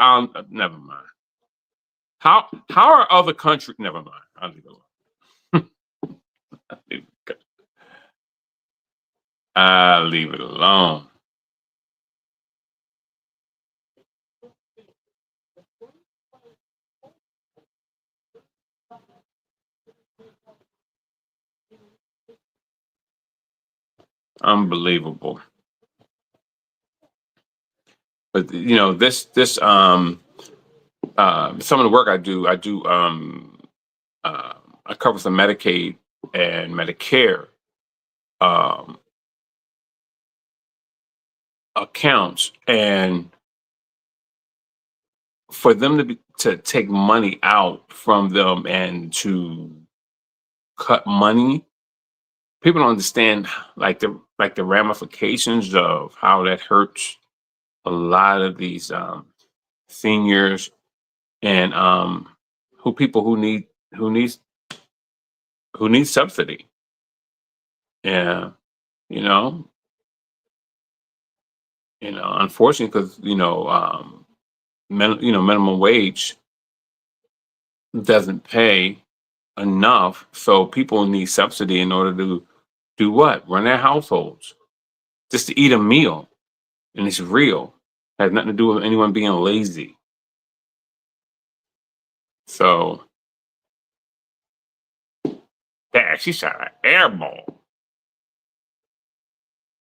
Never mind. How are other countries? Never mind. I'll leave it alone. I'll leave it alone. Unbelievable. But you know, some of the work I cover some Medicaid and Medicare um, accounts, and for them to take money out from them and to cut money, people don't understand like the ramifications of how that hurts a lot of these seniors and people who need who need subsidy. Yeah, you know, unfortunately, because minimum wage doesn't pay enough, so people need subsidy in order to do what? Run their households. just to eat a meal, and it's real. It has nothing to do with anyone being lazy. So, that she shot an air ball.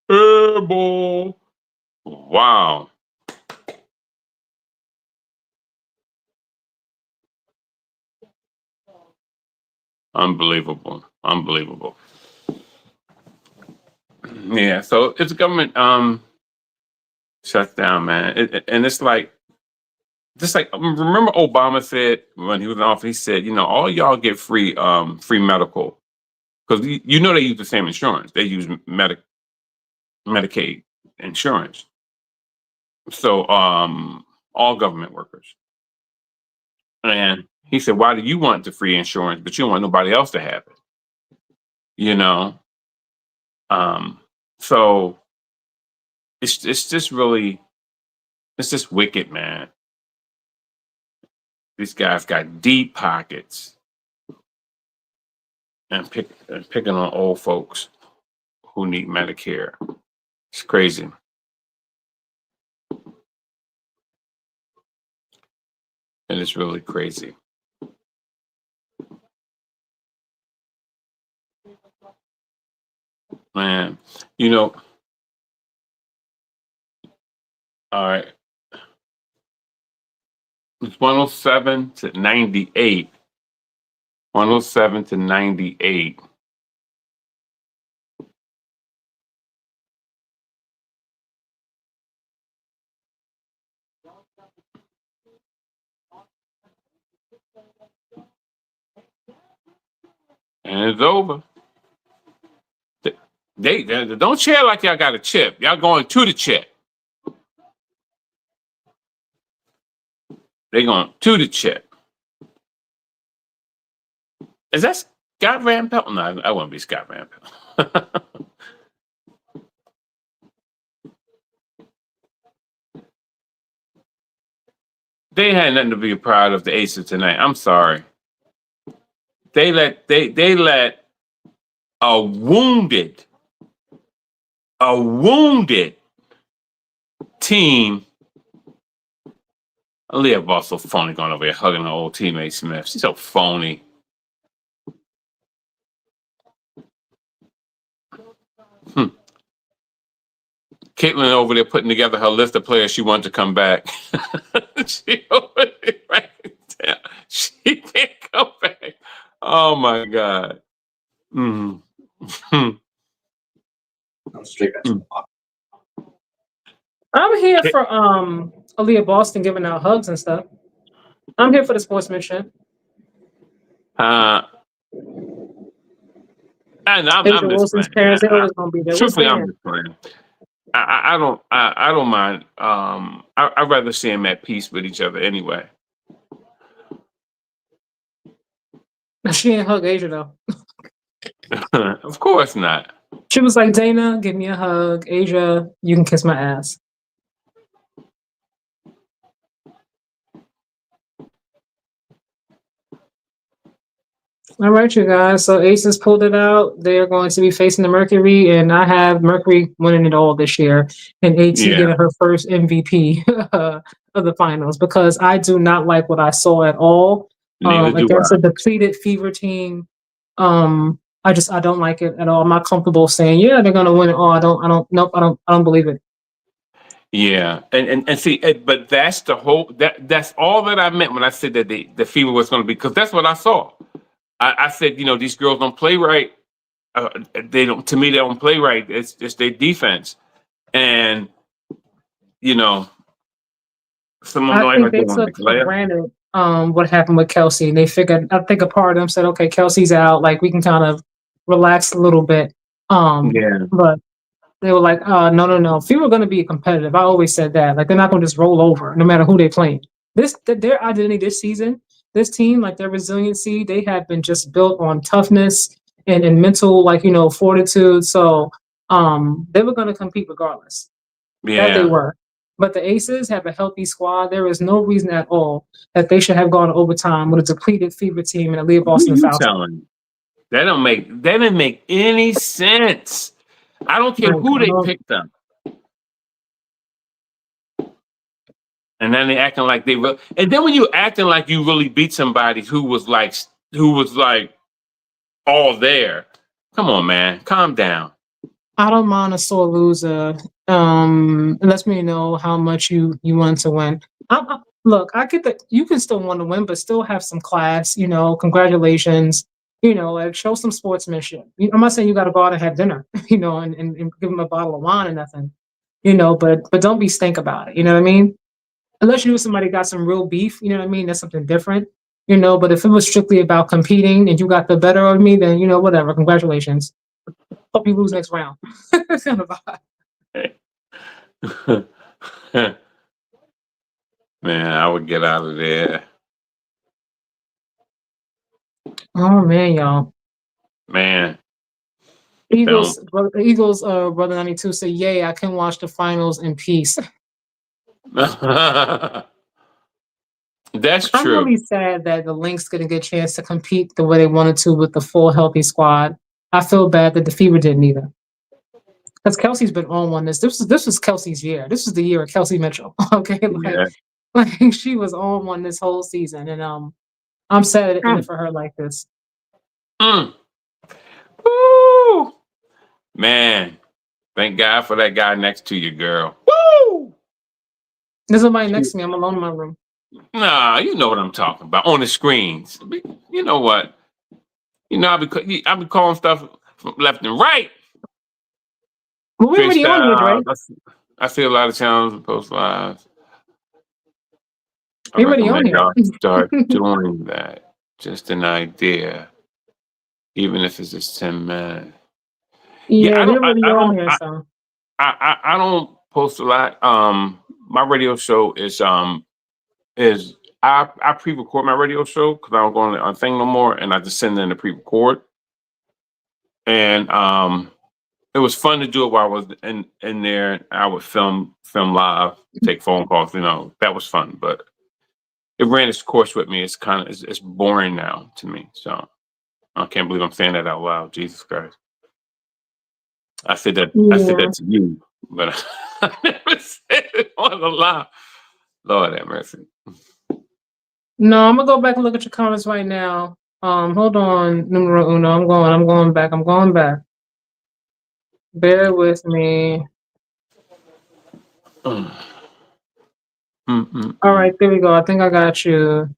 Air ball. Wow. Unbelievable. Unbelievable. Yeah, so it's a government shutdown, man. And it's like, just like, remember Obama said when he was in office, he said, all y'all get free medical. Because you know they use the same insurance. They use Medicaid insurance. So all government workers. And he said, why do you want the free insurance, but you don't want nobody else to have it? So it's just really, it's just wicked, man. These guys got deep pockets and picking on old folks who need Medicare. It's crazy. And it's really crazy. Man, all right. It's 107 to 98. 107 to 98. And it's over. They don't cheer like y'all got a chip. Y'all going to the chip. They going to the chip. Is that Scott Van Pelt? No, I wouldn't be Scott Van Pelt. They had nothing to be proud of, the Aces tonight. I'm sorry. They let a wounded team. Aaliyah Ball so phony going over here hugging her old teammate Smith. She's so phony. Caitlin over there putting together her list of players she wanted to come back. She over there right there. She can't come back. Oh my God. I'm straight back to the box. I'm here for Aaliyah Boston giving out hugs and stuff. I'm here for the sportsmanship. And I'm just Wilson's playing. parents, they're always gonna be there. Truthfully, I'm just playing. I don't mind. I'd rather see them at peace with each other anyway. She ain't hug Asia though. Of course not. She was like, Dana, give me a hug. Asia, you can kiss my ass. All right, you guys. So Aces pulled it out. They're going to be facing the Mercury, and I have Mercury winning it all this year, and AT getting her first MVP of the finals, because I do not like what I saw at all against a depleted Fever team. I don't like it at all. I'm not comfortable saying, yeah, they're going to win it all. I don't believe it. Yeah, and see, but that's the whole. That's all that I meant when I said that the Fever was going to be, because that's what I saw. I said, these girls don't play right. They don't. To me, they don't play right. It's their defense, and some of them I think they took for granted what happened with Kelsey. They figured. I think a part of them said, "Okay, Kelsey's out. Like we can kind of relax a little bit." But they were like, no. Fever are going to be competitive. I always said that. Like they're not going to just roll over, no matter who they playing. Their identity this season. This team, like their resiliency, they have been just built on toughness and mental, fortitude. So they were going to compete regardless. Yeah. That they were. But the Aces have a healthy squad. There is no reason at all that they should have gone to overtime with a depleted Fever team and a Aaliyah Boston Falcons. That didn't make any sense. I don't care who they picked them. And then they acting like they will. And then when you acting like you really beat somebody who was like all there. Come on, man, calm down. I don't mind a sore loser. It lets me know how much you want to win. Look, I get that you can still want to win, but still have some class. Congratulations. Like show some sportsmanship. I'm not saying you got to go out and have dinner, and give them a bottle of wine or nothing, but don't be stink about it. You know what I mean? Unless you knew somebody got some real beef, you know what I mean? That's something different, But if it was strictly about competing and you got the better of me, then whatever. Congratulations. Hope you lose next round. That's kind of vibe. Man, I would get out of there. Oh man, y'all. Man. Eagles, brother 92 say, "Yay! I can watch the finals in peace." That's I'm true. really sad that the Lynx didn't get a chance to compete the way they wanted to with the full healthy squad. I feel bad that the Fever didn't either. Because Kelsey's been on one. This was Kelsey's year. This was the year of Kelsey Mitchell. Okay, like she was on one this whole season, and I'm sad it ended for her like this. Woo! Man, thank God for that guy next to you, girl. Woo! There's somebody next to me. I'm alone in my room. Nah, you know what I'm talking about on the screens. You know what? I'll be calling stuff from left and right. Well, we're already on here, Dre. I see a lot of channels post live. We're already on here. Start doing that. Just an idea, even if it's just 10 minutes. Yeah, we're already on here. So I don't post a lot. My radio show is I pre-record my radio show because I don't go on thing no more, and I just send in the pre-record. And it was fun to do it while I was in there. I would film live, take phone calls. That was fun, but it ran its course with me. It's it's boring now to me. So I can't believe I'm saying that out loud. Jesus Christ! I said that. Yeah. I said that to you, but I never said it on the live. Lord have mercy. No, I'm gonna go back and look at your comments right now. Hold on, numero uno. I'm going back. Bear with me. All right, there we go. I think I got you.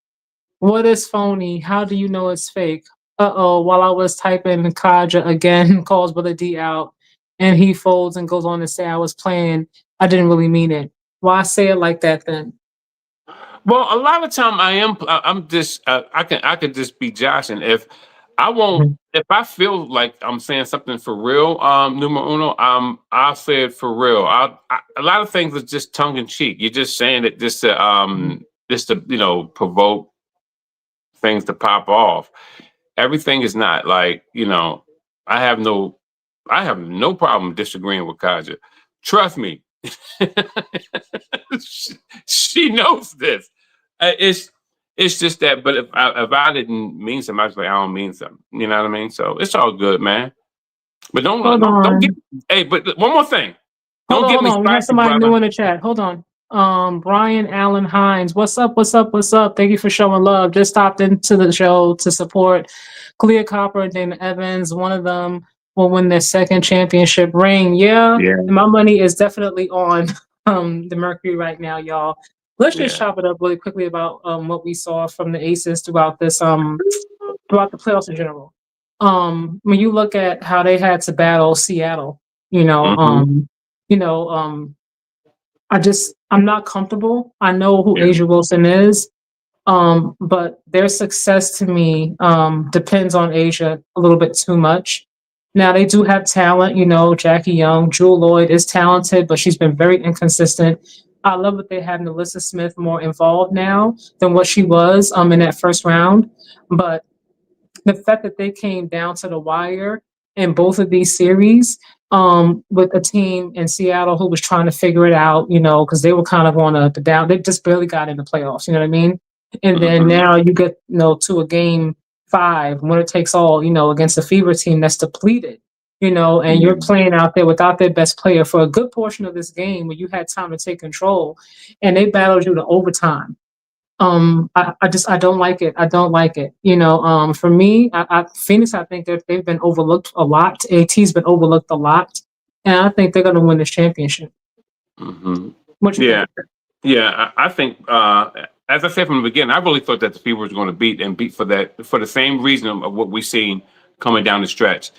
What is phony? How do you know it's fake? While I was typing, Kaja again calls Brother D out, and he folds and goes on to say I was playing. I didn't really mean it. Why say it like that then? Well, a lot of time I'm just I can just be joshing. If I feel like I'm saying something for real, numero uno, I'll say it for real. A lot of things are just tongue in cheek. You're just saying it just to provoke things to pop off. Everything is not like, I have no problem disagreeing with Kaja. Trust me. she knows this. It's just that. But if I didn't mean something, I was like, I don't mean something. You know what I mean? So it's all good, man. But don't get. Hey, but one more thing. Don't get me spicy, we have somebody brother. new in the chat. Hold on. Brian Allen Hines, what's up? Thank you for showing love. Just stopped into the show to support Clea Copper and Dana Evans. One of them will win their second championship ring. Yeah. My money is definitely on the Mercury right now, y'all. Let's just chop it up really quickly about what we saw from the Aces throughout this throughout the playoffs in general. When you look at how they had to battle Seattle, I'm not comfortable. I know who Asia Wilson is, but their success to me depends on Asia a little bit too much. Now they do have talent, Jackie Young, Jewel Lloyd is talented, but she's been very inconsistent. I love that they have Melissa Smith more involved now than what she was in that first round. But the fact that they came down to the wire in both of these series, with a team in Seattle who was trying to figure it out, because they were kind of on the down. They just barely got in the playoffs, you know what I mean? And then now you get, to a game 5, winner takes all, against a Fever team that's depleted. and you're playing out there without their best player for a good portion of this game where you had time to take control, and they battled you to overtime. I don't like it. I don't like it. For me, Phoenix, I think that they've been overlooked a lot. AT's been overlooked a lot, and I think they're going to win this championship. Mm-hmm. What you Yeah. think? Yeah, I think as I said from the beginning, I really thought that the Fever was going to beat for the same reason of what we've seen coming down the stretch.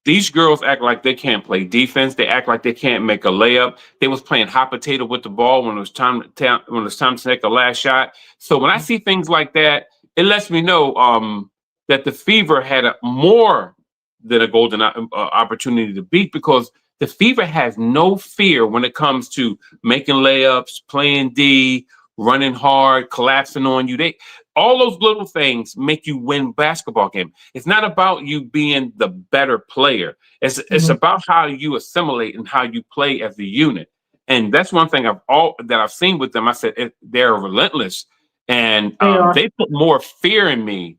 These girls act like they can't play defense. They act like they can't make a layup. They was playing hot potato with the ball when it was time to take the last shot. So when I see things like that, it lets me know that the Fever had more than a golden opportunity to beat, because the Fever has no fear when it comes to making layups, playing D, running hard, collapsing on you. All those little things make you win basketball game. It's not about you being the better player. It's about how you assimilate and how you play as a unit. And that's one thing I've seen with them. I said they're relentless, and they put more fear in me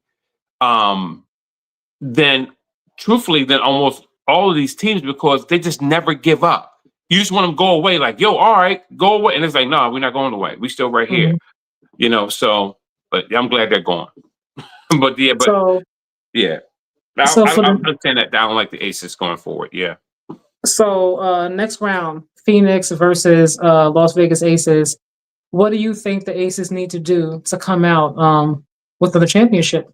than almost all of these teams, because they just never give up. You just want them to go away, like, yo, all right, go away. And it's like, no, we're not going away. We still right here. So, but I'm glad they're gone. I understand that I don't like the Aces going forward. Yeah. So next round, Phoenix versus Las Vegas Aces. What do you think the Aces need to do to come out with the championship?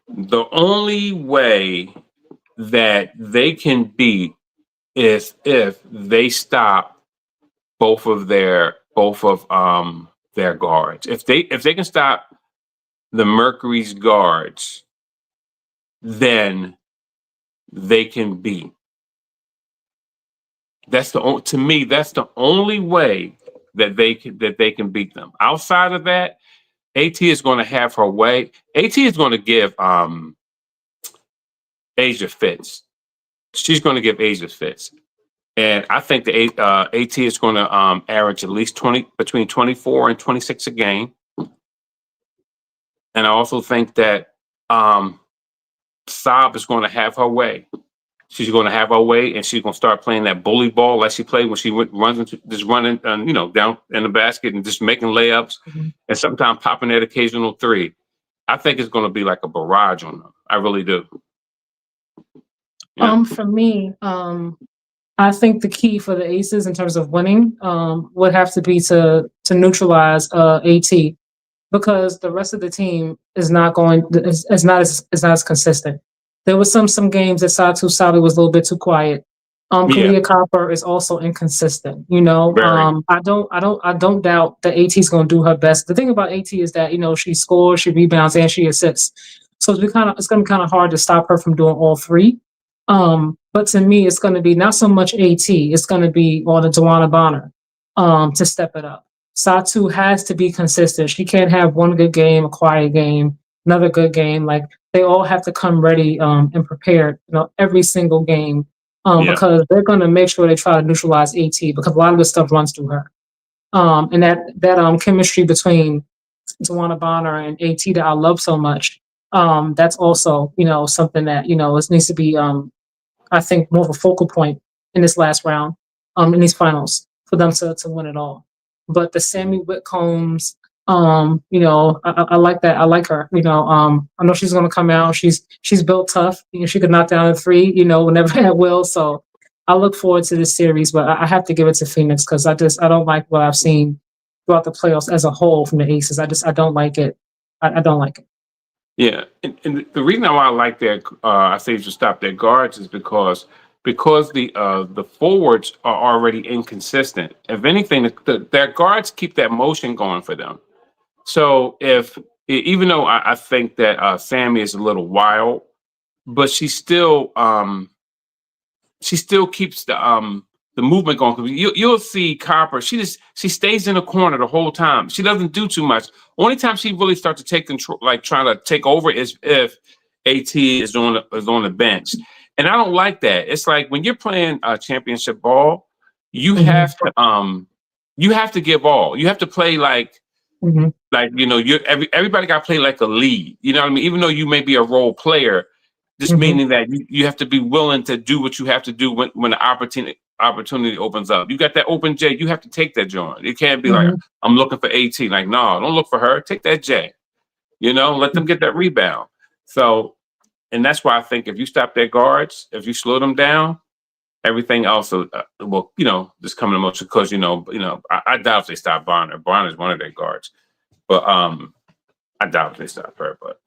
The only way that they can beat is if they stop both of their guards. If they can stop the Mercury's guards, then they can beat. To me, that's the only way that they can beat them. Outside of that, AT is going to have her way. AT is going to give Asia fits. She's going to give Asia fits. And I think the AT is going to average at least between 24 and 26 a game. And I also think that Saab is going to have her way. She's going to have her way, and she's going to start playing that bully ball like she played when she running down in the basket and just making layups, and sometimes popping that occasional three. I think it's going to be like a barrage on them. I really do. Yeah. For me, I think the key for the Aces in terms of winning would have to be to neutralize AT, because the rest of the team is not as consistent. There was some games that Satu Sabi was a little bit too quiet. Kalia Copper is also inconsistent. I don't doubt that AT is going to do her best. The thing about AT is that she scores, she rebounds, and she assists. So it's going to be kind of hard to stop her from doing all three. But to me, it's going to be not so much AT. It's going to be on the Joanna Bonner to step it up. Satu has to be consistent. She can't have one good game, a quiet game, another good game. Like, they all have to come ready and prepared, every single game, because they're going to make sure they try to neutralize AT, because a lot of this stuff runs through her. And that chemistry between Joanna Bonner and AT that I love so much, that's also something that it needs to be I think more of a focal point in this last round, in these finals, for them to win it all. But the Sammy Whitcombs, I like that. I like her. I know she's going to come out. She's built tough. She could knock down a three, whenever at will. So I look forward to this series, but I have to give it to Phoenix, because I don't like what I've seen throughout the playoffs as a whole from the Aces. I don't like it. I don't like it. Yeah, and the reason why I like that, I say to stop their guards, is because the forwards are already inconsistent. If anything, their guards keep that motion going for them. So even though I think that Sammy is a little wild, but she still keeps the movement going. You'll see Copper. She stays in the corner the whole time. She doesn't do too much. Only time she really starts to take control, like trying to take over, is if AT is on the bench. And I don't like that. It's like when you're playing championship ball, you have to give all. You have to play like everybody got to play like a lead. You know what I mean? Even though you may be a role player, Just meaning that you have to be willing to do what you have to do when the opportunity opens up. You got that open J, you have to take that joint. It can't be like, I'm looking for 18. Like, no, don't look for her. Take that J. Let them get that rebound. So, and that's why I think if you stop their guards, if you slow them down, everything else will, just come in motion. Because I doubt if they stop Bonner. Bonner is one of their guards, but I doubt if they stop her. But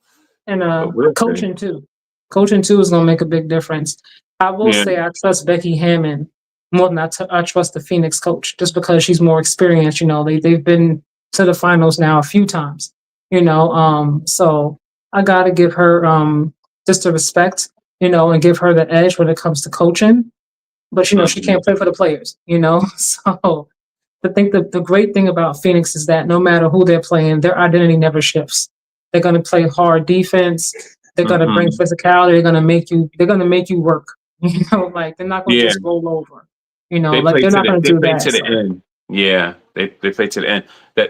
we'll coaching too. Coaching too is gonna make a big difference. I will say I trust Becky Hammond more than I trust the Phoenix coach, just because she's more experienced. They've been to the finals now a few times. So I gotta give her just the respect, and give her the edge when it comes to coaching. But she can't play for the players. So I think the great thing about Phoenix is that no matter who they're playing, their identity never shifts. They're going to play hard defense. They're going to bring physicality. They're going to make you work. Like they're not going to just roll over. They're not going to do that. They play to the end. Yeah, they play to the end.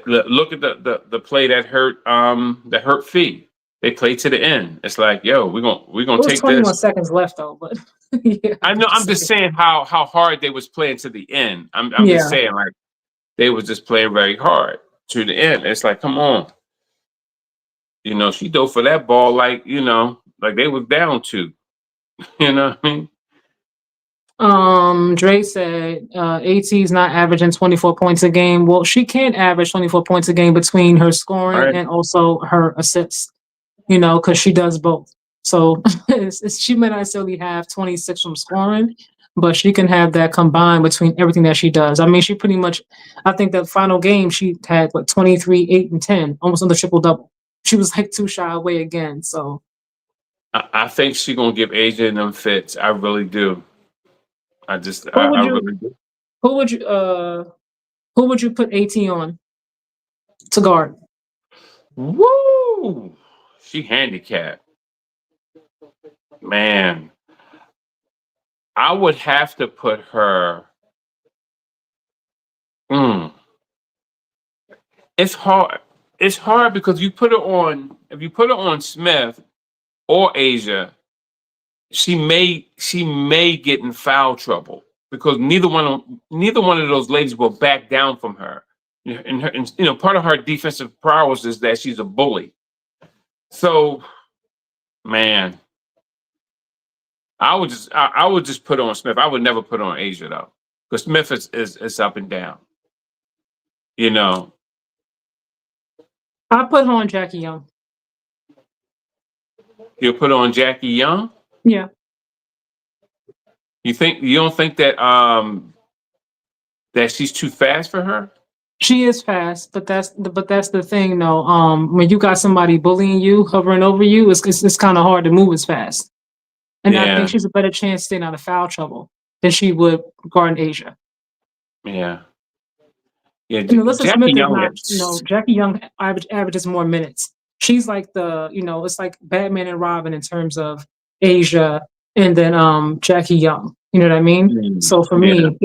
Look at the play that hurt Fee. They play to the end. It's like, yo, we're gonna take 21 this. seconds left though, but yeah, I know. I'm just saying how hard they was playing to the end. I'm just saying, like, they was just playing very hard to the end. It's like, come on. She dove for that ball like they was down to. You know what I mean? Dre said AT's not averaging 24 points a game. Well, she can't average 24 points a game between her scoring and also her assists, because she does both. So she may not necessarily have 26 from scoring, but she can have that combined between everything that she does. I mean, she pretty much, I think the final game she had 23, 8, and 10, almost on the triple double. She was like 2 shy away again. So I think she's gonna give Asia and them fits. I really do. I really do. Who would you put AT on to guard? Woo! She handicapped. Man. I would have to put her. It's hard. It's hard because if you put her on Smith or Asia, she may get in foul trouble because neither one of those ladies will back down from her. And part of her defensive prowess is that she's a bully. So, man, I would just put on Smith. I would never put on Asia though, because Smith is up and down. I put her on Jackie Young. You'll put on Jackie Young? Yeah. You don't think that that she's too fast for her? She is fast, but that's the thing though. When you got somebody bullying you, hovering over you, it's kind of hard to move as fast. And I think she's a better chance staying out of foul trouble than she would guarding Asia. Yeah. Yeah. Melissa Smith is not, Jackie Young averages more minutes. She's like it's like Batman and Robin in terms of Asia and then Jackie Young. You know what I mean? So for me,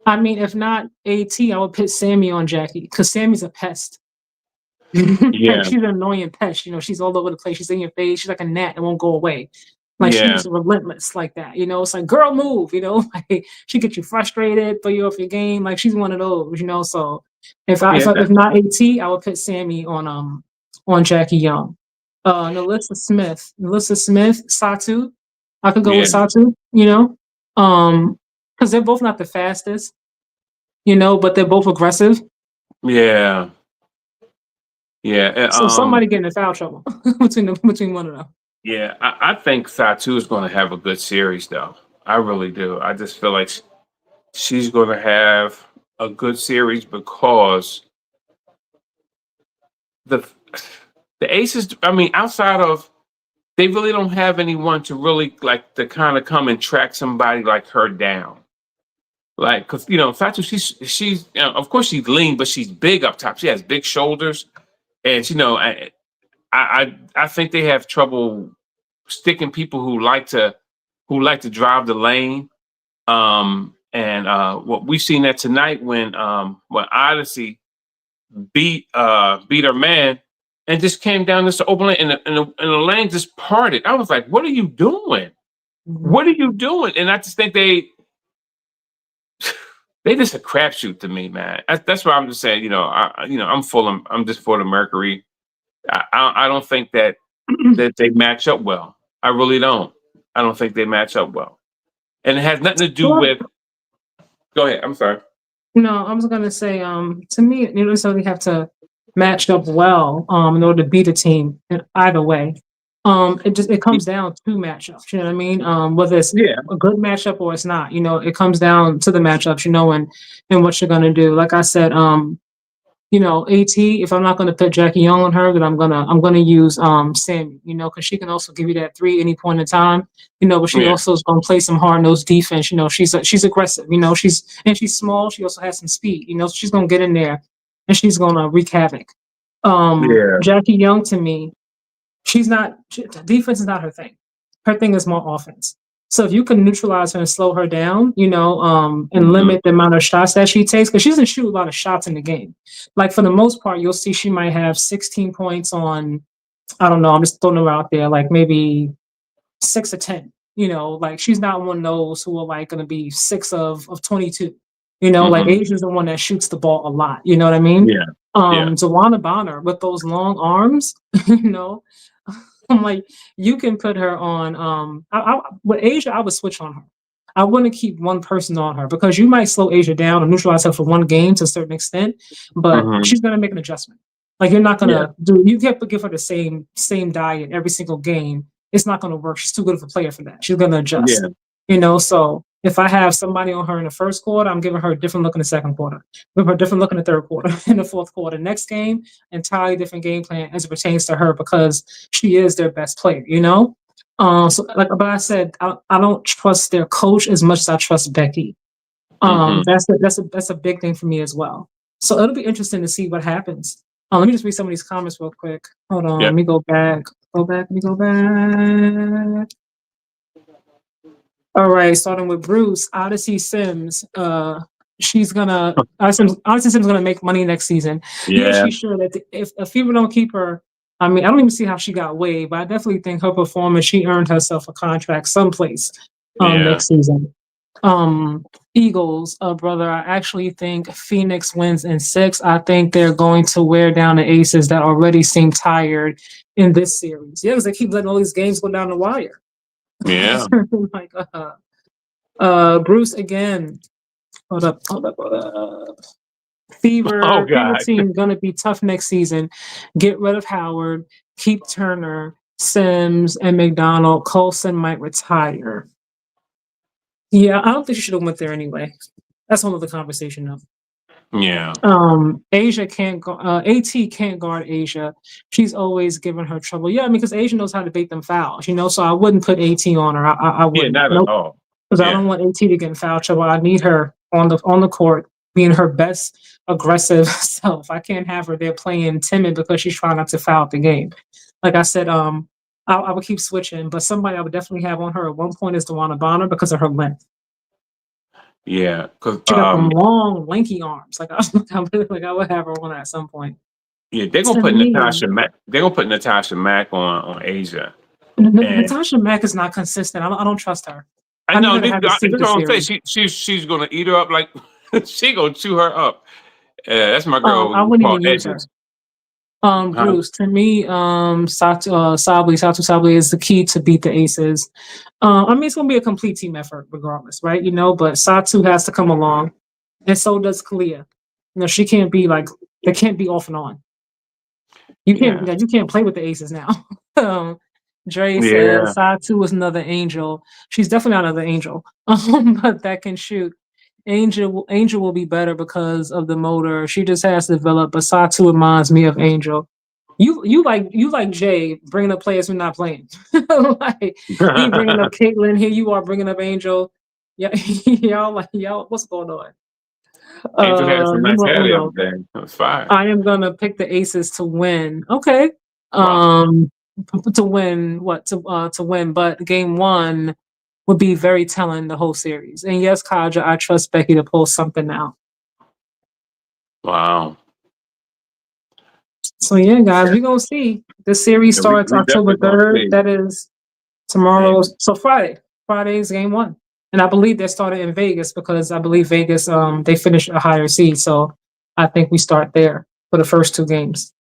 I mean, if not AT, I would put Sammy on Jackie because Sammy's a pest. Yeah. She's an annoying pest. She's all over the place. She's in your face. She's like a gnat that won't go away. Like she's relentless like that. It's like, girl, move. Like she gets you frustrated, throw you off your game. Like she's one of those. So if not AT, I would put Sammy on Jackie Young. Melissa Smith, Satu. I could go with Satu. Because they're both not the fastest. But they're both aggressive. Yeah. Yeah. So somebody getting in foul trouble between one of them. Yeah, I think Satu is going to have a good series, though. I really do. I just feel like she's going to have a good series because the Aces. I mean, outside of they really don't have anyone to really like to kind of come and track somebody like her down. Like, because Satu, she's of course she's lean, but she's big up top. She has big shoulders, and I think they have trouble sticking people who like to drive the lane. And what we've seen that tonight when Odyssey beat her man, and just came down this open lane, and the lane just parted. I was like, "What are you doing? What are you doing?" And I just think they just a crapshoot to me, man. That's why I'm just saying, I'm just for the Mercury. I don't think that they match up well. I really don't. I don't think they match up well, and it has nothing to do with. Go ahead. I'm sorry. No, I was gonna say, to me, you don't necessarily have to match up well, in order to beat a team in either way. It comes down to matchups. You know what I mean? Whether it's Yeah. a good matchup or it's not. It comes down to the matchups. And what you're gonna do. Like I said, AT. If I'm not gonna put Jackie Young on her, then I'm gonna use Sammy. Because she can also give you that three any point in time. But she Yeah. also is gonna play some hard nosed defense. She's aggressive. She's small. She also has some speed. So she's gonna get in there and she's gonna wreak havoc. Yeah. Jackie Young, to me, defense is not her thing. Her thing is more offense. So if you can neutralize her and slow her down, and limit the amount of shots that she takes, because she doesn't shoot a lot of shots in the game. Like for the most part, you'll see she might have 16 points on, I don't know, I'm just throwing her out there, like maybe 6 or 10. Like she's not one of those who are like going to be 6 of 22. Like Asia's the one that shoots the ball a lot. You know what I mean? Yeah. Tawana Bonner with those long arms, I'm like, you can put her on. With Asia, I would switch on her. I wouldn't keep one person on her because you might slow Asia down or neutralize her for one game to a certain extent, but she's gonna make an adjustment. Like you're not gonna you have to give her the same diet every single game. It's not gonna work. She's too good of a player for that. She's gonna adjust. So if I have somebody on her in the first quarter, I'm giving her a different look in the second quarter. Give her a different look in the third quarter, in the fourth quarter. Next game, entirely different game plan as it pertains to her because she is their best player, but I said, I don't trust their coach as much as I trust Becky. That's a big thing for me as well. So it'll be interesting to see what happens. Let me just read some of these comments real quick. Hold on, let me go back. Let me go back. All right, starting with Bruce, Odyssey Sims. Odyssey Sims gonna make money next season. Yeah. She sure that if FIBA don't keep her, I mean, I don't even see how she got waived, but I definitely think her performance, she earned herself a contract someplace next season. Eagles, brother, I actually think Phoenix wins in 6. I think they're going to wear down the Aces that already seem tired in this series. Yeah, because they keep letting all these games go down the wire. Yeah. Bruce again. Hold up. Fever team gonna be tough next season. Get rid of Howard, keep Turner, Sims, and McDonald. Colson might retire. Yeah, I don't think she should have went there anyway. That's one of the conversation though. Yeah. Asia can't go. AT can't guard Asia. She's always giving her trouble. Yeah, I mean, because Asia knows how to bait them fouls. So I wouldn't put AT on her. I wouldn't. Yeah, not at all. Because I don't want AT to get in foul trouble. I need her on the court being her best aggressive self. I can't have her there playing timid because she's trying not to foul the game. Like I said, I would keep switching, but somebody I would definitely have on her at one point is Tawana Bonner because of her length. Yeah, because she got them long, lanky arms. Like I would have her on at some point. Yeah, they're gonna put Natasha Mack. They're gonna put Natasha Mack on Asia. Natasha Mack is not consistent. I don't trust her. I know. That's what I'm saying. She's gonna eat her up like she gonna chew her up. That's my girl. I wouldn't even use her. Bruce, to me, Satu Sabli is the key to beat the Aces. I mean, it's going to be a complete team effort regardless, right? But Satu has to come along, and so does Kalia. She can't be they can't be off and on. You can't play with the Aces now. Dre says Satu is another angel. She's definitely not another angel, but that can shoot. Angel will be better because of the motor. She just has to develop. But Satu reminds me of Angel. You like Jay bringing up players who are not playing. He bringing up Caitlin. Here you are bringing up Angel. Yeah, y'all. What's going on? Angel had some nice hair the other day. It was fine. I am gonna pick the Aces to win. Okay. To win what? To win, but game 1 would be very telling the whole series. And yes, Kaja, I trust Becky to pull something out. Wow. So yeah, guys, we're gonna see. The series Yeah, we, starts we October definitely gonna 3rd. see. That is Yeah. tomorrow's, so Friday. Friday's game one. And I believe they started in Vegas because I believe Vegas they finished a higher seed. So I think we start there for the first two games.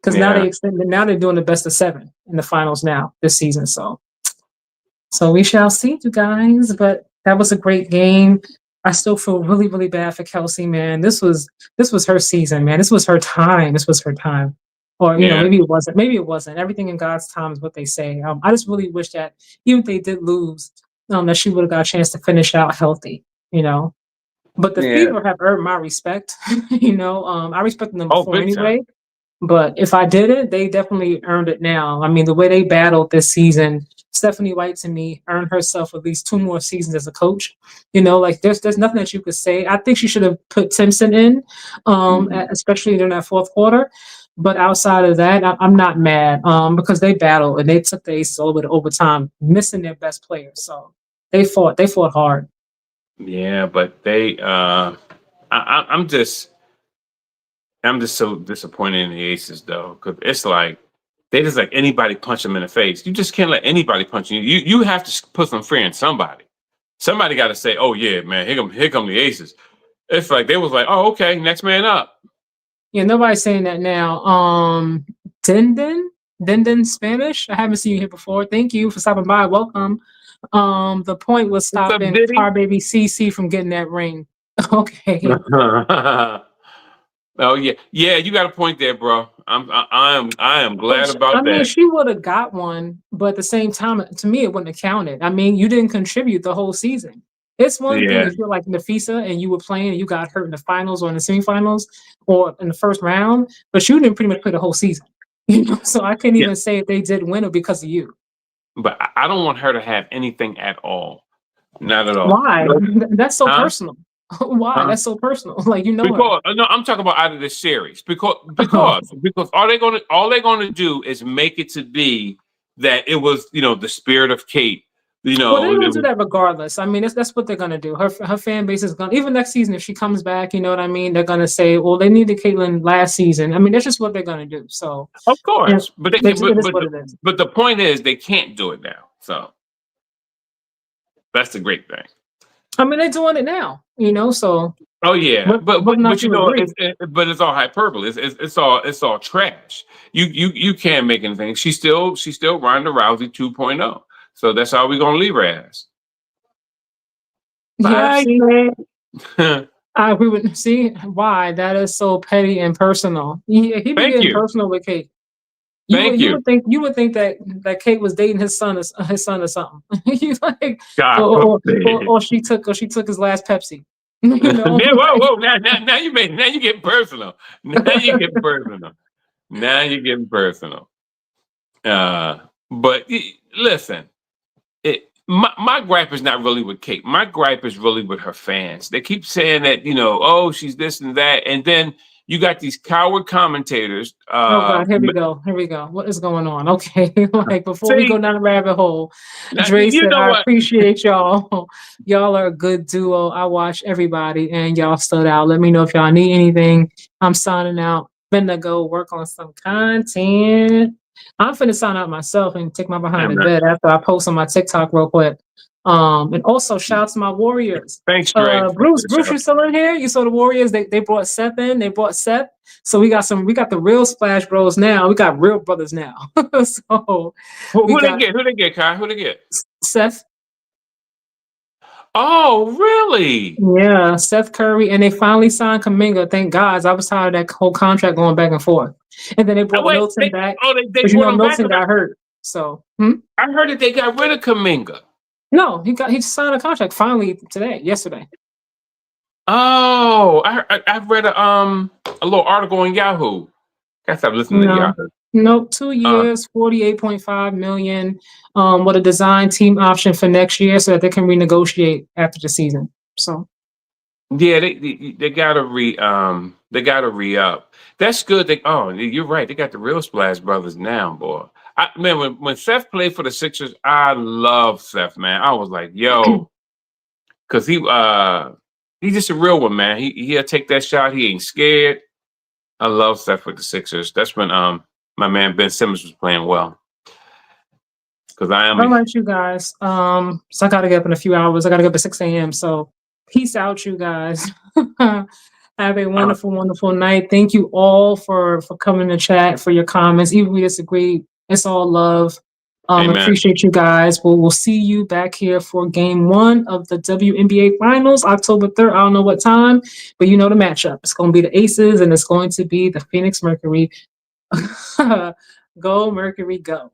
Because now Yeah. now they're doing the best of seven in the finals now this season. So we shall see, you guys. But that was a great game. I still feel really, really bad for Kelsey, man. This was her season, man. This was her time. This was her time. Or Yeah. maybe it wasn't. Maybe it wasn't. Everything in God's time is what they say. I just really wish that even if they did lose, that she would have got a chance to finish out healthy. But the Yeah. Fever have earned my respect. I respected them Oh, before big time. anyway. But if I didn't, they definitely earned it now. I mean, the way they battled this season, Stephanie White to me earned herself at least 2 more seasons as a coach. Like there's nothing that you could say. I think she should have put Timpson in, especially during that fourth quarter. But outside of that, I'm not mad because they battled and they took the Aces all the way to overtime, missing their best player. So they fought hard. Yeah, but I'm just so disappointed in the Aces though, because it's like they just like anybody punch them in the face. You just can't let anybody punch you. You have to put some fear in somebody. Somebody got to say, "Oh yeah, man, here come the Aces." It's like they was like, "Oh okay, next man up." Yeah, nobody's saying that now. Denden Spanish. I haven't seen you here before. Thank you for stopping by. Welcome. The point was What's up, stopping Diddy? our baby CC from getting that ring. Okay. Oh yeah, yeah, you got a point there, bro. I am glad I about mean, that. she would have got one, but at the same time, to me, it wouldn't have counted. I mean, you didn't contribute the whole season. It's one thing Yeah, if you're like Nafisa and you were playing and you got hurt in the finals or in the semifinals or in the first round, but you didn't pretty much play the whole season. So I can't yeah, even say if they did win or because of you. but I don't want her to have anything at all. Not at all. Why? Nope. That's so Huh? personal. Why? Huh? That's so personal. Like you know her. Because no, I'm talking about out of this series. Because Oh. because because all they're gonna do is make it to be that it was the spirit of Kate. Well, they're It gonna do was, that regardless. I mean, that's what they're gonna do. Her fan base is gonna even next season if she comes back. You know what I mean? They're gonna say, well, they needed Caitlyn last season. I mean, that's just what they're gonna do. So of yeah, course, but they it can, is what it is. but the point is they can't do it now. So that's the great thing. I mean, they're doing it now. So Oh yeah, whether or not you agree. but it's all hyperbole. It's all trash. You can't make anything. She's still Ronda Rousey 2.0. So that's all we're gonna leave her as. Yeah, Bye. see, Thank I agree with see why that is so petty and personal. He be getting you, personal with Kate. You thank would you you. would think that Kate was dating his son or something. You like God or, or, forbid. or she took his last Pepsi. Yeah, whoa, Like, whoa! Now you getting personal. Now you getting personal. Now you're getting personal. But listen, my gripe is not really with Kate. My gripe is really with her fans. They keep saying that oh, she's this and that, and then you got these coward commentators. oh God, here we go. Here we go. What is going on? Okay, like before we go See, down the rabbit hole, now, Dre you said, know "I what? appreciate y'all. Y'all are a good duo. I watch everybody, and y'all stood out. Let me know if y'all need anything. I'm signing out. Finna go work on some content. I'm finna sign out myself and take my Yeah, behind to man. bed after I post on my TikTok real quick. And also shout out to my Warriors. Thanks, Dre. Thanks for the Bruce, show. you still in here? You saw the Warriors? They brought Seth in. They brought Seth. So we got the real Splash Bros now. We got real brothers now. So we Who they got get? Who they get, Kai? Who they get? Seth. Oh, really? Yeah, Seth Curry, and they finally signed Kaminga. Thank God. I was tired of that whole contract going back and forth. And then they brought Wait, Milton back, they but brought him back. Milton got hurt. So I heard that they got rid of Kaminga. no, he signed a contract finally yesterday. Oh, I read a little article on Yahoo. Guess I've listened to No, Yahoo. nope. 2 years, 48.5 million. With a design team option for next year, so that they can renegotiate after the season. So Yeah, they gotta re up. That's good. You're right. They got the real Splash Brothers now, boy. When Seth played for the Sixers, I love Seth, man. I was like, yo, because he's just a real one, man. He'll take that shot. He ain't scared. I love Steph with the Sixers. That's when my man Ben Simmons was playing well. Because I am All right, you guys. So I gotta get up in a few hours. I gotta get up at 6 a.m. So peace out, you guys. Have a wonderful, wonderful night. Thank you all for coming to chat, for your comments. Even if we disagree, it's all love. Amen. Appreciate you guys. We'll see you back here for game 1 of the WNBA Finals, October 3rd. I don't know what time, but you know the matchup. It's going to be the Aces, and it's going to be the Phoenix Mercury. Go Mercury, go!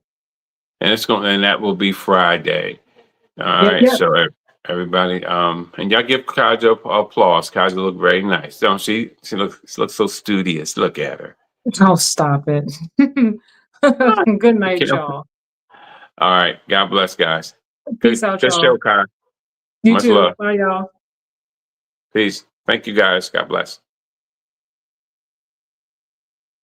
And that will be Friday. All right. Yep. So everybody, and y'all give Kaja applause. Kaja look very nice, don't she? She looks so studious. Look at her. Oh, stop it. Good night, Okay. y'all. All right. God bless, guys. Peace out, Good y'all. show, Kai. You Much too. love. Bye, y'all. Peace. Thank you, guys. God bless.